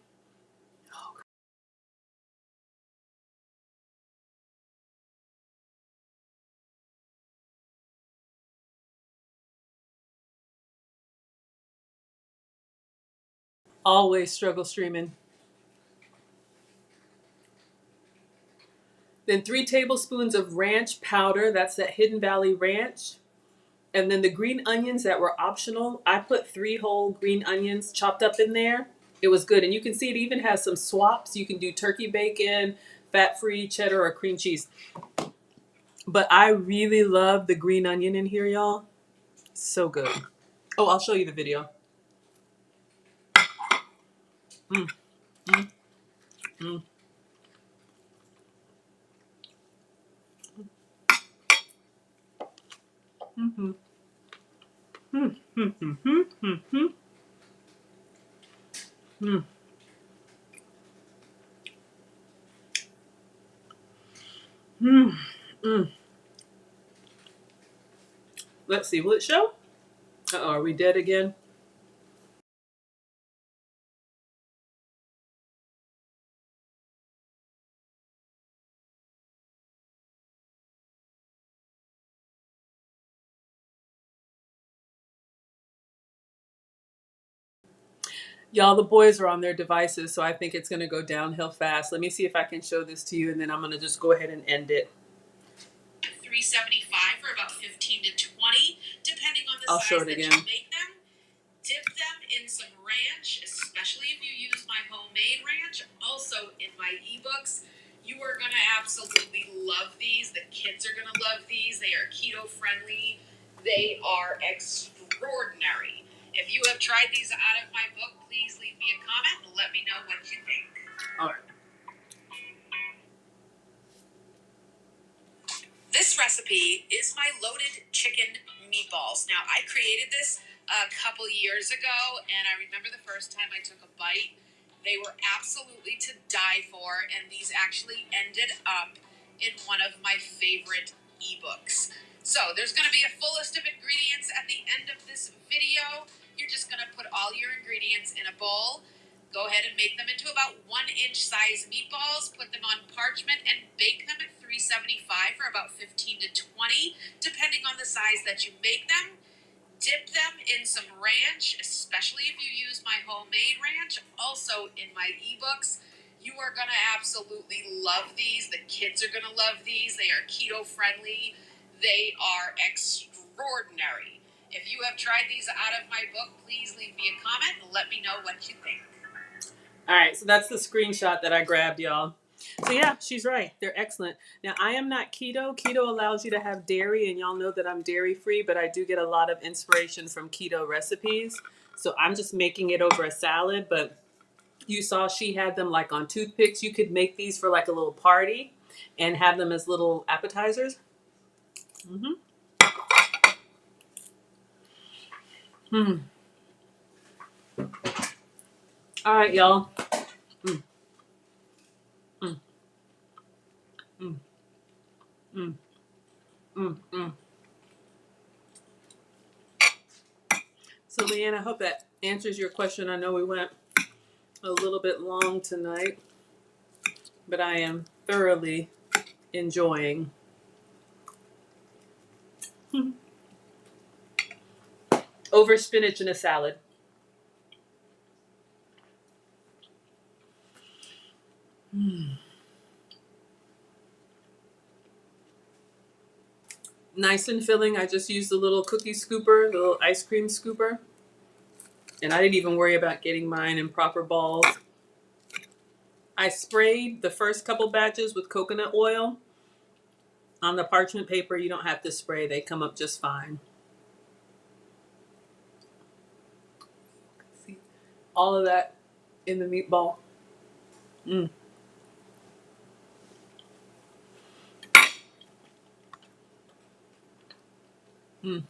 Always struggle streaming. Then 3 tablespoons of ranch powder. That's that Hidden Valley Ranch. And then the green onions that were optional. I put 3 whole green onions chopped up in there. It was good. And you can see it even has some swaps. You can do turkey bacon, fat-free cheddar, or cream cheese. But I really love the green onion in here, y'all. So good. Oh, I'll show you the video. Mm, mm, mm. Mm-hmm. Mm, mm, mm, mm, mm, mm. Mm, mm, mm. Let's see. Will it show? Uh-oh, are we dead again? Y'all, the boys are on their devices, so I think it's going to go downhill fast. Let me see if I can show this to you, and then I'm going to just go ahead and end it. $3.75 for about 15 to 20, depending on the I'll size show it that again. you make them. Dip them in some ranch, especially if you use my homemade ranch. Also, in my ebooks, you are going to absolutely love these. The kids are going to love these. They are keto friendly. They are extraordinary. If you have tried these out of my book, please leave me a comment and let me know what you think. All right. This recipe is my loaded chicken meatballs. Now, I created this a couple years ago, and I remember the first time I took a bite. They were absolutely to die for, and these actually ended up in one of my favorite ebooks. So, there's going to be a full list of ingredients at the end of this video. You're just going to put all your ingredients in a bowl. Go ahead and make them into about 1-inch size meatballs. Put them on parchment and bake them at 375 for about 15 to 20, depending on the size that you make them. Dip them in some ranch, especially if you use my homemade ranch. Also, in my ebooks, you are going to absolutely love these. The kids are going to love these. They are keto friendly. They are extraordinary. If you have tried these out of my book, please leave me a comment and let me know what you think. All right, so that's the screenshot that I grabbed, y'all. So yeah, she's right. They're excellent. Now, I am not keto. Keto allows you to have dairy, and y'all know that I'm dairy free, but I do get a lot of inspiration from keto recipes. So I'm just making it over a salad, but you saw she had them like on toothpicks. You could make these for like a little party and have them as little appetizers. Mm-hmm. Hmm. All right, y'all. Mm, mm, mm, mm, mm, mm. So, Leanne, I hope that answers your question. I know we went a little bit long tonight, but I am thoroughly enjoying over spinach in a salad. Mm. Nice and filling. I just used a little cookie scooper, the little ice cream scooper. And I didn't even worry about getting mine in proper balls. I sprayed the first couple batches with coconut oil. On the parchment paper, you don't have to spray. They come up just fine. See all of that in the meatball. Mm. Mm.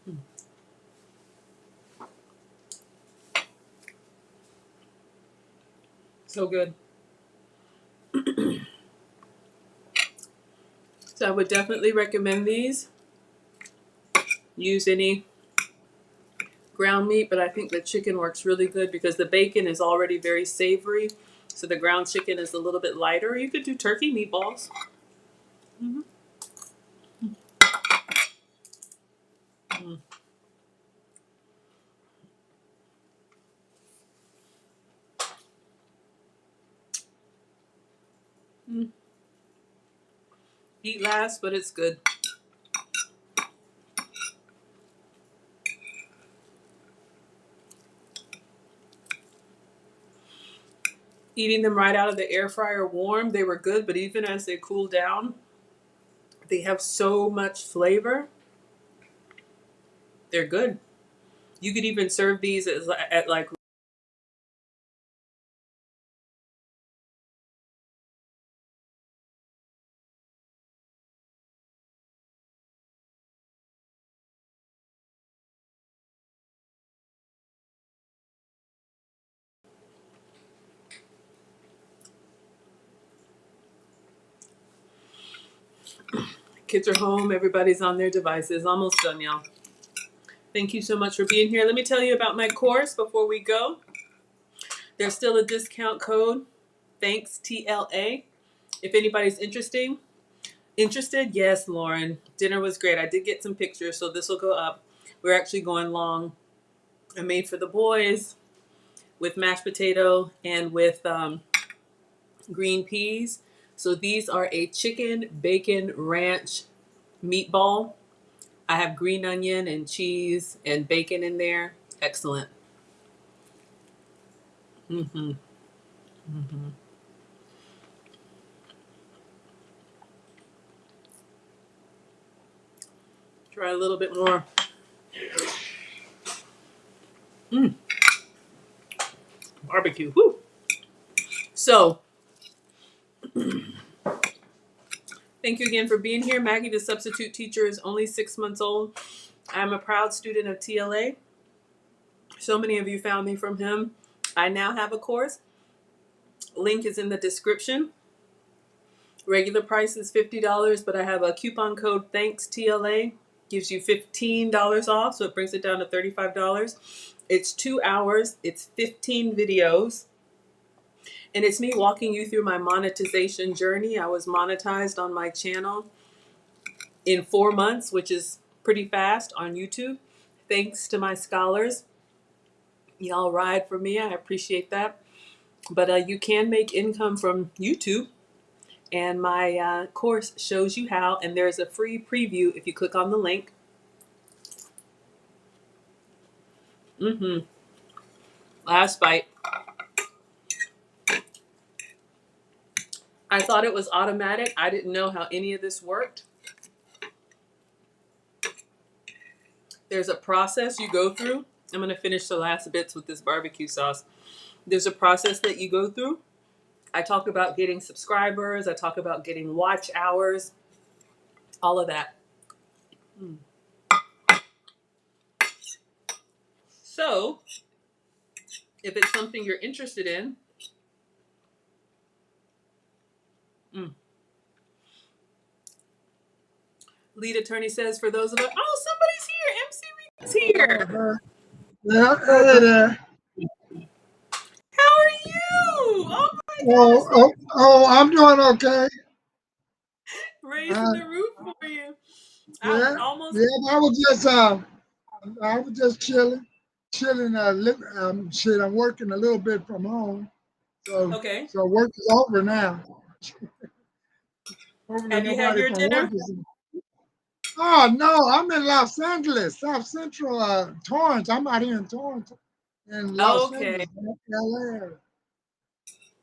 Mm. So good. So I would definitely recommend these. Use any ground meat, but I think the chicken works really good because the bacon is already very savory. So the ground chicken is a little bit lighter. You could do turkey meatballs. Mm-hmm. Mm. Eat last, but it's good. Eating them right out of the air fryer warm, they were good, but even as they cool down, they have so much flavor. They're good. You could even serve these at like kids are home, everybody's on their devices. Almost done, y'all. Thank you so much for being here. Let me tell you about my course before we go. There's still a discount code, thanks TLA. If anybody's interested, yes, Lauren. Dinner was great. I did get some pictures, so this will go up. We're actually going long. I made for the boys with mashed potato and with green peas. So these are a chicken bacon ranch meatball. I have green onion and cheese and bacon in there. Excellent. Mm-hmm. Mm-hmm. Try a little bit more. Barbecue. Woo. So, thank you again for being here. Maggie, the substitute teacher, is only 6 months old. I'm a proud student of TLA. So many of you found me from him. I now have a course. Link is in the description. Regular price is $50, but I have a coupon code thanks TLA. Gives you $15 off, so it brings it down to $35. It's 2 hours, it's 15 videos, and it's me walking you through my monetization journey. I was monetized on my channel in 4 months, which is pretty fast on YouTube. Thanks to my scholars. Y'all ride for me. I appreciate that. But you can make income from YouTube. And my course shows you how. And there's a free preview if you click on the link. Mm-hmm. Last bite. I thought it was automatic. I didn't know how any of this worked. There's a process you go through. I'm going to finish the last bits with this barbecue sauce. There's a process that you go through. I talk about getting subscribers. I talk about getting watch hours. All of that. Mm. So, if it's something you're interested in, lead attorney says for those of us, oh, somebody's here. MC Rita's here. Yeah, hey there. How are you? Oh my Oh, gosh. I'm doing okay. Raising Uh, the roof for you. I'm yeah, almost. yeah. I was just chilling. Shit. I'm working a little bit from home, so Okay. work is over now. Hopefully, Have you had nobody your from work dinner? is. Oh no, I'm in Los Angeles, South Central, Torrance. I'm out here in Torrance, in Los Okay. Angeles, LA.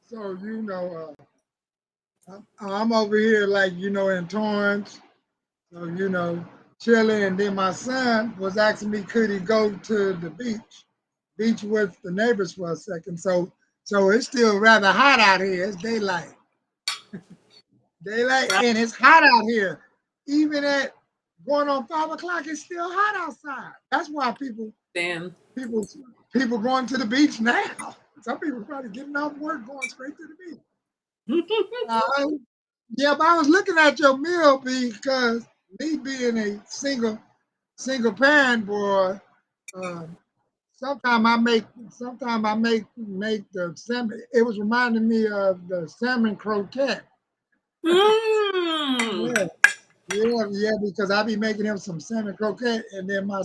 So I'm over here like in Torrance. So, chilling. And then my son was asking me, could he go to the beach with the neighbors for a second. So it's still rather hot out here. It's daylight, and it's hot out here. Even at going on 5 o'clock, it's still hot outside. That's why Damn. people, people going to the beach now. Some people probably getting off work, going straight to the beach. Uh, yeah, but I was looking at your meal because me being a single parent, boy. Um, sometimes I make the salmon. It was reminding me of the salmon croquette. Mm. Yeah, yeah, because I be making him some salmon croquette, and then my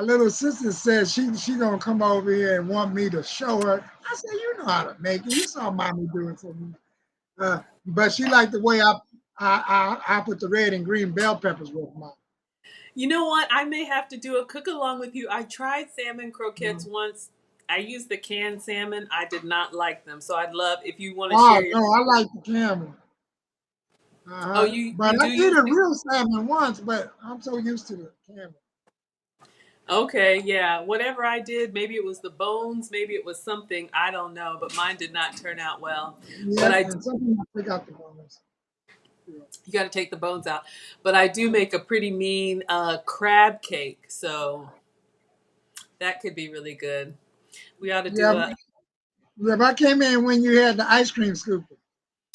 little sister said she gonna come over here and want me to show her. I said, you know how to make it. You saw mommy do it for me. But she liked the way I put the red and green bell peppers with mine. You know what? I may have to do a cook along with you. I tried salmon croquettes once. I used the canned salmon. I did not like them. So I'd love if you want to Oh share your. no, I like the camel. Oh, But you I do did use a the. real salmon once, but I'm so used to the camel. Okay, yeah. Whatever I did, maybe it was the bones, maybe it was something. I don't know, but mine did not turn out well. But Yeah, I and something I forgot the bones. Yeah. you got to take the bones out. But I do make a pretty mean crab cake, so that could be really good. We ought to Yeah, do a. yeah, but I came in when you had the ice cream scooper.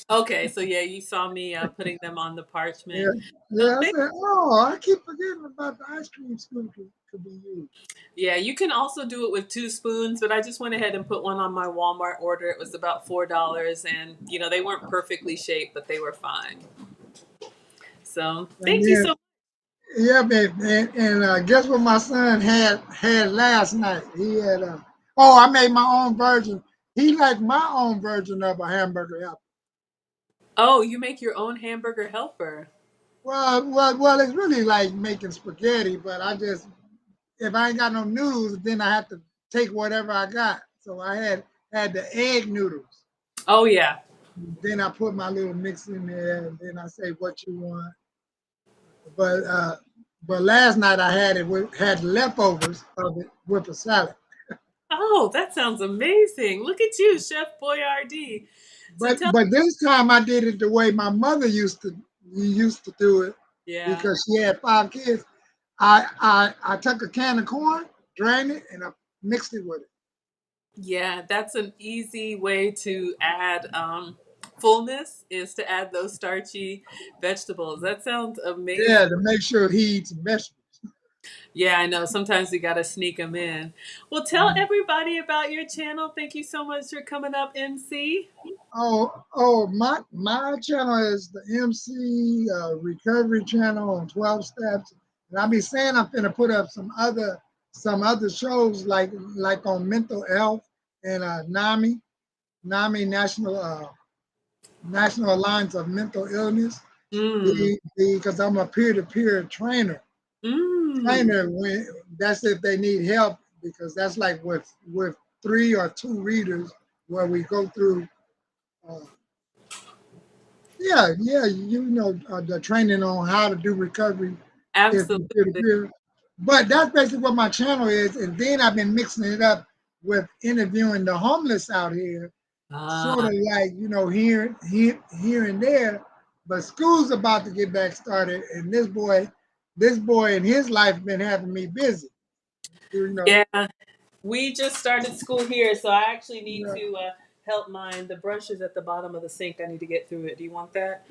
Okay, so yeah, you saw me putting them on the Yeah, parchment. So yeah. I said, oh, I keep forgetting about the ice cream scooper could be used. yeah, you can also do it with 2 spoons, but I just went ahead and put one on my Walmart order. It was about $4, and they weren't perfectly shaped, but they were fine. So And thank you then, so. yeah, babe, and guess what my son had last night? He had oh, I made my own version. He liked my own version of a hamburger helper. Oh, you make your own hamburger helper. Well, it's really like making spaghetti, but I just if I ain't got no noodles, then I have to take whatever I got. So I had the egg noodles. Oh yeah, Then I put my little mix in there, and then I say what you want. But uh, but last night I had leftovers of it with a salad. oh, that sounds amazing. Look at you, Chef Boyardee. So tell. But this time I did it the way my mother used to do it Yeah, because she had 5 kids. I took a can of corn, drained it, and I mixed it with it. yeah, that's an easy way to add fullness is to add those starchy vegetables. That sounds amazing. Yeah, to make sure he eats vegetables. Yeah, I know. Sometimes we got to sneak them in. Well, tell everybody about your channel. Thank you so much for coming up, MC. Oh, my channel is the MC Recovery Channel on 12 Steps, and I be saying I'm gonna put up some other shows like on mental health and NAMI National Alliance of Mental Illness, Mm. because I'm a peer-to-peer trainer. Mm. When that's if they need help, because that's like with 3 or 2 readers where we go through. Uh, yeah, the training on how to do recovery if you peer to Absolutely. peer. But that's basically what my channel is, and then I've been mixing it up with interviewing the homeless out here, sort Ah, of like here and there. But school's about to get back started, and this boy in his life been having me busy. You know, yeah. We just started school here, so I actually need yeah. to help mine. The brush is at the bottom of the sink. I need to get through it. Do you want that?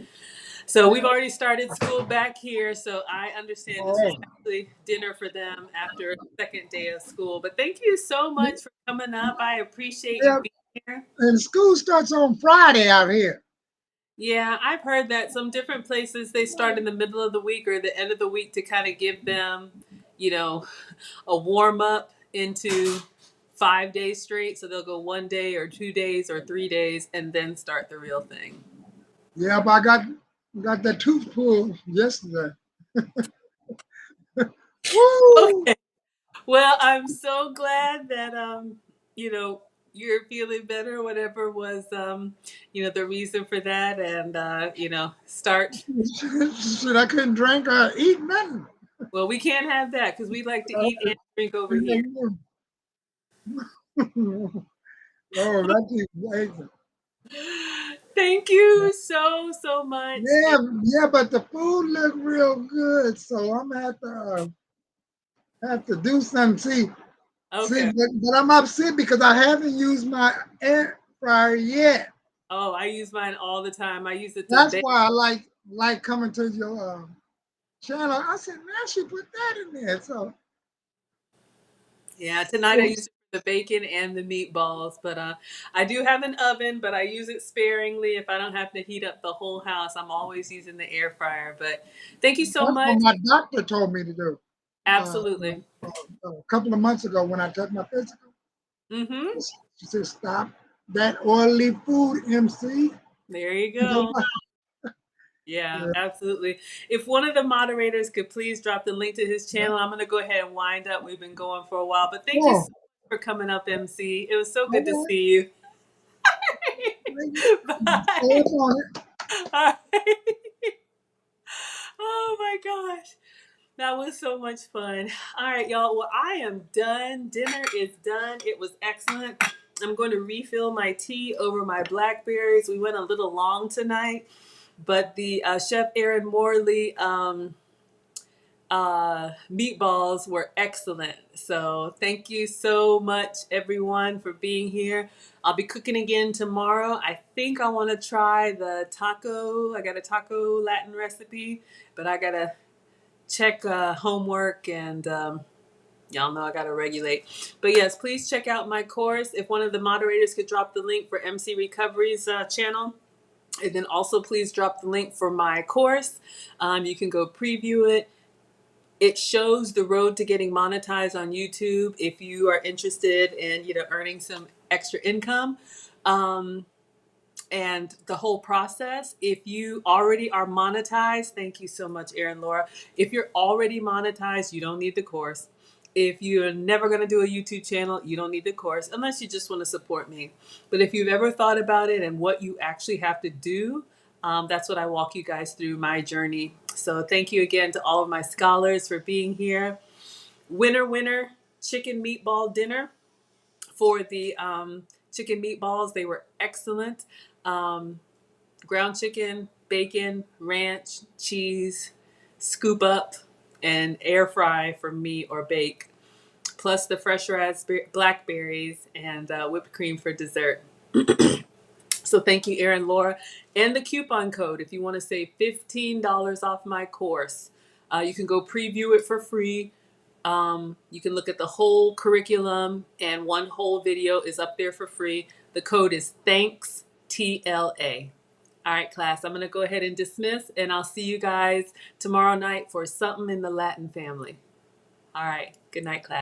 So we've Yeah. already started school back here, so I understand this was Oh, actually dinner for them after a second day of school. But thank you so much for coming up. I appreciate you yeah. being here. And school starts on Friday out here. Yeah, I've heard that some different places they start in the middle of the week or the end of the week to kind of give them, you know, a warm up into 5 days straight. So they'll go 1 day or 2 days or 3 days and then start the real thing. Yeah, but I got that tooth pulled yesterday. Woo! Okay. Well, I'm so glad that you know, you're feeling better, whatever was the reason for that and start. Shit, I couldn't drink or eat nothing. Well, we can't have that because we like to eat and drink over here. Oh, that's amazing. Thank you so so much. And Yeah, but the food looked real good, so I'm gonna have to do something. okay. But I'm upset because I haven't used my air fryer yet. Oh, I use mine all the time. I use it to That's bake. why I like coming to your channel. I said, man, I should put that in there. So, Yeah, tonight I use it for the bacon and the meatballs, but I do have an oven, but I use it sparingly. If I don't have to heat up the whole house, I'm always using the air fryer. But thank you so that's what much. my doctor told me to do uh, Absolutely. a couple of months ago when I took my physical. Mm-hmm. She said, stop that oily food, MC. There you go. Yeah, Yeah. absolutely. If one of the moderators could please drop the link to his channel, I'm going to go ahead and wind up. We've been going for a while, but thank you Oh, so much for coming up, MC. It was so good to okay. see you. Stay Bye. up on it. All right. Oh my gosh. That was so much fun. All right, y'all. Well, I am done. Dinner is done. It was excellent. I'm going to refill my tea over my blackberries. We went a little long tonight, but the Chef Aaron Morley meatballs were excellent. So thank you so much, everyone, for being here. I'll be cooking again tomorrow. I think I want to try the taco. I got a taco Latin recipe, but I got to check homework and y'all know I got to regulate. But yes, please check out my course. If one of the moderators could drop the link for MC Recovery's channel. And then also please drop the link for my course. You can go preview it. It shows the road to getting monetized on YouTube if you are interested in earning some extra income. And the whole process. If you already are monetized, thank you so much, Erin Laura. If you're already monetized, you don't need the course. If you're never going to do a YouTube channel, you don't need the course unless you just want to support me. But if you've ever thought about it and what you actually have to do, that's what I walk you guys through my journey. So thank you again to all of my scholars for being here. Winner, winner, chicken meatball dinner for the chicken meatballs. They were excellent. Um, Ground chicken, bacon, ranch, cheese, scoop up, and air fry for me or bake, plus the fresh blackberries and whipped cream for dessert. So thank you, Erin Laura. And the coupon code if you want to save $15 off my course. You can go preview it for free. You can look at the whole curriculum, and one whole video is up there for free. The code is THANKS TLA. All right, class, I'm going to go ahead and dismiss, and I'll see you guys tomorrow night for something in the Latin family. All right, good night, class.